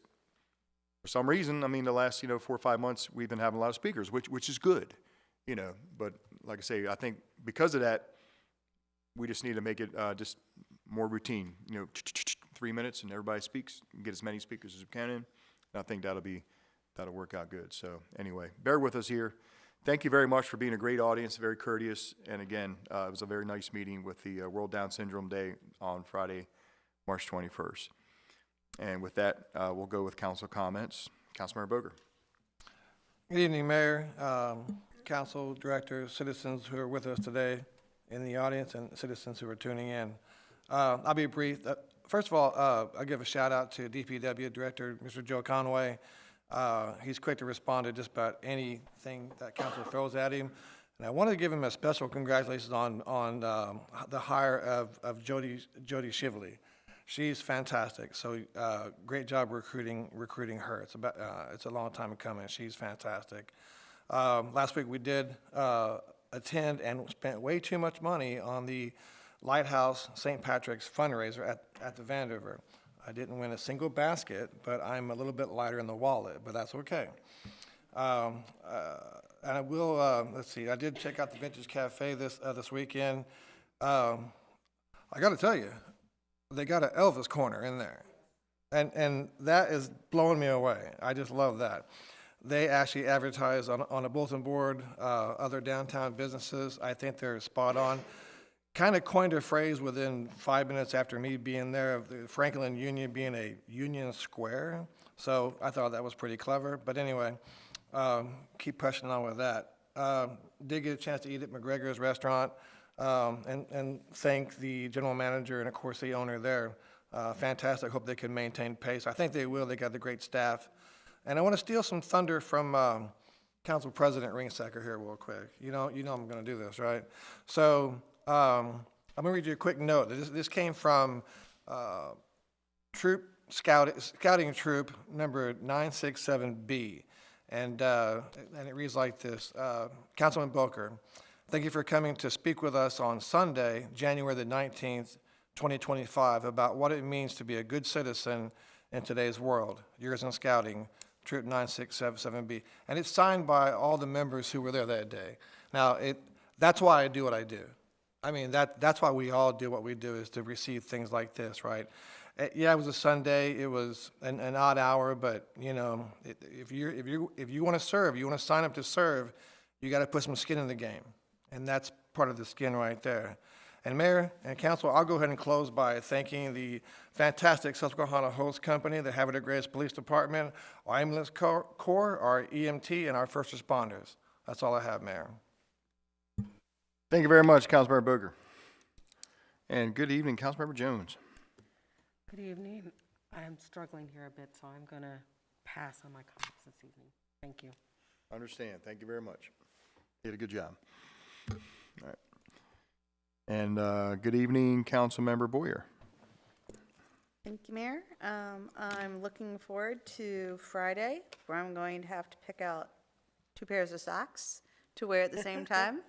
for some reason, I mean, the last, 4 or 5 months, we've been having a lot of speakers, which is good, you know. But like I say, I think because of that, we just need to make it just more routine. 3 minutes and everybody speaks, get as many speakers as we can in. And I think that'll work out good. So anyway, bear with us here. Thank you very much for being a great audience, very courteous. And again, it was a very nice meeting with the World Down Syndrome Day on Friday, March 21st. And with that, we'll go with council comments. Councilmember Boger. Good evening, Mayor, council, directors, citizens who are with us today in the audience, and citizens who are tuning in. I'll be brief. First of all, I'll give a shout out to DPW Director, Mr. Joe Conway. He's quick to respond to just about anything that council throws at him. And I wanted to give him a special congratulations on the hire of Jody Shively. She's fantastic. So great job recruiting her. It's a long time coming. She's fantastic. Last week we did attend and spent way too much money on the Lighthouse St. Patrick's fundraiser at the Vandover. I didn't win a single basket, but I'm a little bit lighter in the wallet, but that's okay. And I will, let's see, I did check out the Vintage Cafe this weekend. I got to tell you, they got an Elvis corner in there. And that is blowing me away. I just love that. They actually advertise on a bulletin board, other downtown businesses. I think they're spot on. Kind of coined a phrase within 5 minutes after me being there of the Franklin Union being a Union Square. So I thought that was pretty clever. But anyway, keep pushing on with that. Did get a chance to eat at McGregor's restaurant and thank the general manager and, of course, the owner there. Fantastic. Hope they can maintain pace. I think they will. They got the great staff. And I want to steal some thunder from Council President Ringsecker here real quick. You know I'm going to do this, right? So I'm going to read you a quick note. This came from scouting troop number 967B. And it reads like this. Councilman Boker, thank you for coming to speak with us on Sunday, January the 19th, 2025, about what it means to be a good citizen in today's world. Yours in scouting, Troop 9677B. And it's signed by all the members who were there that day. Now, that's why I do what I do. I mean, that's why we all do what we do, is to receive things like this, right? Yeah, it was a Sunday. It was an odd hour, but if you want to serve, you want to sign up to serve, you got to put some skin in the game, and that's part of the skin right there. And Mayor and Council, I'll go ahead and close by thanking the fantastic Susquehanna Host Company, the Havre Grace Police Department, our ambulance corps, our EMT, and our first responders. That's all I have, Mayor. Thank you very much, Councilmember Booker. And good evening, Councilmember Jones. Good evening. I'm struggling here a bit, so I'm going to pass on my comments this evening. Thank you. I understand. Thank you very much. You did a good job. All right. And good evening, Councilmember Boyer. Thank you, Mayor. I'm looking forward to Friday, where I'm going to have to pick out 2 pairs of socks to wear at the same time.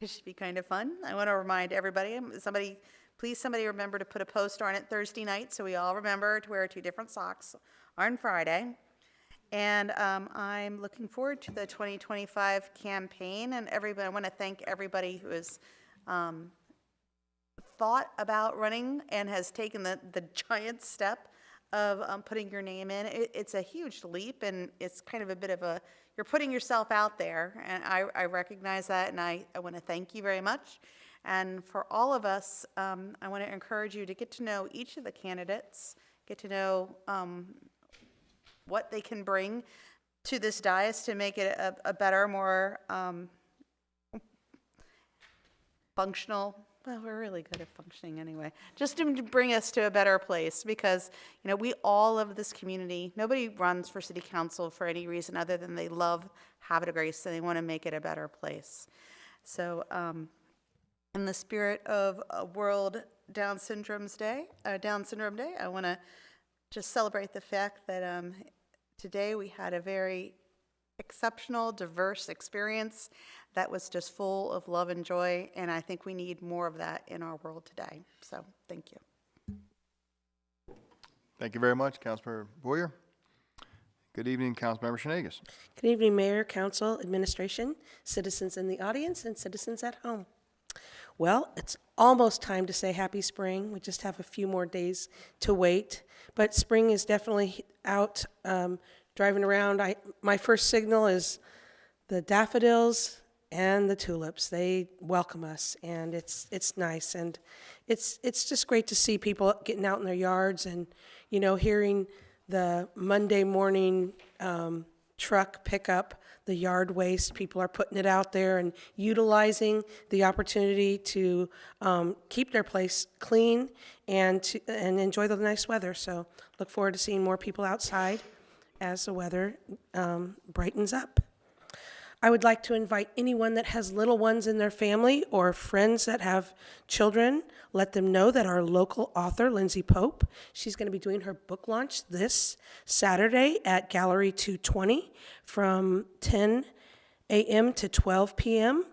It should be kind of fun. I want to remind everybody, please somebody remember to put a poster on it Thursday night so we all remember to wear 2 different socks on Friday. And I'm looking forward to the 2025 campaign, and I want to thank everybody who has thought about running and has taken the giant step of putting your name in. It's a huge leap, and it's kind of a bit of you're putting yourself out there, and I recognize that, and I want to thank you very much. And for all of us, I want to encourage you to get to know each of the candidates, get to know what they can bring to this dais to make it a better, more functional. Well, we're really good at functioning anyway. Just to bring us to a better place, because we all love this community. Nobody runs for city council for any reason other than they love Havre Grace and they want to make it a better place. So, in the spirit of World Down Syndrome Day, I want to just celebrate the fact that today we had a very exceptional, diverse experience that was just full of love and joy, and I think we need more of that in our world today. So, thank you. Thank you very much, Councilmember Boyer. Good evening, Councilmember Shenagus. Good evening, Mayor, Council, Administration, citizens in the audience, and citizens at home. Well, it's almost time to say happy spring. We just have a few more days to wait, but spring is definitely out. Driving around, my first signal is the daffodils and the tulips. They welcome us, and it's nice, and it's just great to see people getting out in their yards and hearing the Monday morning truck pick up the yard waste. People are putting it out there and utilizing the opportunity to keep their place clean and enjoy the nice weather. So look forward to seeing more people outside as the weather brightens up. I would like to invite anyone that has little ones in their family or friends that have children, let them know that our local author, Lindsay Pope, she's going to be doing her book launch this Saturday at Gallery 220 from 10 a.m. to 12 p.m.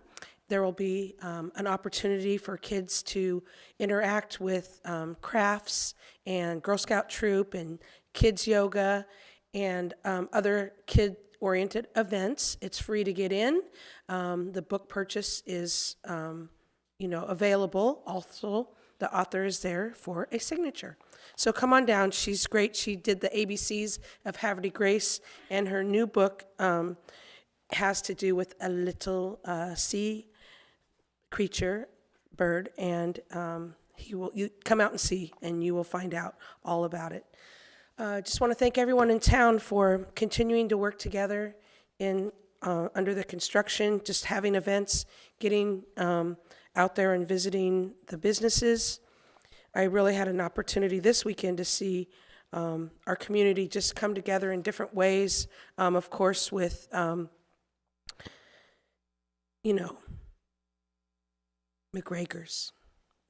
There will be an opportunity for kids to interact with crafts and Girl Scout troop and kids yoga and other family-oriented events. It's free to get in. The book purchase is, available. Also, the author is there for a signature. So come on down. She's great. She did the ABCs of Havre Grace, and her new book has to do with a little sea creature, bird, and you come out and see, and you will find out all about it. Just want to thank everyone in town for continuing to work together in under the construction, just having events, getting out there and visiting the businesses. I really had an opportunity this weekend to see our community just come together in different ways. Of course, with McGregor's.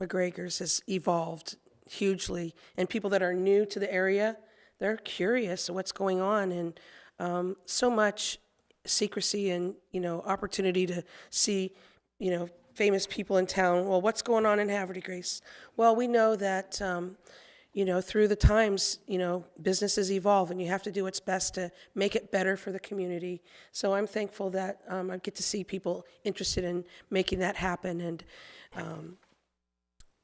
McGregor's has evolved hugely, and people that are new to the area, they're curious of what's going on, and so much secrecy and, opportunity to see, famous people in town. Well, what's going on in Havre Grace? Well, we know that, through the times, businesses evolve, and you have to do what's best to make it better for the community. So I'm thankful that I get to see people interested in making that happen,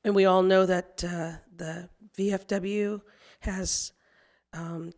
and we all know that the VFW has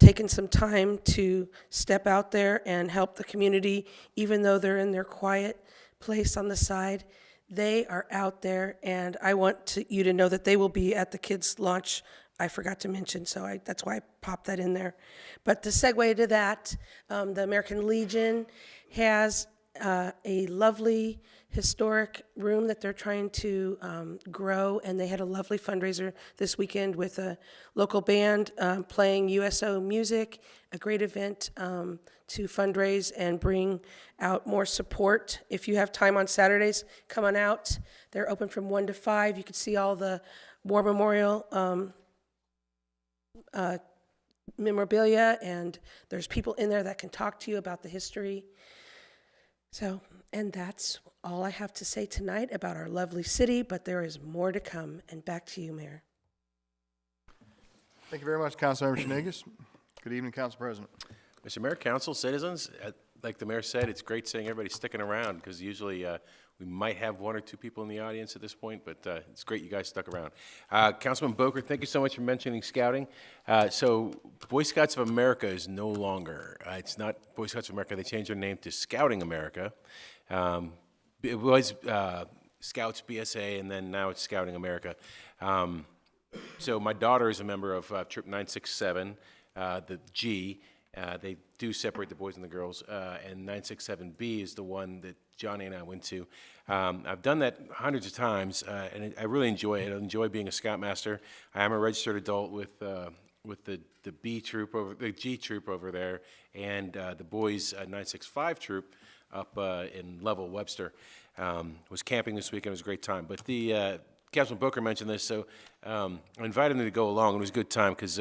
taken some time to step out there and help the community, even though they're in their quiet place on the side. They are out there, and I want you to know that they will be at the kids' launch. I forgot to mention, so that's why I popped that in there. But to segue to that, the American Legion has a lovely historic room that they're trying to grow, and they had a lovely fundraiser this weekend with a local band playing USO music, a great event to fundraise and bring out more support. If you have time on Saturdays, come on out. They're open from 1 to 5. You can see all the War Memorial memorabilia, and there's people in there that can talk to you about the history. So, and that's all I have to say tonight about our lovely city, but there is more to come. And back to you, Mayor. Thank you very much, Councilmember Shenegis. Good evening, Council President. Mr. Mayor, council, citizens, like the mayor said, it's great seeing everybody sticking around, because usually we might have 1 or 2 people in the audience at this point, but it's great you guys stuck around. Councilman Boker, thank you so much for mentioning scouting. So Boy Scouts of America is no longer, it's not Boy Scouts of America, they changed their name to Scouting America. It was Scouts BSA, and then now it's Scouting America. So my daughter is a member of Troop 967, the G. They do separate the boys and the girls, and 967B is the one that Johnny and I went to. I've done that hundreds of times, and I really enjoy it. I enjoy being a Scoutmaster. I am a registered adult with the B troop over the G troop over there, and the boys 965 troop up in Level, Webster. Was camping this weekend. It was a great time. But the Councilman Booker mentioned this, so I invited them to go along. It was a good time because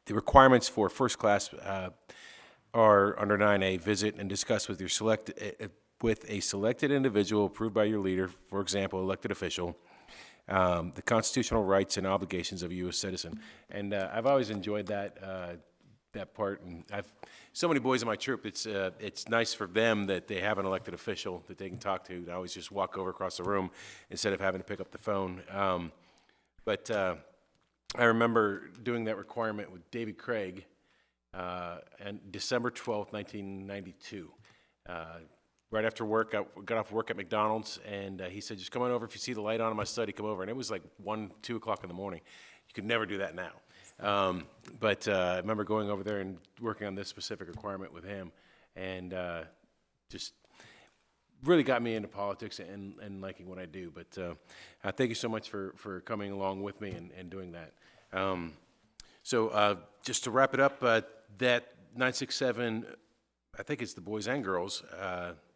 the requirements for first class are under 9A: visit and discuss with your with a selected individual approved by your leader, for example, elected official, the constitutional rights and obligations of a U.S. citizen. And I've always enjoyed that that part. And I've so many boys in my troop. It's nice for them that they have an elected official that they can talk to. I always just walk over across the room instead of having to pick up the phone. But I remember doing that requirement with David Craig on December 12th, 1992. Right after work, I got off work at McDonald's, and he said, just come on over. If you see the light on in my study, come over. And it was like 1, 2 o'clock in the morning. You could never do that now. But I remember going over there and working on this specific requirement with him, and just really got me into politics and liking what I do. But thank you so much for coming along with me and doing that. So just to wrap it up, that 967, I think it's the boys and girls,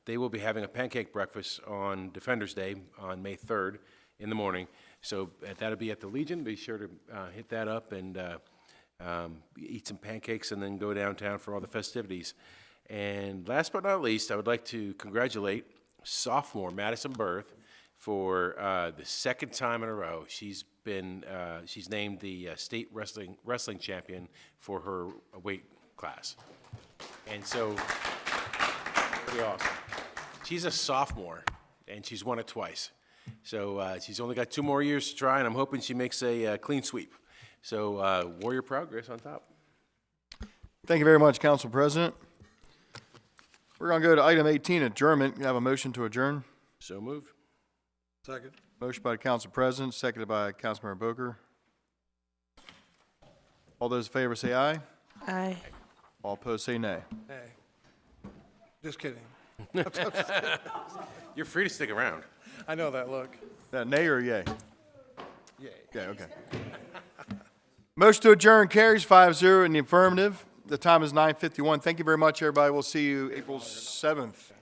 they will be having a pancake breakfast on Defenders Day on May 3rd in the morning. So that'll be at the Legion. Be sure to hit that up and eat some pancakes and then go downtown for all the festivities. And last but not least, I would like to congratulate sophomore Madison Berth for the second time in a row. She's named the state wrestling champion for her weight class. And so, pretty awesome. She's a sophomore, and she's won it twice. So she's only got 2 more years to try, and I'm hoping she makes a clean sweep. So Warrior Progress on top. Thank you very much, Council President. We're going to go to item 18, adjournment. Can I have a motion to adjourn? So moved. Second. Motion by the Council President, seconded by Councilmember Boker. All those in favor say aye. Aye. All opposed say nay. Hey, just kidding. You're free to stick around. I know that look. Nay or yay? Yay. Okay, okay. Motion to adjourn carries 5-0 in the affirmative. The time is 9:51. Thank you very much, everybody. We'll see you April 7th.